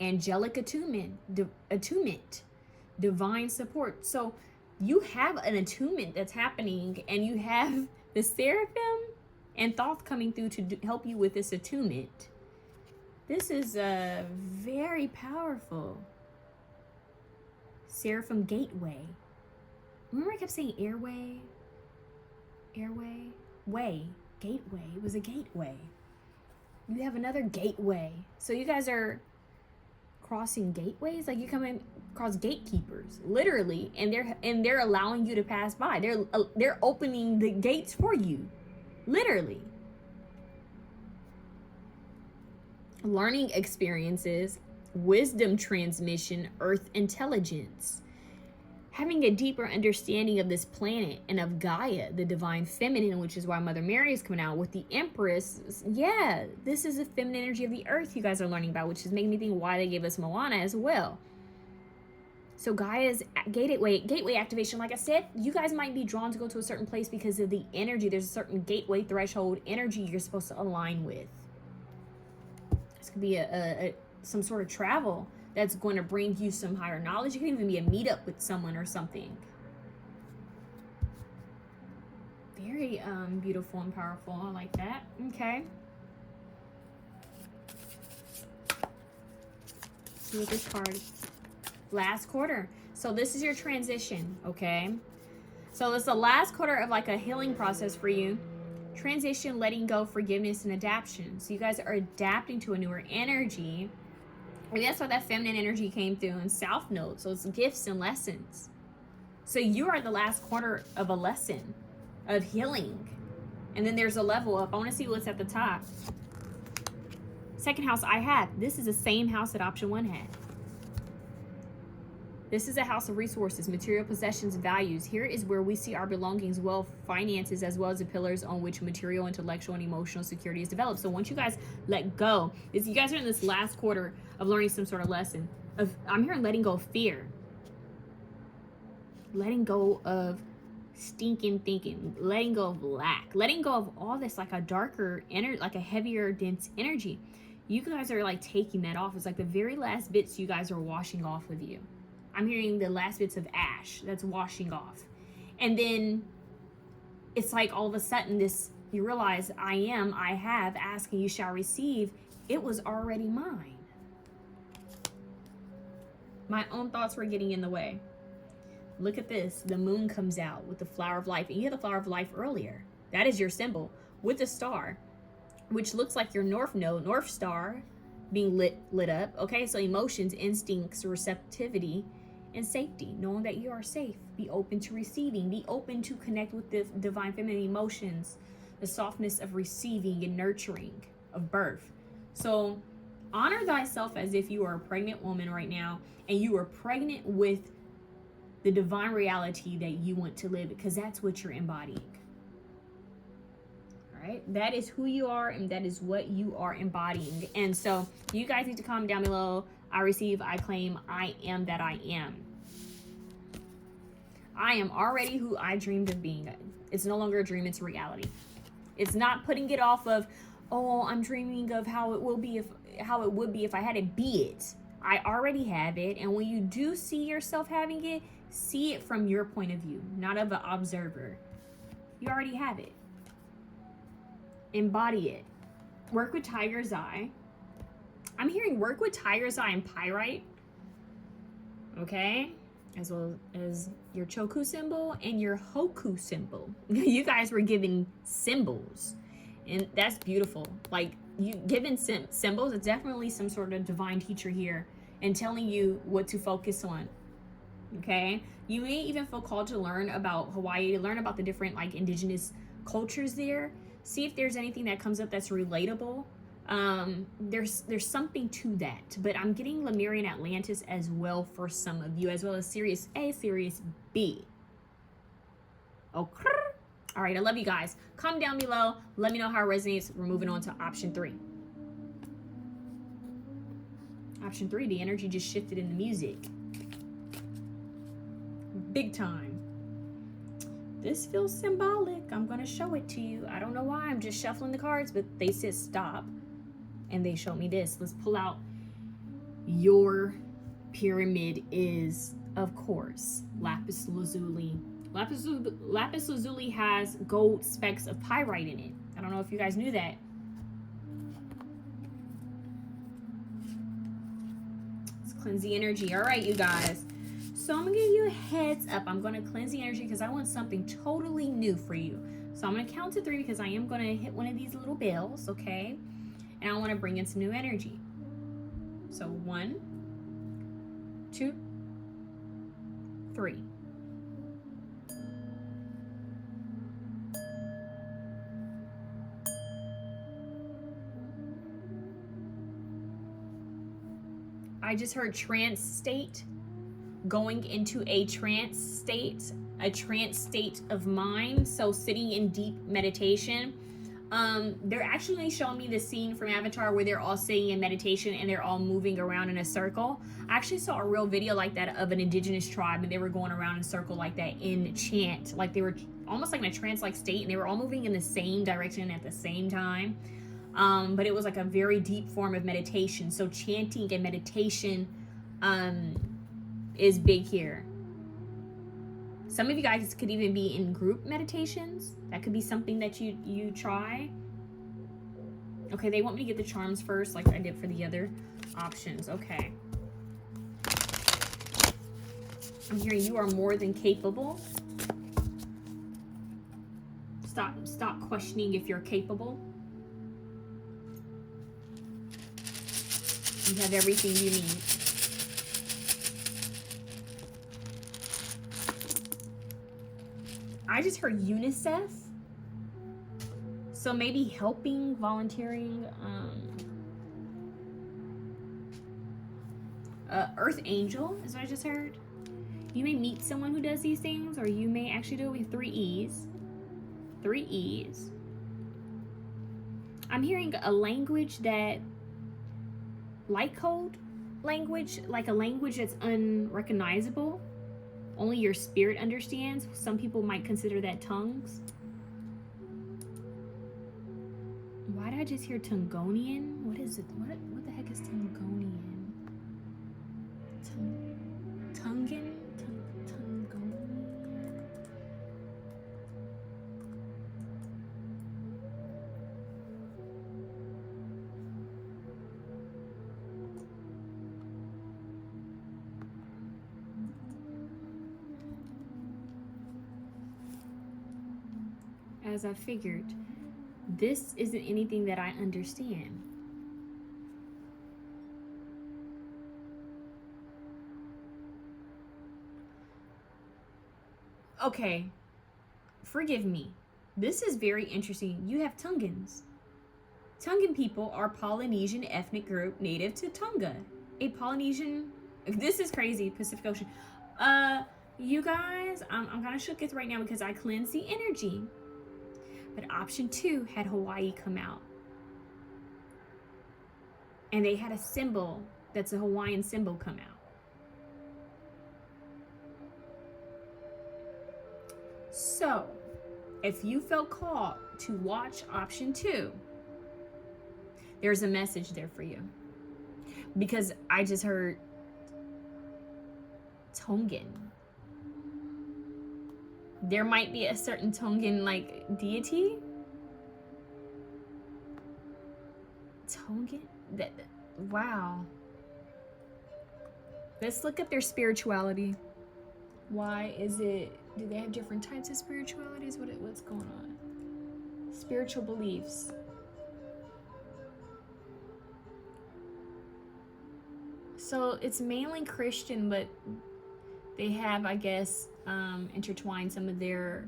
Angelic attunement. Divine support. So you have an attunement that's happening, and you have the seraphim and Thoth coming through to help you with this attunement. This is very powerful. Seraphim gateway. Remember I kept saying airway? Way. Gateway. It was a gateway. You have another gateway. So you guys are crossing gateways. Like you come in across gatekeepers, literally, and they're allowing you to pass by. They're opening the gates for you, literally. Learning experiences, wisdom transmission, earth intelligence. having a deeper understanding of this planet and of Gaia, the divine feminine, which is why Mother Mary is coming out with the Empress. Yeah, this is the feminine energy of the earth you guys are learning about, which is making me think why they gave us Moana as well. So Gaia's gateway activation, like I said, you guys might be drawn to go to a certain place because of the energy. There's a certain gateway threshold energy you're supposed to align with. This could be some sort of travel that's going to bring you some higher knowledge. It could even be a meetup with someone or something. Very beautiful and powerful. I like that. Okay. Let's see what this card. Last quarter. So this is your transition, okay? So it's the last quarter of like a healing process for you. Transition, letting go, forgiveness, and adaptation. So you guys are adapting to a newer energy. And that's why that feminine energy came through in South Node. So it's gifts and lessons. So you are the last quarter of a lesson of healing. And then there's a level up. I want to see what's at the top. Second house I had. This is the same house that option 1 had. This is a house of resources, material possessions, values. Here is where we see our belongings, wealth, finances, as well as the pillars on which material, intellectual, and emotional security is developed. So once you guys let go, you guys are in this last quarter of learning some sort of lesson. I'm hearing letting go of fear. Letting go of stinking thinking. Letting go of lack. Letting go of all this like a darker, like a heavier, dense energy. You guys are like taking that off. It's like the very last bits you guys are washing off of you. I'm hearing the last bits of ash that's washing off. And then it's like all of a sudden this, you realize I have, ask and you shall receive. It was already mine. My own thoughts were getting in the way. Look at this. The moon comes out with the flower of life. And you had the flower of life earlier. That is your symbol with the star, which looks like your north node, north star being lit up. Okay, so emotions, instincts, receptivity, and safety, knowing that you are safe. Be open to receiving. Be open to connect with the divine feminine emotions, the softness of receiving and nurturing of birth. So honor thyself as if you are a pregnant woman right now and you are pregnant with the divine reality that you want to live, because that's what you're embodying. All right, that is who you are and that is what you are embodying. And so you guys need to comment down below. I receive, I claim, I am that I am. I am already who I dreamed of being. It's no longer a dream, it's reality. It's not putting it off of, oh, I'm dreaming of how it would be if I had it. Be it. I already have it. And when you do see yourself having it, see it from your point of view, not of an observer. You already have it. Embody it. Work with Tiger's Eye. I'm hearing work with Tiger's Eye and Pyrite. Okay? As well as your Choku symbol and your Hoku symbol. You guys were given symbols. And that's beautiful. Like, you given symbols, it's definitely some sort of divine teacher here and telling you what to focus on. Okay? You may even feel called to learn about Hawaii, to learn about the different like indigenous cultures there. See if there's anything that comes up that's relatable. There's something to that, but I'm getting Lemurian Atlantis as well for some of you, as well as Sirius A, Sirius B. Okay. All right, I love you guys. Comment down below. Let me know how it resonates. We're moving on to option 3. Option 3, the energy just shifted in the music. Big time. This feels symbolic. I'm going to show it to you. I don't know why. I'm just shuffling the cards, but they said stop. And they showed me this. Let's pull out. Your pyramid is, of course, lapis lazuli. Lapis lazuli has gold specks of pyrite in it. I don't know if you guys knew that. Let's cleanse the energy. All right, you guys. So I'm going to give you a heads up. I'm going to cleanse the energy because I want something totally new for you. So I'm going to count to 3 because I am going to hit one of these little bells, okay? And I want to bring in some new energy. So 1, 2, 3. I just heard trance state, going into a trance state of mind. So sitting in deep meditation. They're actually showing me the scene from Avatar where they're all sitting in meditation and they're all moving around in a circle. I actually saw a real video like that of an indigenous tribe, and they were going around in a circle like that in chant, like they were almost like in a trance-like state, and they were all moving in the same direction at the same time. But it was like a very deep form of meditation. So chanting and meditation is big here. Some of you guys could even be in group meditations. That could be something that you try. Okay, they want me to get the charms first, like I did for the other options. Okay. I'm hearing you are more than capable. Stop questioning if you're capable. You have everything you need. I just heard UNICEF. So maybe helping, volunteering. Earth Angel is what I just heard. You may meet someone who does these things, or you may actually do it with 3 E's. 3 E's. I'm hearing a language that, light code language, like a language that's unrecognizable. Only your spirit understands. Some people might consider that tongues. Why did I just hear Tongonian? What is it? What the heck is Tongonian? Tungan? Tongonian? As I figured, this isn't anything that I understand. Okay, forgive me. This is very interesting. You have Tongans. Tongan people are Polynesian ethnic group native to Tonga. A Polynesian, this is crazy, Pacific Ocean. You guys, I'm kind of shook right now because I cleansed the energy. But option 2 had Hawaii come out. And they had a symbol that's a Hawaiian symbol come out. So, if you felt called to watch option 2, there's a message there for you. Because I just heard Tongan. There might be a certain Tongan like deity. Tongan? Wow. Let's look at their spirituality. Why is it? Do they have different types of spiritualities? What's going on? Spiritual beliefs. So it's mainly Christian, but they have, I guess, intertwined some of their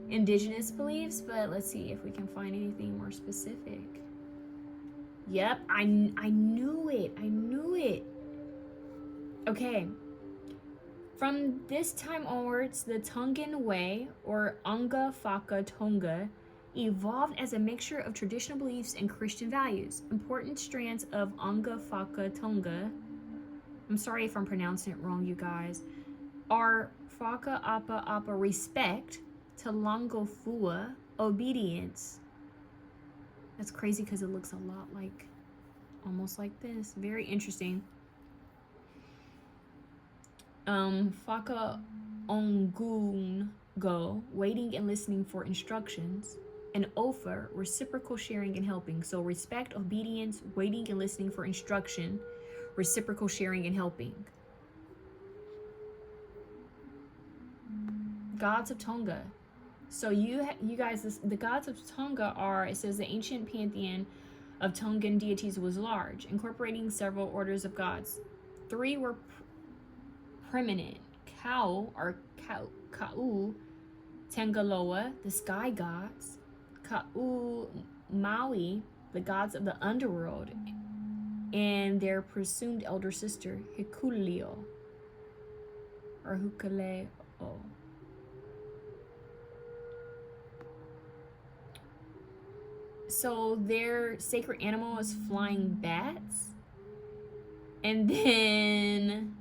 indigenous beliefs. But let's see if we can find anything more specific. Yep, I knew it. I knew it. Okay. From this time onwards, the Tongan way, or Anga Whaka Tonga, evolved as a mixture of traditional beliefs and Christian values. Important strands of Anga Whaka Tonga, I'm sorry if I'm pronouncing it wrong, you guys, are Whaka Apa Apa respect, Talango Fua obedience. That's crazy because it looks a lot like, almost like this. Very interesting. Whaka Ongun Go, waiting and listening for instructions. And Ofa, reciprocal sharing and helping. So respect, obedience, waiting and listening for instruction, reciprocal sharing and helping. Gods of Tonga. So you guys, the gods of Tonga are, it says the ancient pantheon of Tongan deities was large, incorporating several orders of gods. 3 were preeminent. Ka'u, Tangaloa, the sky gods. Ka'u Maui, the gods of the underworld, and their presumed elder sister, Hikuleo. or 𝐂𝐚𝐬𝑜. So their sacred animal is flying bats. And then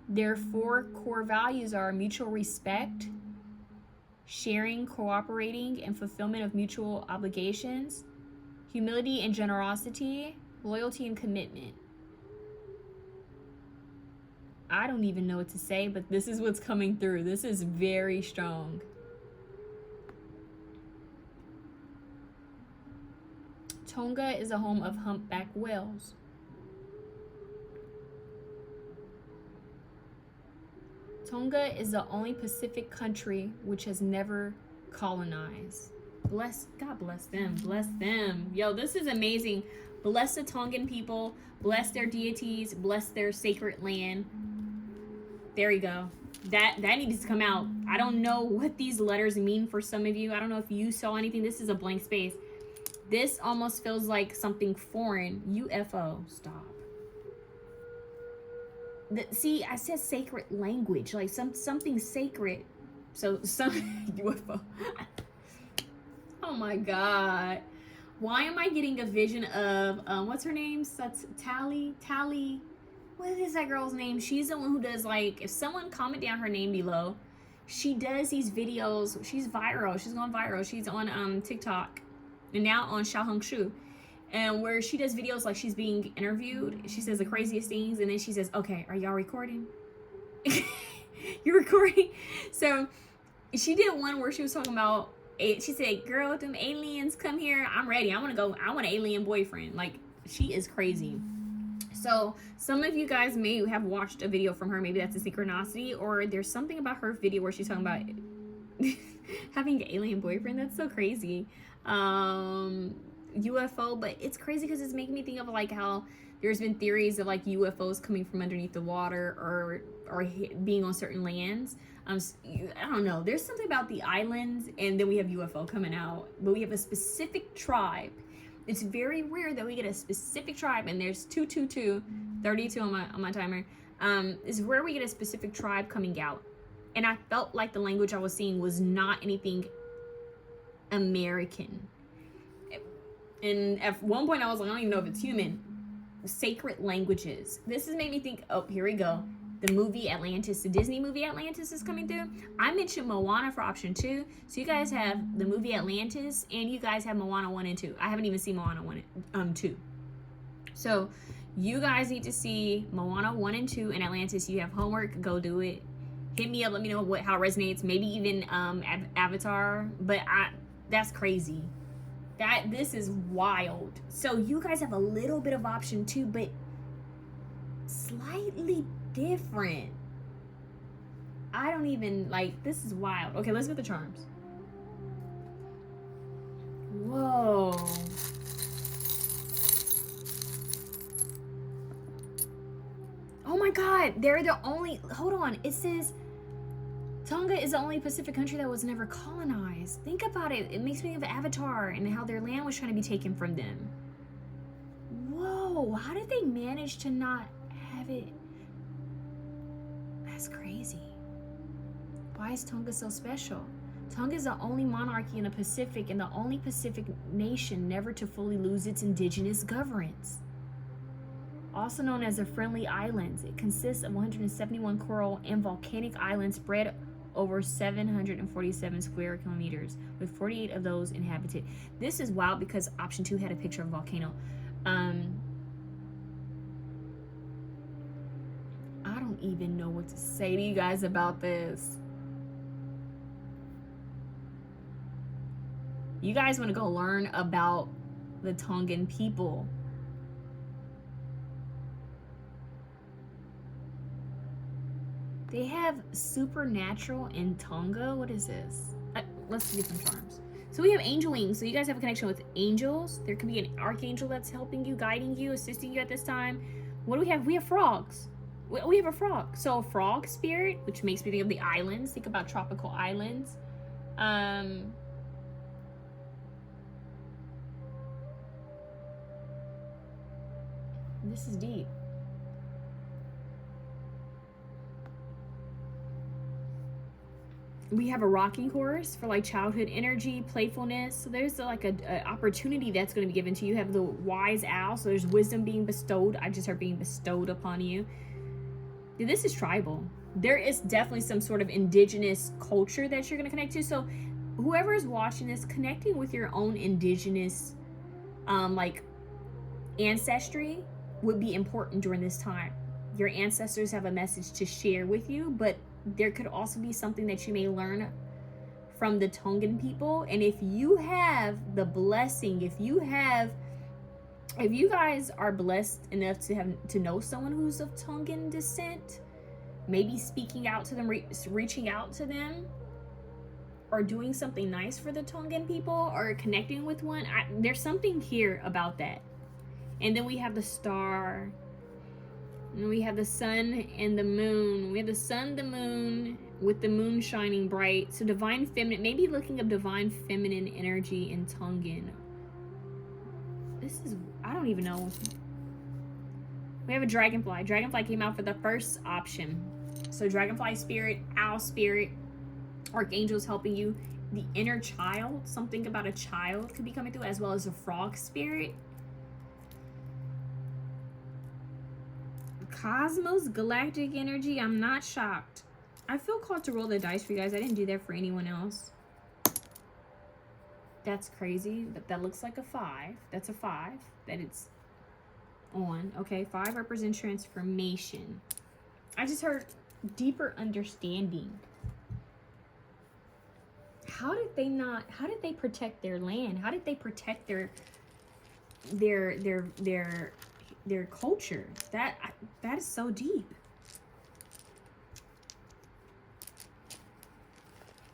their 4 core values are mutual respect, sharing, cooperating, and fulfillment of mutual obligations, humility and generosity, loyalty and commitment. I don't even know what to say, but this is what's coming through. This is very strong. Tonga is a home of humpback whales. Tonga is the only Pacific country which has never colonized. God bless them, bless them. Yo, this is amazing. Bless the Tongan people, bless their deities, bless their sacred land. There you go. That needs to come out. I don't know what these letters mean for some of you. I don't know if you saw anything. This is a blank space. This almost feels like something foreign. UFO, stop. See, I said sacred language, like something sacred. So some UFO. Oh my God. Why am I getting a vision of what's her name? That's Tally. What is that girl's name? She's the one who does, like, if someone comment down her name below, she does these videos. She's viral. She's gone viral. She's on TikTok and now on xiaohongshu. And where she does videos like she's being interviewed, she says the craziest things, and then she says, okay, are y'all recording? You're recording? So she did one where she was talking about, she said, girl, them aliens come here, I'm ready. I want an alien boyfriend. Like, she is crazy. So some of you guys may have watched a video from her. Maybe that's a synchronicity, or there's something about her video where she's talking about having an alien boyfriend. That's so crazy. UFO, but it's crazy because it's making me think of like how there's been theories of like UFOs coming from underneath the water or being on certain lands. I don't know. There's something about the islands, and then we have UFO coming out, but we have a specific tribe. It's very rare that we get a specific tribe, and there's 32 on my timer. Is where we get a specific tribe coming out, and I felt like the language I was seeing was not anything American. And at one point I was like, I don't even know if it's human. Sacred languages. This has made me think, oh, here we go. The movie Atlantis, the Disney movie Atlantis is coming through. I mentioned Moana for option 2. So you guys have the movie Atlantis, and you guys have Moana 1 and 2. I haven't even seen Moana 2. So you guys need to see Moana 1 and 2 and Atlantis. You have homework, go do it. Hit me up, let me know how it resonates. Maybe even Avatar, but that's crazy. This is wild. So you guys have a little bit of option 2, but slightly different. I don't even, like, this is wild. Okay, let's get the charms. Whoa. Oh my God, they're the only, hold on, it says Tonga is the only Pacific country that was never colonized. Think about it. It makes me think of Avatar and how their land was trying to be taken from them. Whoa, how did they manage to not have it? That's crazy. Why is Tonga so special? Tonga is the only monarchy in the Pacific and the only Pacific nation never to fully lose its indigenous governance. Also known as the Friendly Islands, it consists of 171 coral and volcanic islands spread over 747 square kilometers, with 48 of those inhabited. This is wild because option 2 had a picture of a volcano. I don't even know what to say to you guys about this. You guys want to go learn about the Tongan people. They have supernatural in Tonga. What is this? Let's get some charms. So we have angel wings. So you guys have a connection with angels. There could be an archangel that's helping you, guiding you, assisting you at this time. What do we have? We have frogs. We have a frog. So a frog spirit, which makes me think of the islands. Think about tropical islands. This is deep. We have a rocking horse for like childhood energy, playfulness. So there's like a opportunity that's going to be given to you. You have the wise owl. So there's wisdom being bestowed. I just heard being bestowed upon you. Dude, this is tribal. There is definitely some sort of indigenous culture that you're going to connect to. So whoever is watching this, connecting with your own indigenous like ancestry would be important during this time. Your ancestors have a message to share with you, but there could also be something that you may learn from the Tongan people. And if you have the blessing, if you guys are blessed enough to know someone who's of Tongan descent, maybe speaking out to them, reaching out to them, or doing something nice for the Tongan people, or connecting with one, there's something here about that. And then we have the star, and we have the sun and the moon. We have the sun, the moon, with the moon shining bright. So divine feminine, maybe looking up divine feminine energy in Tongan. This is, I don't even know. We have a dragonfly. Dragonfly came out for the first option. So dragonfly spirit, owl spirit, archangels helping you. The inner child, something about a child could be coming through, as well as a frog spirit. Cosmos, galactic energy. I'm not shocked. I feel called to roll the dice for you guys. I didn't do that for anyone else. That's crazy, but that looks like a 5. That's a 5 that it's on. Okay, 5 represents transformation. I just heard deeper understanding. How did they protect their land? How did they protect their culture? That is so deep.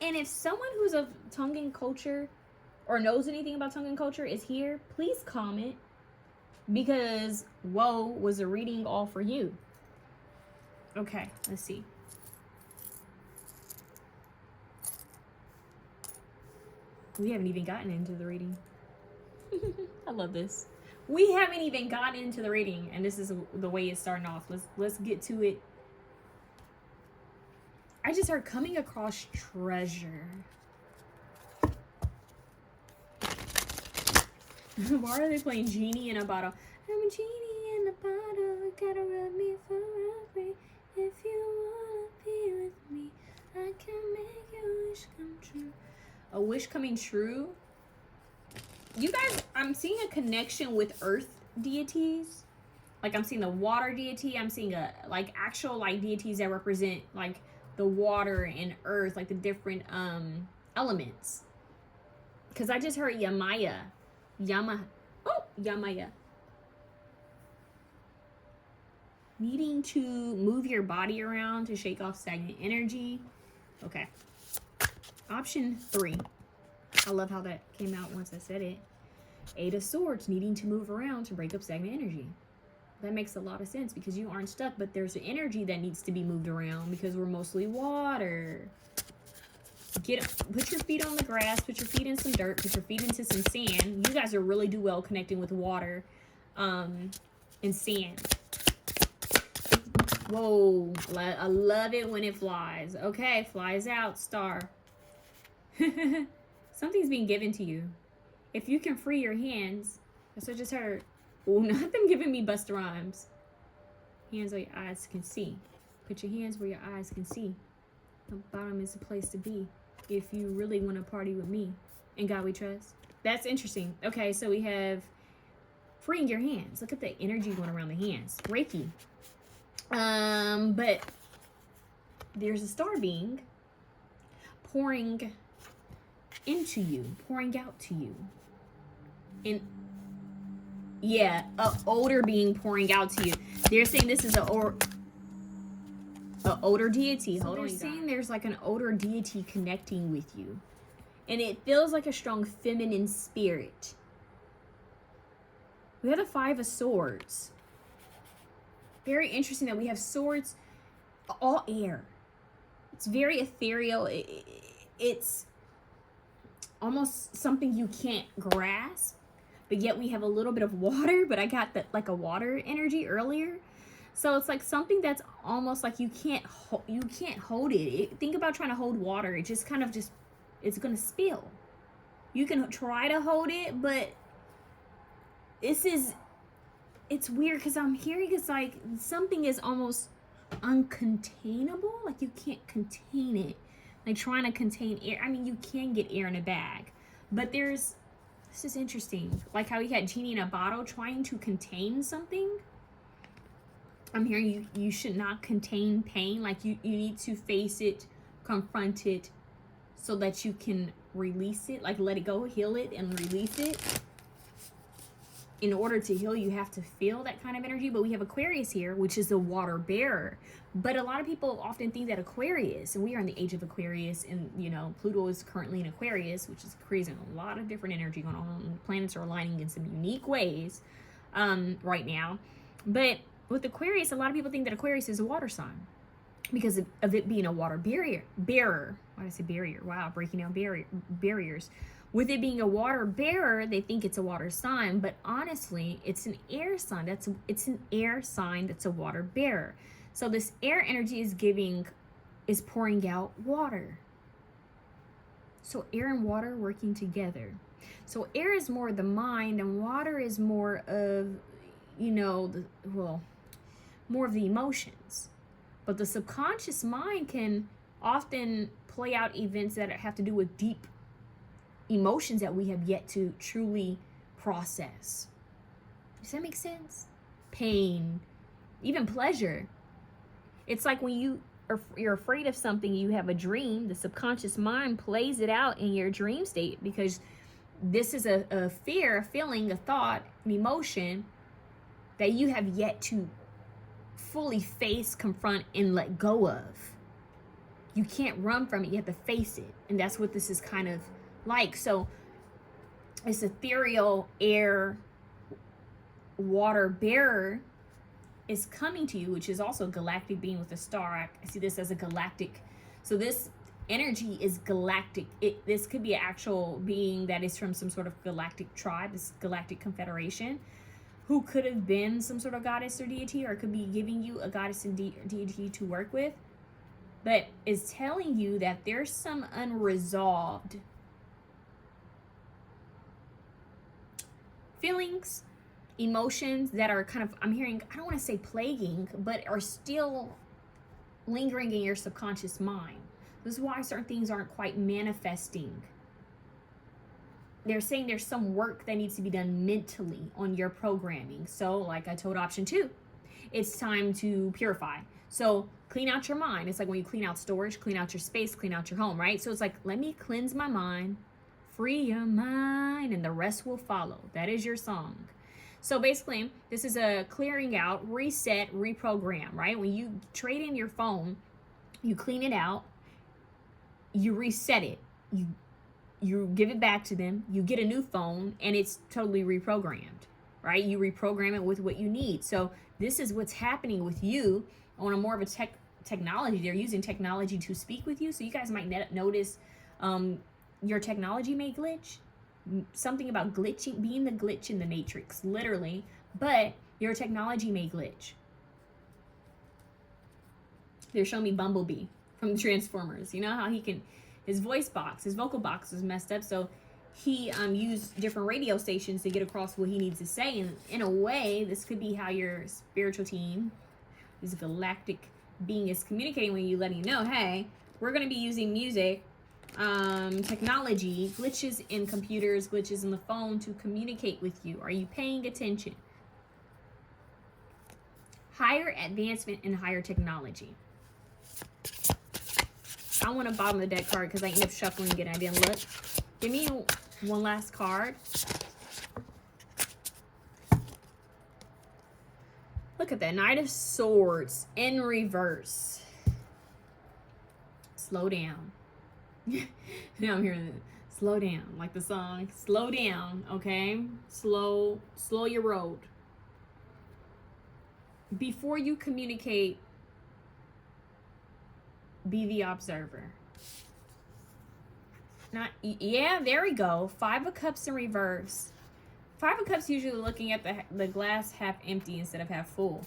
And if someone who's of Tongan culture or knows anything about Tongan culture is here, please comment, because whoa, was a reading all for you. Okay, let's see. We haven't even gotten into the reading. I love this. We haven't even gotten into the reading, and this is the way it's starting off. Let's get to it. I just heard coming across treasure. Why are they playing Genie in a Bottle? I'm a genie in a bottle, gotta rub me for a free. If you wanna be with me, I can make your wish come true. A wish coming true? You guys, I'm seeing a connection with earth deities. Like I'm seeing the water deity. I'm seeing like actual like deities that represent like the water and earth, like the different elements. Because I just heard Yamaya. Yamaya. Needing to move your body around to shake off stagnant energy. Okay. Option 3. I love how that came out once I said it. 8 of Swords, needing to move around to break up stagnant energy. That makes a lot of sense because you aren't stuck, but there's an energy that needs to be moved around because we're mostly water. Put your feet on the grass, put your feet in some dirt, put your feet into some sand. You guys are really do well connecting with water and sand. Whoa, I love it when it flies. Okay, flies out, star. Something's being given to you. If you can free your hands, that's what I just heard. Oh, not them giving me Busta Rhymes. Hands where your eyes can see. Put your hands where your eyes can see. The bottom is the place to be if you really want to party with me. In God we trust. That's interesting. Okay, so we have freeing your hands. Look at the energy going around the hands. Reiki. But there's a star being pouring into you, pouring out to you. And yeah, a older being pouring out to you. They're saying this is a older deity. So they're saying there's like an older deity connecting with you. And it feels like a strong feminine spirit. We have the 5 of Swords. Very interesting that we have swords, all air. It's very ethereal. It's almost something you can't grasp, but yet we have a little bit of water, but I got that like a water energy earlier. So it's like something that's almost like you can't hold it. Think about trying to hold water. It just kind of it's gonna spill. You can try to hold it, but it's weird because I'm hearing it's like something is almost uncontainable. Like you can't contain it. Like trying to contain air. I mean, you can get air in a bag, but this is interesting. Like how you had genie in a bottle trying to contain something. I'm hearing you should not contain pain. Like you need to face it, confront it, so that you can release it. Like let it go, heal it, and release it. In order to heal, you have to feel that kind of energy. But we have Aquarius here, which is the water bearer. But a lot of people often think that Aquarius, and we are in the age of Aquarius, and you know, Pluto is currently in Aquarius, which is crazy. A lot of different energy going on. Planets are aligning in some unique ways right now. But with Aquarius, a lot of people think that Aquarius is a water sign because of it being a water bearer. Why did I say barrier? Wow, breaking down barriers. With it being a water bearer, they think it's a water sign, but honestly, it's an air sign. It's an air sign that's a water bearer. So this air energy is pouring out water. So air and water working together. So air is more of the mind, and water is more of, you know, more of the emotions. But the subconscious mind can often play out events that have to do with deep emotions that we have yet to truly process. Does that make sense? Pain, even pleasure. It's like when you're afraid of something, you have a dream, the subconscious mind plays it out in your dream state because this is a fear, a feeling, a thought, an emotion that you have yet to fully face, confront, and let go of. You can't run from it, you have to face it. And that's what this is kind of like. So this ethereal air water bearer is coming to you, which is also a galactic being with a star. I see this as a galactic. So this energy is galactic. This could be an actual being that is from some sort of galactic tribe, this galactic confederation, who could have been some sort of goddess or deity, or could be giving you a goddess and deity to work with, but is telling you that there's some unresolved feelings, emotions that are kind of, I'm hearing, I don't want to say plaguing, but are still lingering in your subconscious mind. This is why certain things aren't quite manifesting. They're saying there's some work that needs to be done mentally on your programming. So like I told option 2, it's time to purify. So clean out your mind. It's like when you clean out storage, clean out your space, clean out your home, right? So it's like, let me cleanse my mind, free your mind, and the rest will follow. That is your song. So basically, this is a clearing out, reset, reprogram, right? When you trade in your phone, you clean it out, you reset it, you give it back to them, you get a new phone, and it's totally reprogrammed, right? You reprogram it with what you need. So this is what's happening with you on a more of a technology. They're using technology to speak with you. So you guys might notice your technology may glitch. Something about glitching, being the glitch in the matrix, literally, but your technology may glitch. They're showing me Bumblebee from the Transformers. You know how his voice box, his vocal box was messed up, so he used different radio stations to get across what he needs to say. And in a way, this could be how your spiritual team, this galactic being, is communicating with you, letting you know, hey, we're going to be using music, technology, glitches in computers, glitches in the phone to communicate with you. Are you paying attention? Higher advancement and higher technology. I want a bottom of the deck card because I ended up shuffling again. I didn't look. Give me one last card. Look at that. Knight of Swords in reverse. Slow down. Now I'm hearing it. Slow down. Like the song. Slow down, okay? Slow your road. Before you communicate, be the observer. Yeah, there we go. 5 of Cups in reverse. 5 of Cups usually looking at the glass half empty instead of half full.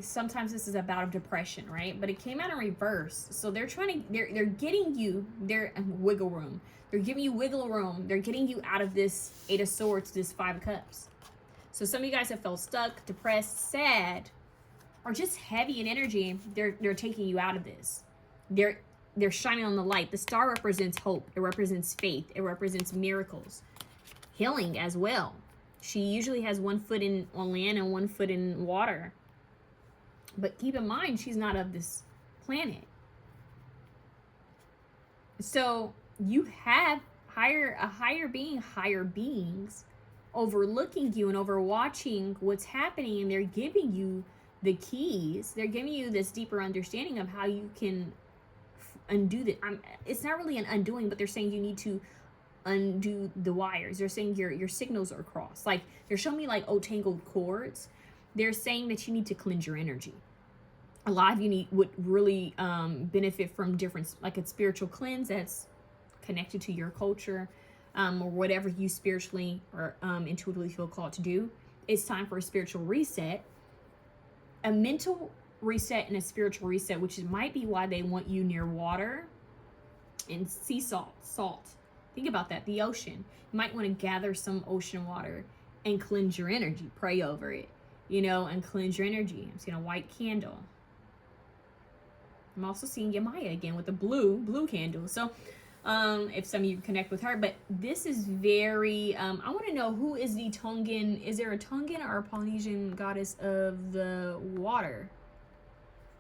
sometimes this is a bout of depression, right? But it came out in reverse. So they're getting you, wiggle room. They're giving you wiggle room. They're getting you out of this 8 of Swords, this 5 of Cups. So some of you guys have felt stuck, depressed, sad, or just heavy in energy. They're taking you out of this. They're shining on the light. The star represents hope. It represents faith. It represents miracles. Healing as well. She usually has 1 foot on land and 1 foot in water. But keep in mind, she's not of this planet. So you have higher beings overlooking you and overwatching what's happening, and they're giving you the keys. They're giving you this deeper understanding of how you can undo the. It's not really an undoing, but they're saying you need to undo the wires. They're saying your signals are crossed. Like they're showing me like tangled cords. They're saying that you need to cleanse your energy. A lot of you would really benefit from different, like a spiritual cleanse that's connected to your culture, or whatever you spiritually or intuitively feel called to do. It's time for a spiritual reset, a mental reset and a spiritual reset, which might be why they want you near water and sea salt. Think about that, the ocean. You might want to gather some ocean water and cleanse your energy, pray over it, and cleanse your energy. I'm seeing a white candle. I'm also seeing Yamaya again with the blue candle. So if some of you connect with her, but this is very, I want to know, who is the Tongan, is there a Tongan or a Polynesian goddess of the water?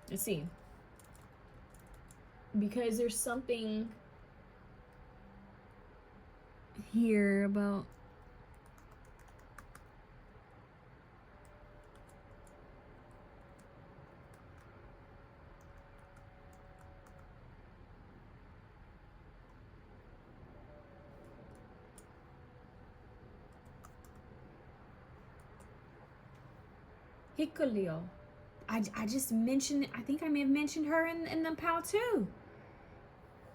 Let's see. Because there's something here about 𝘃𝐲. I just mentioned, I think I may have mentioned her in the POW too.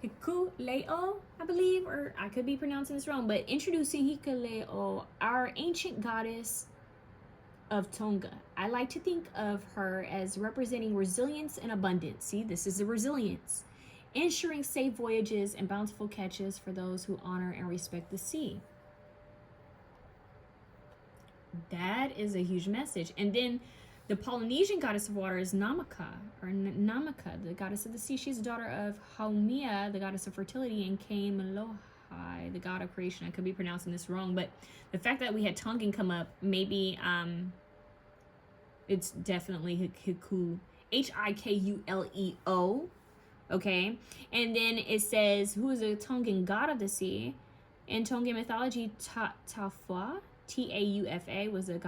𝘃𝐬𝐜, I believe, or I could be pronouncing this wrong, but introducing 𝘃𝐬𝐜, our ancient goddess of Tonga. I like to think of her as representing resilience and abundance. See, this is the resilience. Ensuring safe voyages and bountiful catches for those who honor and respect the sea. That is a huge message. And then the Polynesian goddess of water is Namaka, the goddess of the sea. She's the daughter of Haumea, the goddess of fertility, and 𝐾𝐬𝐼, the god of creation. I could be pronouncing this wrong, but the fact that we had Tongan come up, maybe it's definitely Hiku, HIKULEO, okay? And then it says, who is a Tongan god of the sea? In Tongan mythology, Taufa, Taufa, was a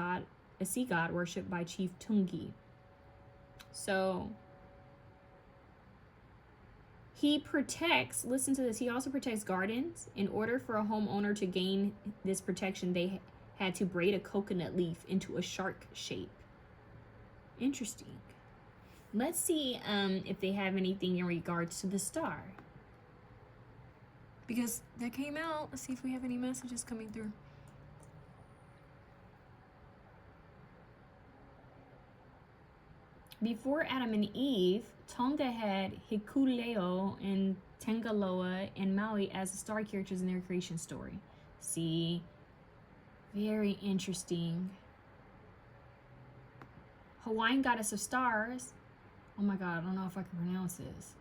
sea god worshipped by Chief Tungi. So he protects, listen to this, he also protects gardens. In order for a homeowner to gain this protection, they had to braid a coconut leaf into a shark shape. Interesting. Let's see if they have anything in regards to the star. Because that came out. Let's see if we have any messages coming through. Before Adam and Eve, Tonga had 𝘃𝐬𝐜 and Tangaloa and Maui as the star characters in their creation story. See? Very interesting. Hawaiian goddess of stars. Oh my God, I don't know if I can pronounce this.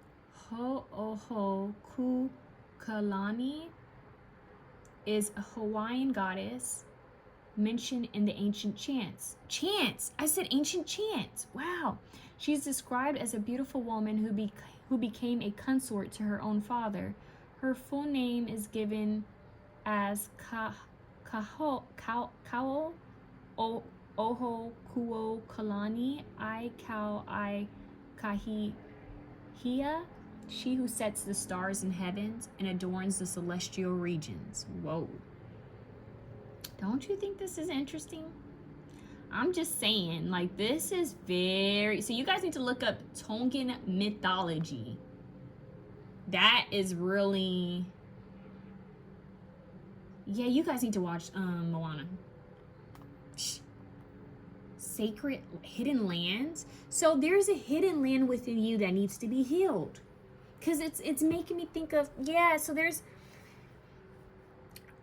Ho'ohokukalani is a Hawaiian goddess mentioned in the ancient chants. Chants! I said ancient chants. Wow. She's described as a beautiful woman who became a consort to her own father. Her full name is given as Ohokuokalani 𝐼𝐾𝐬𝐼, she who sets the stars in heavens and adorns the celestial regions. Whoa. Don't you think this is interesting? I'm just saying, like, this is very... So you guys need to look up Tongan mythology. That is really... Yeah, you guys need to watch Moana. sacred hidden lands. So there's a hidden land within you that needs to be healed. Because it's making me think of, yeah, so there's,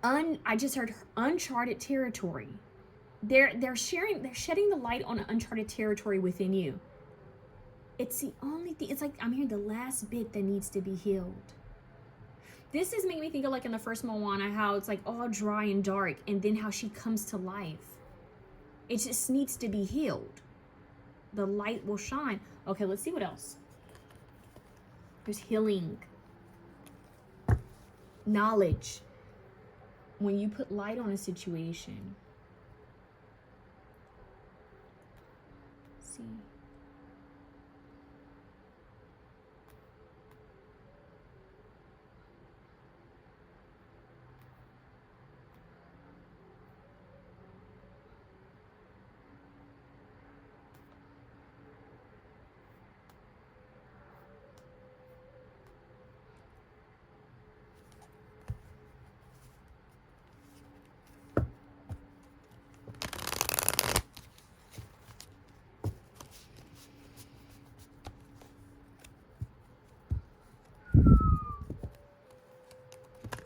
I just heard uncharted territory. They're shedding the light on uncharted territory within you. It's the only thing, it's like I'm hearing the last bit that needs to be healed. This is making me think of like in the first Moana, how it's like all dry and dark, and then how she comes to life. It just needs to be healed. The light will shine. Okay, let's see what else. There's healing. Knowledge. When you put light on a situation. Let's see.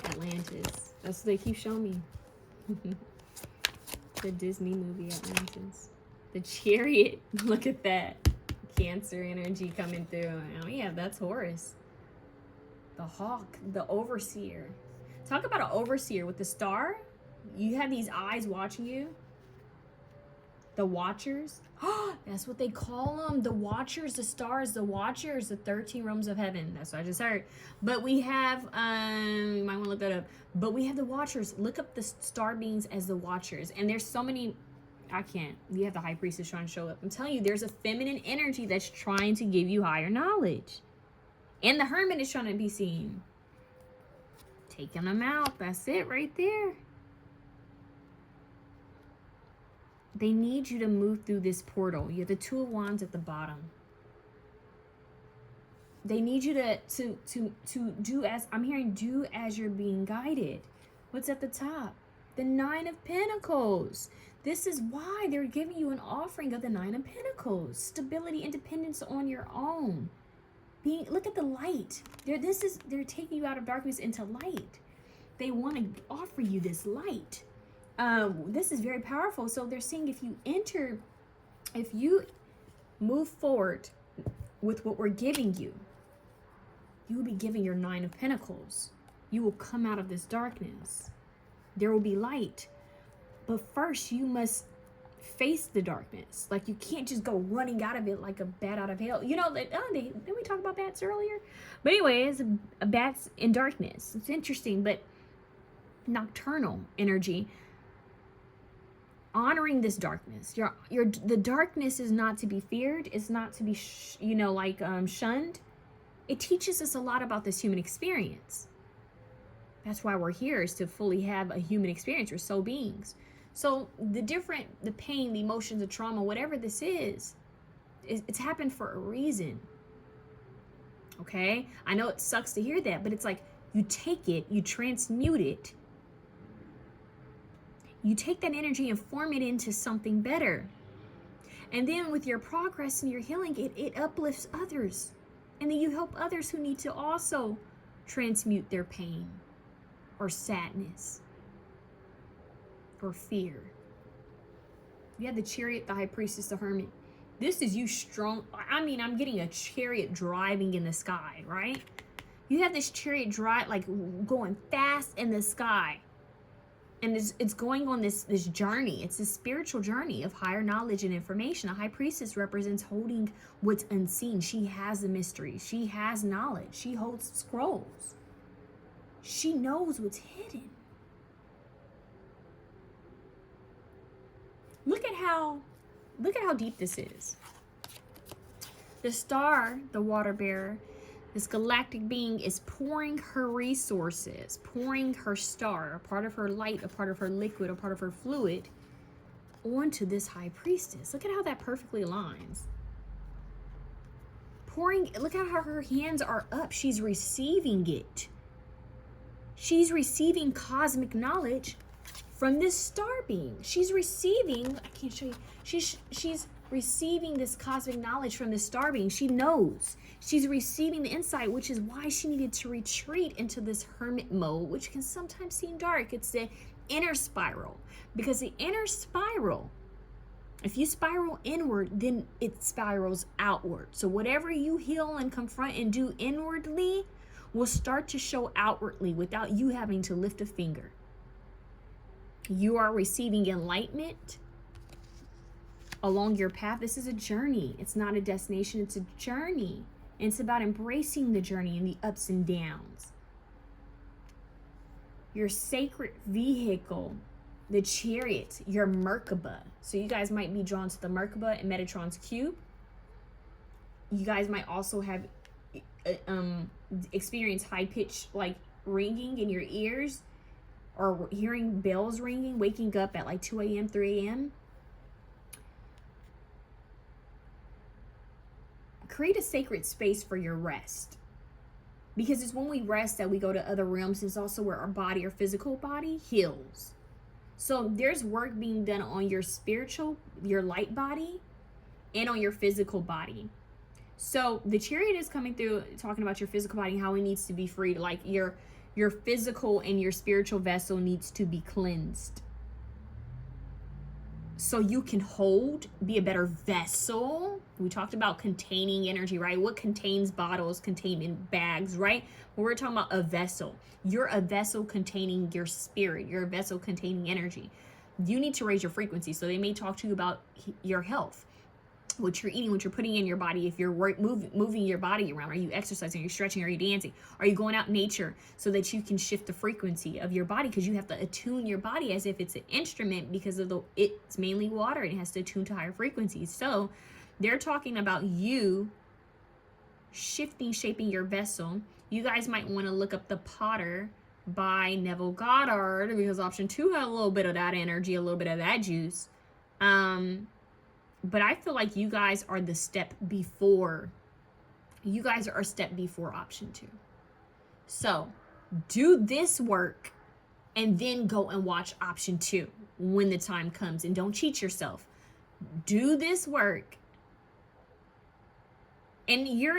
Atlantis. That's what they keep showing me. The Disney movie Atlantis. The chariot. Look at that. Cancer energy coming through. Oh yeah, that's Horus. The hawk. The overseer. Talk about an overseer with the star. You have these eyes watching you. The watchers. That's what they call them. The watchers, the stars, the watchers, the 13 realms of heaven. That's what I just heard. But we have, you might want to look that up. But we have the watchers. Look up the star beings as the watchers. And there's so many, I can't. You have the high priestess trying to show up. I'm telling you, there's a feminine energy that's trying to give you higher knowledge. And the hermit is trying to be seen. Taking them out. That's it right there. They need you to move through this portal. You have the Two of Wands at the bottom. They need you to do as, I'm hearing, do as you're being guided. What's at the top? The Nine of Pentacles. This is why they're giving you an offering of the Nine of Pentacles. Stability, independence on your own. Look at the light. They're taking you out of darkness into light. They want to offer you this light. This is very powerful. So they're saying if you move forward with what we're giving you, you will be giving your Nine of Pentacles. You will come out of this darkness. There will be light. But first you must face the darkness. Like you can't just go running out of it like a bat out of hell. You know, didn't we talk about bats earlier? But anyways, a bat's in darkness. It's interesting, but nocturnal energy. Honoring this darkness. The darkness is not to be feared. It's not to be, shunned. It teaches us a lot about this human experience. That's why we're here, is to fully have a human experience. We're soul beings. So the pain, the emotions, the trauma, whatever this is, it's happened for a reason. Okay? I know it sucks to hear that, but it's like you take it, you transmute it. You take that energy and form it into something better. And then with your progress and your healing, it uplifts others. And then you help others who need to also transmute their pain or sadness or fear. You have the chariot, the high priestess, the hermit. This is you strong. I mean, I'm getting a chariot driving in the sky, right? You have this chariot going fast in the sky. And it's going on this journey. It's a spiritual journey of higher knowledge and information. A high priestess represents holding what's unseen. She has the mystery. She has knowledge. She holds scrolls. She knows what's hidden. Look at how deep this is. The star, the water bearer, this galactic being is pouring her resources, pouring her star, a part of her light, a part of her liquid, a part of her fluid, onto this high priestess. Look at how that perfectly aligns. Look at how her hands are up. She's receiving it. She's receiving cosmic knowledge from this star being. She's receiving, I can't show you, she's receiving this cosmic knowledge from this star being. She knows. She's receiving the insight, which is why she needed to retreat into this hermit mode, which can sometimes seem dark. It's the inner spiral. Because the inner spiral, if you spiral inward, then it spirals outward. So whatever you heal and confront and do inwardly will start to show outwardly without you having to lift a finger. You are receiving enlightenment along your path. This is a journey. It's not a destination. It's a journey. And it's about embracing the journey and the ups and downs. Your sacred vehicle, the chariot, your Merkaba. So you guys might be drawn to the Merkaba and Metatron's cube. You guys might also have experienced high-pitched like ringing in your ears, or hearing bells ringing, waking up at like 2 a.m., 3 a.m. Create a sacred space for your rest. Because it's when we rest that we go to other realms. It's also where our body, our physical body, heals. So there's work being done on your spiritual, your light body, and on your physical body. So the chariot is coming through talking about your physical body, how it needs to be freed. Like your physical and your spiritual vessel needs to be cleansed. So you can hold, be a better vessel. We talked about containing energy, right? What contains bottles, contain in bags, right? Well, we're talking about a vessel. You're a vessel containing your spirit. You're a vessel containing energy. You need to raise your frequency. So they may talk to you about your health, what you're eating, what you're putting in your body. If you're moving your body around, are you exercising, are you stretching, are you dancing, are you going out in nature so that you can shift the frequency of your body? Because you have to attune your body as if it's an instrument, because of it's mainly water and it has to attune to higher frequencies. So they're talking about you shifting, shaping your vessel. You guys might want to look up The Potter by Neville Goddard, because option 2 had a little bit of that energy, a little bit of that juice. But I feel like you guys are the step before. You guys are a step before option 2. So do this work and then go and watch option 2 when the time comes. And don't cheat yourself. Do this work. And your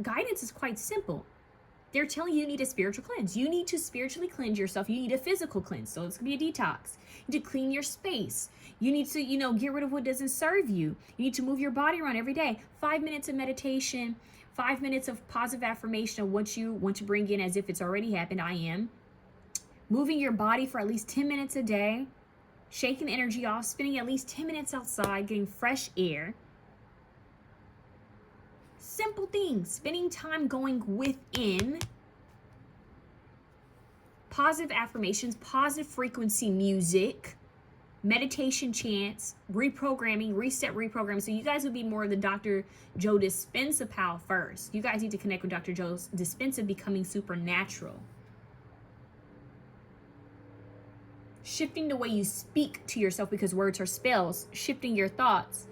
guidance is quite simple. They're telling you need a spiritual cleanse. You need to spiritually cleanse yourself. You need a physical cleanse. So it's going to be a detox. You need to clean your space. You need to, get rid of what doesn't serve you. You need to move your body around every day. 5 minutes of meditation, 5 minutes of positive affirmation of what you want to bring in as if it's already happened. I am. Moving your body for at least 10 minutes a day. Shaking the energy off. Spending at least 10 minutes outside, getting fresh air. Simple things. Spending time going within. Positive affirmations, positive frequency music, meditation chants, reprogramming, reset, reprogram. So you guys would be more of the Dr. Joe Dispenza pal first. You guys need to connect with Dr. Joe Dispenza, becoming supernatural. Shifting the way you speak to yourself, because words are spells. Shifting your thoughts.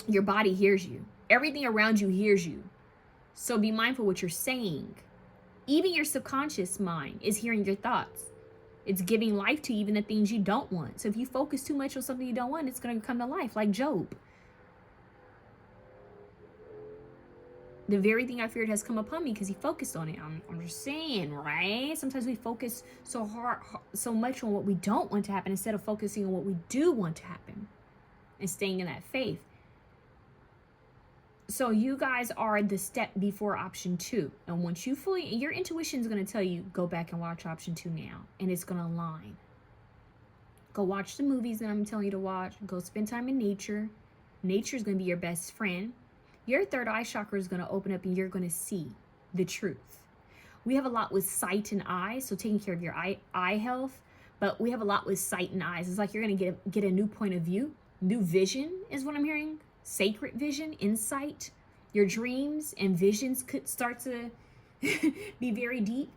Your body hears you. Everything around you hears you. So be mindful what you're saying. Even your subconscious mind is hearing your thoughts. It's giving life to even the things you don't want. So if you focus too much on something you don't want, it's going to come to life, like Job. The very thing I feared has come upon me because he focused on it. I'm just saying, right? Sometimes we focus so much on what we don't want to happen instead of focusing on what we do want to happen and staying in that faith. So you guys are the step before option 2. And once you your intuition is going to tell you, go back and watch option 2 now. And it's going to align. Go watch the movies that I'm telling you to watch. Go spend time in nature. Nature is going to be your best friend. Your third eye chakra is going to open up and you're going to see the truth. We have a lot with sight and eyes, so taking care of your eye health. But we have a lot with sight and eyes. It's like you're going to get a new point of view. New vision is what I'm hearing. Sacred vision, insight. Your dreams and visions could start to be very deep.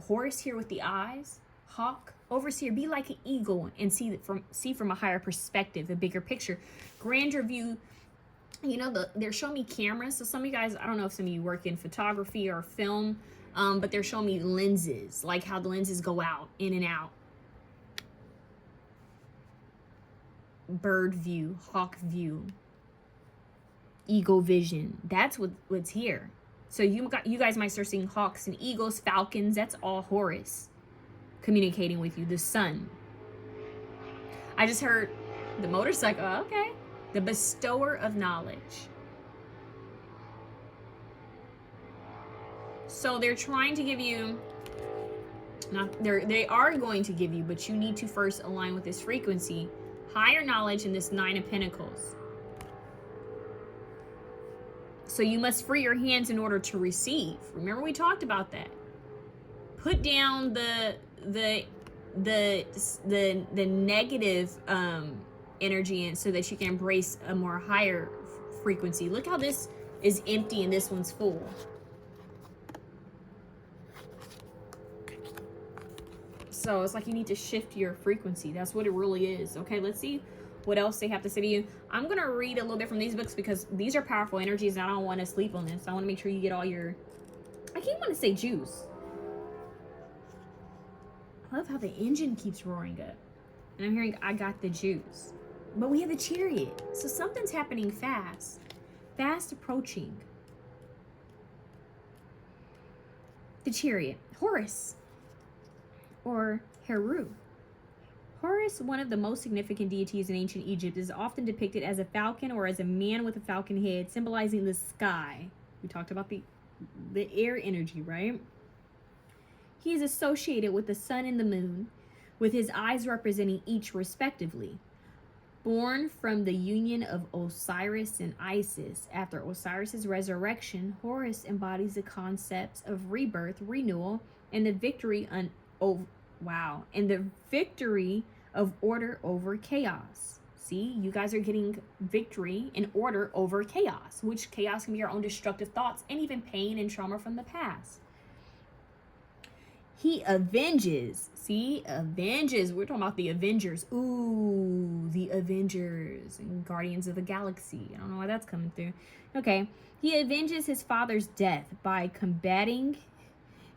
Horse here with the eyes. Hawk, overseer, be like an eagle and see from a higher perspective, a bigger picture. Grander view. They're showing me cameras. So some of you guys, I don't know if some of you work in photography or film, but they're showing me lenses, like how the lenses go out, in and out. bird view, hawk view, eagle vision. That's what's here. So you guys might start seeing hawks and eagles, falcons. That's all Horus communicating with you, the sun. I just heard the motorcycle. Oh, okay. The bestower of knowledge. So they're trying to give you, they are going to give you, but you need to first align with this frequency, higher knowledge in this 9 of Pentacles. So you must free your hands in order to receive. Remember we talked about that. Put down the negative energy in so that you can embrace a more higher frequency. Look how this is empty and this one's full. So it's like you need to shift your frequency. That's what it really is. Okay, let's see what else they have to say to you. I'm going to read a little bit from these books because these are powerful energies and I don't want to sleep on this. I want to make sure you get all your, I can't want to say juice. I love how the engine keeps roaring up. And I'm hearing, I got the juice. But we have the Chariot. So something's happening fast. Fast approaching. The Chariot. Horus. Or Heru. Horus, one of the most significant deities in ancient Egypt, is often depicted as a falcon or as a man with a falcon head, symbolizing the sky. We talked about the air energy, right? He is associated with the sun and the moon, with his eyes representing each respectively. Born from the union of Osiris and Isis, after Osiris's resurrection, Horus embodies the concepts of rebirth, renewal, and the victory of order over chaos. See, you guys are getting victory and order over chaos, which chaos can be your own destructive thoughts and even pain and trauma from the past. He avenges. See, avenges. We're talking about the Avengers. Ooh, the Avengers and Guardians of the Galaxy. I don't know why that's coming through. Okay. He avenges his father's death by combating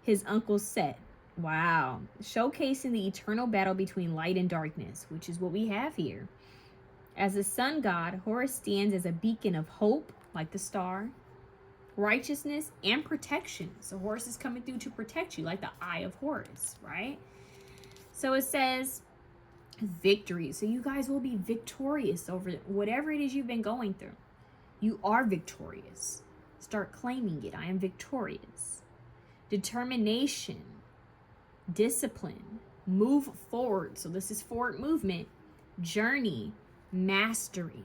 his uncle Set. Wow. Showcasing the eternal battle between light and darkness, which is what we have here. As the sun god, Horus stands as a beacon of hope, like the star, righteousness, and protection. So Horus is coming through to protect you, like the eye of Horus, right? So it says victory. So you guys will be victorious over whatever it is you've been going through. You are victorious. Start claiming it. I am victorious. Determination. Discipline, move forward. So this is forward movement, journey, mastery.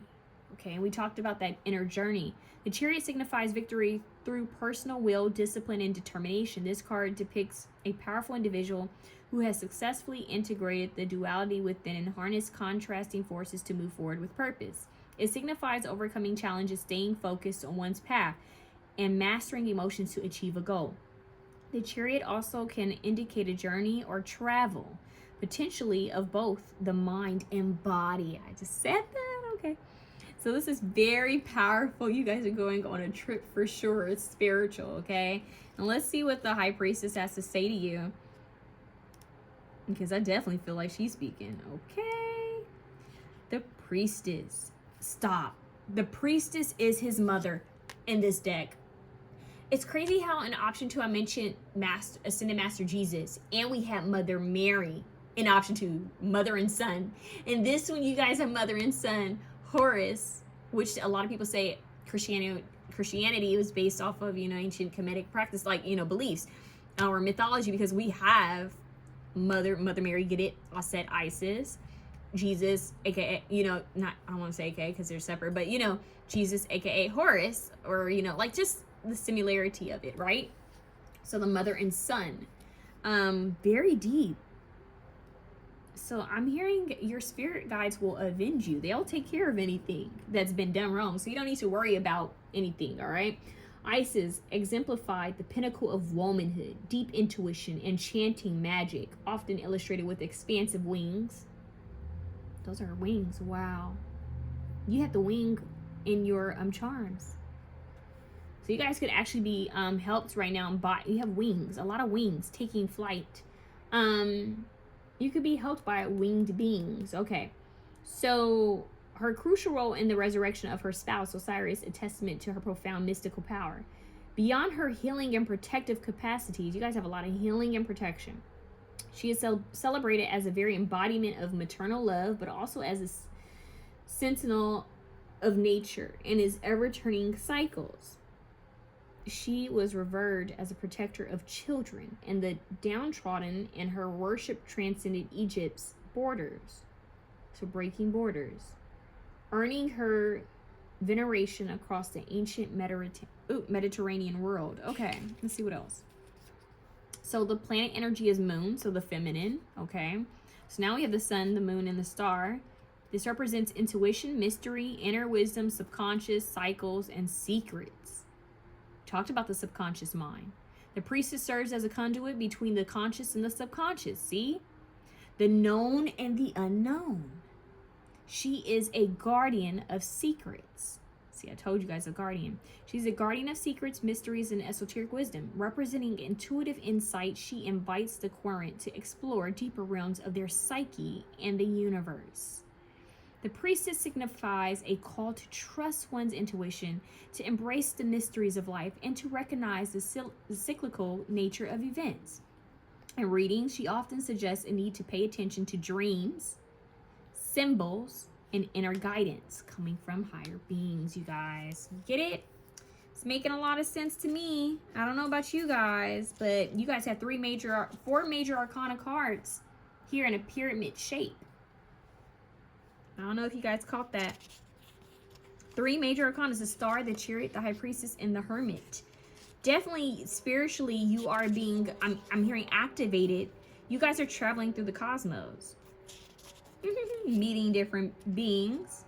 Okay, and we talked about that inner journey. The Chariot signifies victory through personal will, discipline, and determination. This card depicts a powerful individual who has successfully integrated the duality within and harnessed contrasting forces to move forward with purpose. It signifies overcoming challenges, staying focused on one's path, and mastering emotions to achieve a goal. The Chariot also can indicate a journey or travel, potentially of both the mind and body. I just said that, okay. So this is very powerful. You guys are going on a trip for sure. It's spiritual, okay? And let's see what the High Priestess has to say to you, because I definitely feel like she's speaking, okay? The Priestess. Stop. The Priestess is his mother in this deck. It's crazy how in option 2 I mentioned Ascended Master Jesus, and we have Mother Mary in option 2, mother and son. And this one, you guys have mother and son. Horus, which a lot of people say Christianity was based off of, ancient Kemetic practice, like, beliefs or mythology, because we have Mother Mary, get it? Aset Isis, Jesus, aka, I don't want to say aka because they're separate, but Jesus, aka Horus, or like just the similarity of it, right? So the mother and son, very deep. So I'm hearing your spirit guides will avenge you. They'll take care of anything that's been done wrong, so you don't need to worry about anything. All right. Isis exemplified the pinnacle of womanhood, deep intuition, enchanting magic, often illustrated with expansive wings. Those are wings. Wow. You have the wing in your charms. So you guys could actually be helped right now. You have wings, a lot of wings, taking flight. You could be helped by winged beings. Okay. So her crucial role in the resurrection of her spouse, Osiris, a testament to her profound mystical power. Beyond her healing and protective capacities, you guys have a lot of healing and protection. She is celebrated as a very embodiment of maternal love, but also as a sentinel of nature and its ever-turning cycles. She was revered as a protector of children and the downtrodden, and her worship transcended Egypt's borders. So breaking borders, earning her veneration across the ancient Mediterranean world. Okay, let's see what else. So the planet energy is moon, so the feminine, okay? So now we have the sun, the moon, and the star. This represents intuition, mystery, inner wisdom, subconscious, cycles, and secrets. Talked about the subconscious mind. The priestess serves as a conduit between the conscious and the subconscious, see? The known and the unknown. She is a guardian of secrets. See, I told you guys, a guardian. She's a guardian of secrets, mysteries, and esoteric wisdom. Representing intuitive insight, she invites the querent to explore deeper realms of their psyche and the universe. The priestess signifies a call to trust one's intuition, to embrace the mysteries of life, and to recognize the cyclical nature of events. In readings, she often suggests a need to pay attention to dreams, symbols, and inner guidance coming from higher beings, you guys. Get it? It's making a lot of sense to me. I don't know about you guys, but you guys have four major arcana cards here in a pyramid shape. I don't know if you guys caught that. 3 major arcana: the star, the chariot, the high priestess, and the hermit. Definitely spiritually, you are being, I'm hearing, activated. You guys are traveling through the cosmos. Meeting different beings.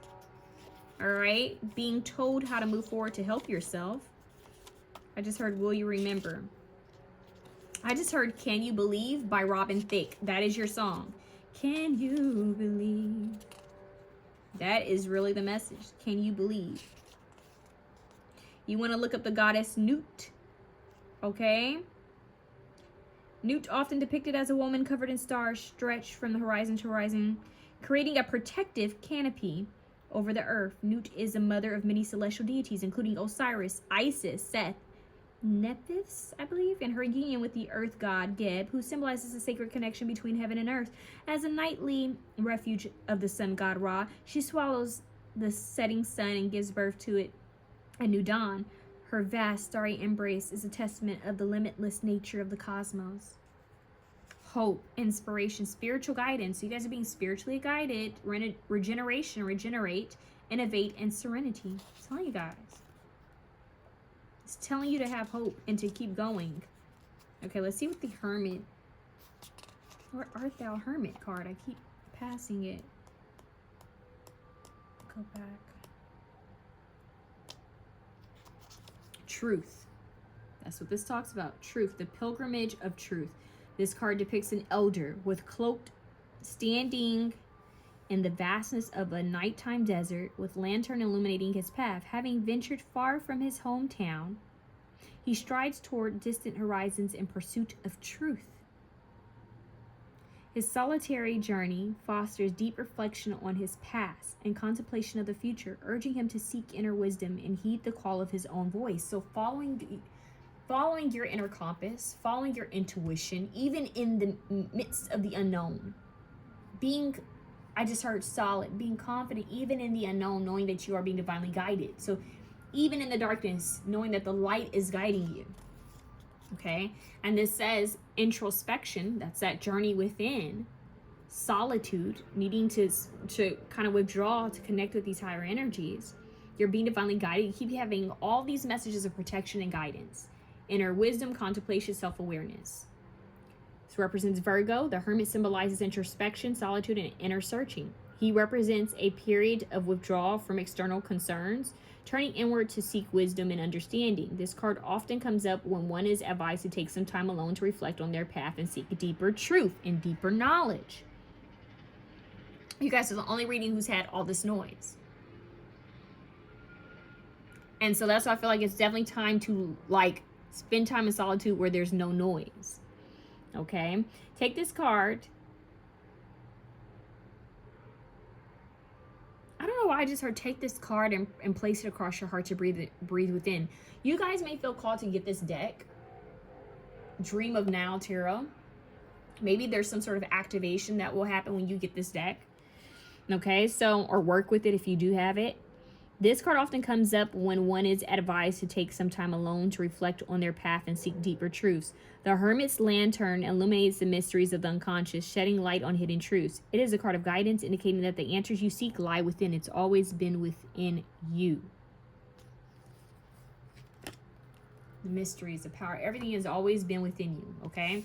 All right, being told how to move forward to help yourself. I just heard Will You Remember. I just heard Can You Believe by Robin Thicke. That is your song. Can you believe? That is really the message. Can you believe? You want to look up the goddess Nut. Okay? Nut, often depicted as a woman covered in stars, stretched from the horizon to horizon, creating a protective canopy over the earth. Nut is a mother of many celestial deities, including Osiris, Isis, Seth, Nephthys, I believe, and her union with the earth god Geb, who symbolizes a sacred connection between heaven and earth. As a nightly refuge of the sun god Ra, she swallows the setting sun and gives birth to it a new dawn. Her vast starry embrace is a testament of the limitless nature of the cosmos. Hope, inspiration, spiritual guidance. You guys are being spiritually guided. Regeneration, regenerate, innovate, and serenity. I'm telling you guys. It's telling you to have hope and to keep going. Okay, let's see what the hermit. Where art thou, hermit card? I keep passing it. Go back. Truth. That's what this talks about. Truth. The pilgrimage of truth. This card depicts an elder with cloaked, standing in the vastness of a nighttime desert, with lantern illuminating his path. Having ventured far from his hometown, he strides toward distant horizons in pursuit of truth. His solitary journey fosters deep reflection on his past and contemplation of the future, urging him to seek inner wisdom and heed the call of his own voice. So following your inner compass, following your intuition, even in the midst of the unknown. I just heard solid, being confident even in the unknown, knowing that you are being divinely guided. So even in the darkness, knowing that the light is guiding you. Okay? And this says introspection, that's that journey within. Solitude, needing to kind of withdraw to connect with these higher energies. You're being divinely guided. You keep having all these messages of protection and guidance. Inner wisdom, contemplation, self-awareness. This represents Virgo. The hermit symbolizes introspection, solitude, and inner searching. He represents a period of withdrawal from external concerns, turning inward to seek wisdom and understanding. This card often comes up when one is advised to take some time alone to reflect on their path and seek deeper truth and deeper knowledge. You guys are the only reading who's had all this noise. And so that's why I feel like it's definitely time to spend time in solitude where there's no noise. Okay? Take this card. I don't know know, I just heard take this card and place it across your heart to breathe within. You guys may feel called to get this deck. Dream of Now Tarot. Maybe there's some sort of activation that will happen when you get this deck. Okay, so, or work with it if you do have it. This card often comes up when one is advised to take some time alone to reflect on their path and seek deeper truths. The Hermit's Lantern illuminates the mysteries of the unconscious, shedding light on hidden truths. It is a card of guidance, indicating that the answers you seek lie within. It's always been within you. The mysteries, the power, everything has always been within you, okay?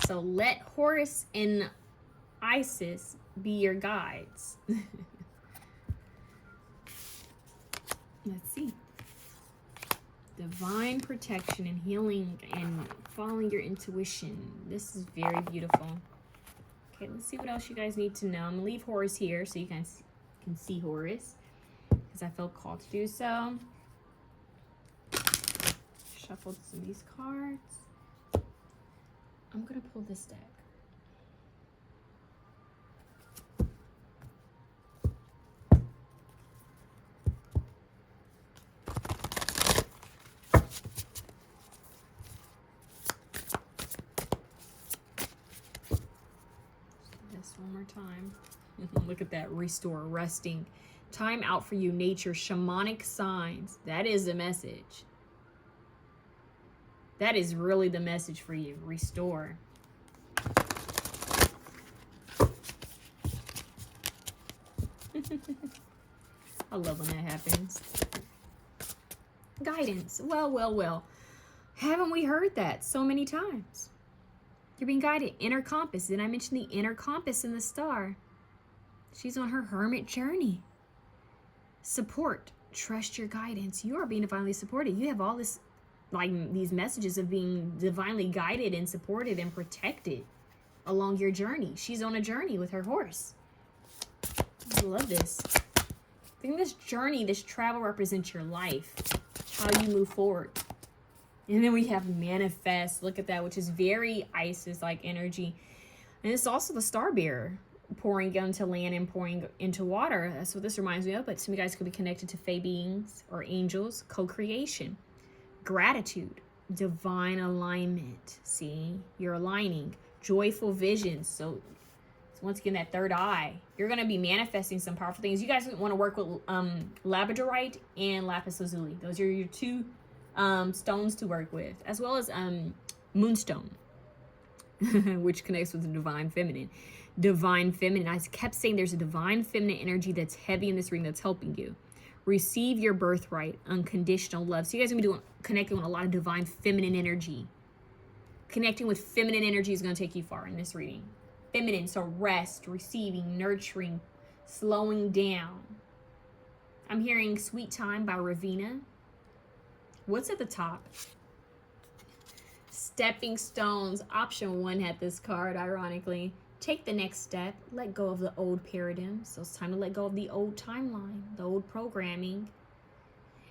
So let Horus and Isis be your guides. Let's see. Divine protection and healing and following your intuition. This is very beautiful. Okay, let's see what else you guys need to know. I'm gonna leave Horus here so you guys can see Horus, because I felt called to do so. Shuffled some of these cards. I'm gonna pull this deck. One more time. Look at that. Restore, resting, time out for you, nature, shamanic signs. That is the message. That is really the message for you. Restore. I love when that happens. Guidance. Well, well, well. Haven't we heard that so many times? You're being guided. Inner compass. Did I mention the inner compass in the star? She's on her hermit journey. Support. Trust your guidance. You are being divinely supported. You have all this, like, these messages of being divinely guided and supported and protected along your journey. She's on a journey with her horse. I love this. I think this journey, this travel represents your life, how you move forward. And then we have manifest. Look at that, which is very Isis-like energy. And it's also the star bearer, pouring into land and pouring into water. That's what this reminds me of. But some of you guys could be connected to fae beings or angels. Co-creation. Gratitude. Divine alignment. See? You're aligning. Joyful visions. So once again, that third eye. You're going to be manifesting some powerful things. You guys want to work with labradorite and lapis lazuli. Those are your two stones to work with, as well as moonstone, which connects with the divine feminine. Divine feminine. I kept saying there's a divine feminine energy that's heavy in this ring that's helping you. Receive your birthright, unconditional love. So you guys are going to be connecting with a lot of divine feminine energy. Connecting with feminine energy is going to take you far in this reading. Feminine, so rest, receiving, nurturing, slowing down. I'm hearing Sweet Time by Ravina. What's at the top? Stepping stones. Option 1 had this card, ironically. Take the next step. Let go of the old paradigms. So it's time to let go of the old timeline, the old programming.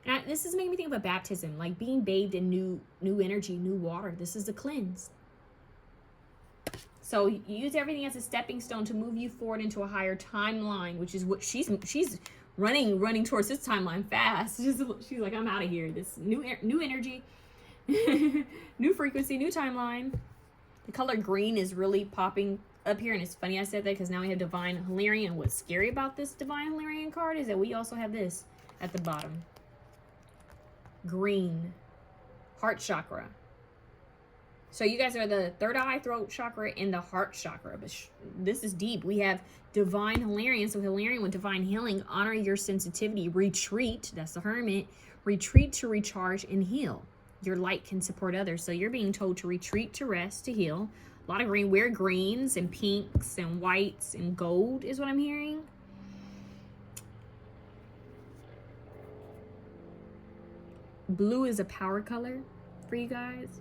And this is making me think of a baptism, like being bathed in new energy, new water. This is a cleanse. So use everything as a stepping stone to move you forward into a higher timeline, which is what she's running towards this timeline fast. She's like, I'm out of here. This new energy, new frequency, new timeline. The color green is really popping up here, and it's funny I said that because now we have Divine Hilarion. What's scary about this Divine Hilarion card is that we also have this at the bottom. Green, heart chakra. So you guys are the third eye, throat chakra, and the heart chakra. But this is deep. We have Divine Hilarion. So Hilarion with divine healing. Honor your sensitivity. Retreat. That's the hermit. Retreat to recharge and heal. Your light can support others. So you're being told to retreat, to rest, to heal. A lot of green. Wear greens and pinks and whites and gold is what I'm hearing. Blue is a power color for you guys.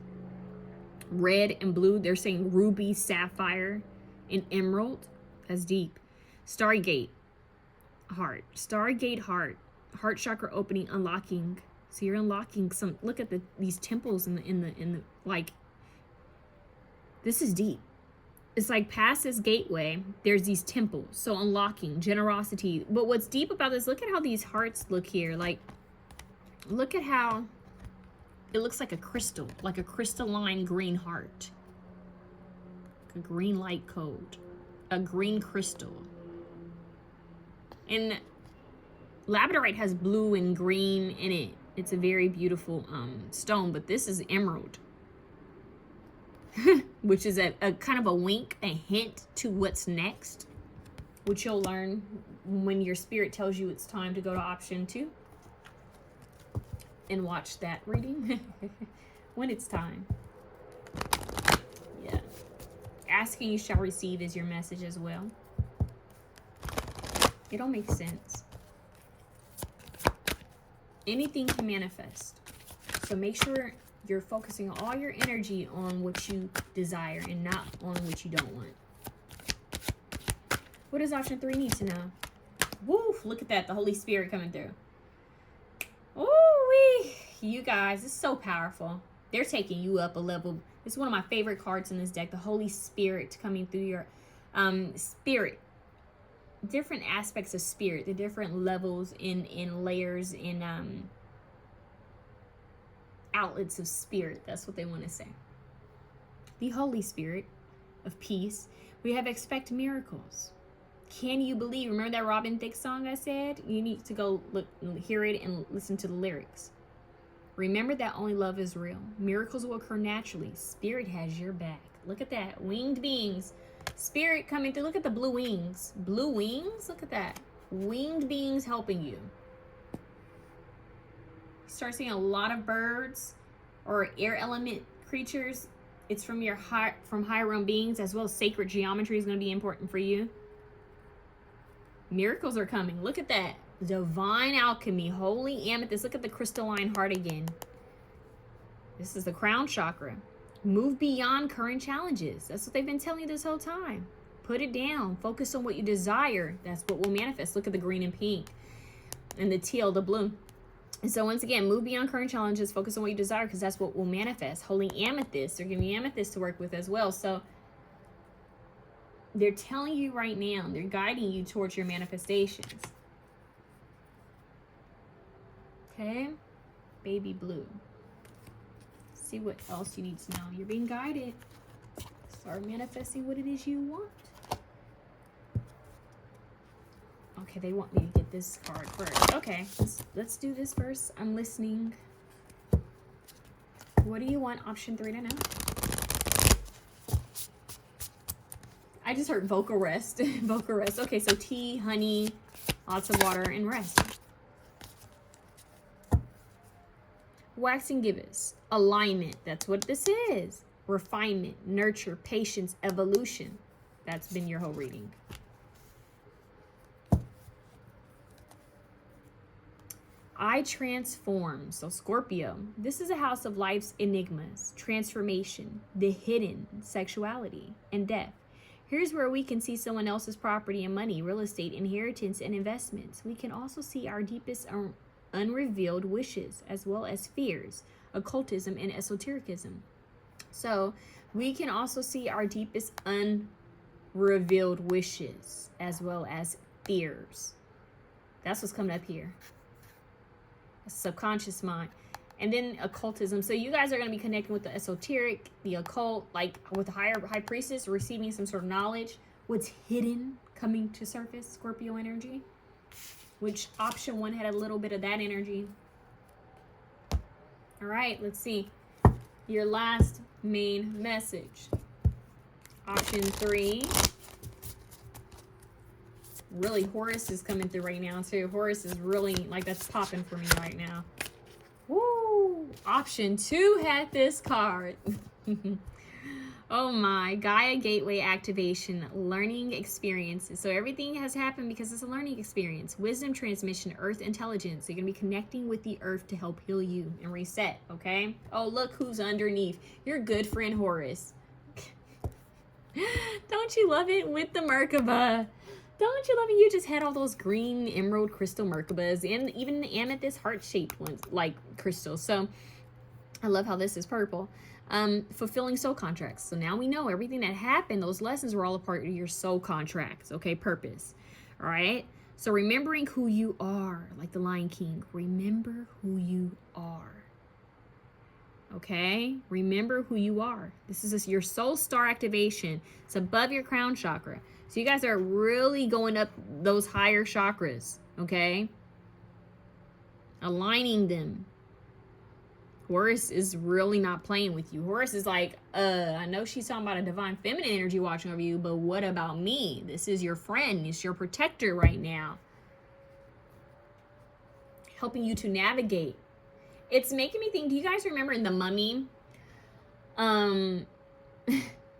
Red and blue, they're saying ruby, sapphire, and emerald. That's deep. Stargate, heart. Stargate, heart. Heart chakra opening, unlocking. So you're unlocking some. Look at these temples in the like. This is deep. it's like past this gateway, there's these temples. So unlocking, generosity. But what's deep about this, look at how these hearts look here. Like, look at how it looks like a crystal, like a crystalline green heart. A green light code. A green crystal. And labradorite has blue and green in it. It's a very beautiful stone, but this is emerald. Which is a kind of a wink, a hint to what's next, which you'll learn when your spirit tells you it's time to go to option 2 and watch that reading when it's time. Yeah. Asking you shall receive is your message as well. It all makes sense. Anything can manifest. So make sure you're focusing all your energy on what you desire and not on what you don't want. What does option 3 need to know? Woof, look at that, the Holy Spirit coming through. Ooh-wee. You guys, it's so powerful. They're taking you up a level. It's one of my favorite cards in this deck, the Holy Spirit coming through your spirit. Different aspects of spirit, the different levels in layers, in outlets of spirit. That's what they want to say. The Holy Spirit of peace. We have expect miracles. Can you believe? Remember that Robin Thicke song I said? You need to go look, hear it and listen to the lyrics. Remember that only love is real. Miracles will occur naturally. Spirit has your back. Look at that. Winged beings. Spirit coming through. Look at the blue wings. Blue wings? Look at that. Winged beings helping you. Start seeing a lot of birds or air element creatures. It's from your higher realm beings, as well as sacred geometry is going to be important for you. Miracles are coming. Look at that. Divine alchemy, holy amethyst. Look at the crystalline heart again. This is the crown chakra. Move beyond current challenges. That's what they've been telling you this whole time. Put it down. Focus on what you desire. That's what will manifest. Look at the green and pink and the teal, the blue. And so once again, move beyond current challenges, focus on what you desire, because that's what will manifest. Holy amethyst, they're giving you amethyst to work with as well. So they're telling you right now, they're guiding you towards your manifestations. Okay, baby blue. See what else you need to know. You're being guided. Start manifesting what it is you want. Okay, they want me to get this card first. Okay, let's do this first. I'm listening. What do you want option 3 to know? I just heard vocal rest. Vocal rest. Okay, so tea, honey, lots of water, and rest. Waxing gibbous. Alignment. That's what this is. Refinement, nurture, patience, evolution. That's been your whole reading. I transform. So Scorpio, this is a house of life's enigmas, transformation, the hidden, sexuality, and death. Here's where we can see someone else's property and money, real estate, inheritance, and investments. We can also see our deepest unrevealed wishes, as well as fears, occultism, and esotericism. So we can also see our deepest unrevealed wishes, as well as fears. That's what's coming up here. Subconscious mind. And then occultism. So you guys are going to be connecting with the esoteric, the occult, like with the high priestess, receiving some sort of knowledge. What's hidden coming to surface, Scorpio energy. Which option 1 had a little bit of that energy. All right, let's see. Your last main message. Option 3. Really, Horus is coming through right now too. Horus is really, like, that's popping for me right now. Woo! Option 2 had this card. Oh my, Gaia Gateway activation, learning experiences. So everything has happened because it's a learning experience. Wisdom transmission, earth intelligence. You're going to be connecting with the earth to help heal you and reset, okay? Oh, look who's underneath. Your good friend Horus. Don't you love it with the Merkaba? Don't you love it? You just had all those green emerald crystal Merkabas and even the amethyst heart-shaped ones, like crystals. So I love how this is purple. Fulfilling soul contracts. So now we know everything that happened, those lessons were all a part of your soul contracts, okay? Purpose. All right? So remembering who you are, like the Lion King. Remember who you are. Okay? Remember who you are. This is your soul star activation. It's above your crown chakra. So you guys are really going up those higher chakras, okay? Aligning them. Horus is really not playing with you. Horus is like, I know she's talking about a divine feminine energy watching over you, but what about me? This is your friend. It's your protector right now. Helping you to navigate. It's making me think, do you guys remember in The Mummy? That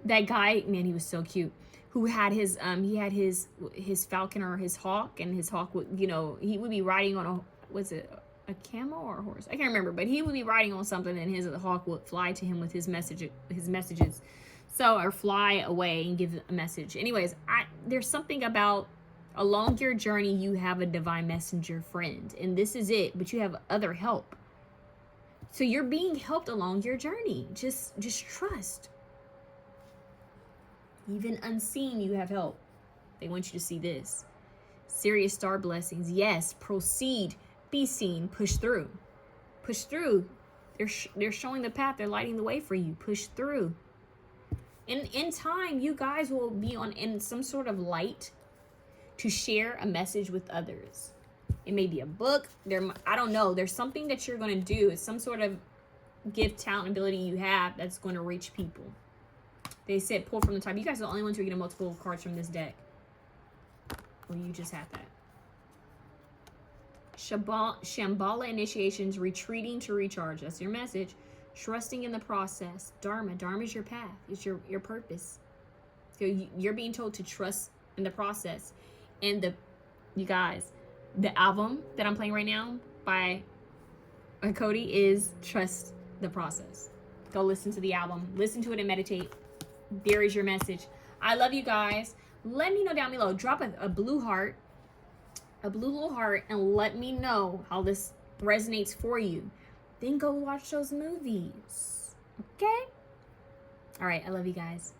guy, man, he was so cute. Who had his, he had his falcon or his hawk, and his hawk would, you know, he would be riding on a, what's it? A camel or a horse? I can't remember, but he would be riding on something, and his hawk would fly to him with his messages. So, or fly away and give a message. Anyways, there's something about along your journey, you have a divine messenger friend, and this is it, but you have other help. So you're being helped along your journey. Just trust. Even unseen, you have help. They want you to see this. Serious star blessings. Yes, proceed. Be seen. Push through. Push through. They're showing the path. They're lighting the way for you. Push through. And in time, you guys will be in some sort of light to share a message with others. It may be a book. I don't know. There's something that you're going to do. It's some sort of gift, talent, ability you have that's going to reach people. They said pull from the top. You guys are the only ones who are getting multiple cards from this deck. Well, you just had that. Shambhala initiations, retreating to recharge. That's your message. Trusting in the process. Dharma. Dharma is your path. It's your purpose. So you're being told to trust in the process. And you guys, the album that I'm playing right now by Cody is Trust the Process. Go listen to the album. Listen to it and meditate. There is your message. I love you guys. Let me know down below. Drop a blue heart. A blue little heart, and let me know how this resonates for you. Then go watch those movies. Okay? All right. I love you guys.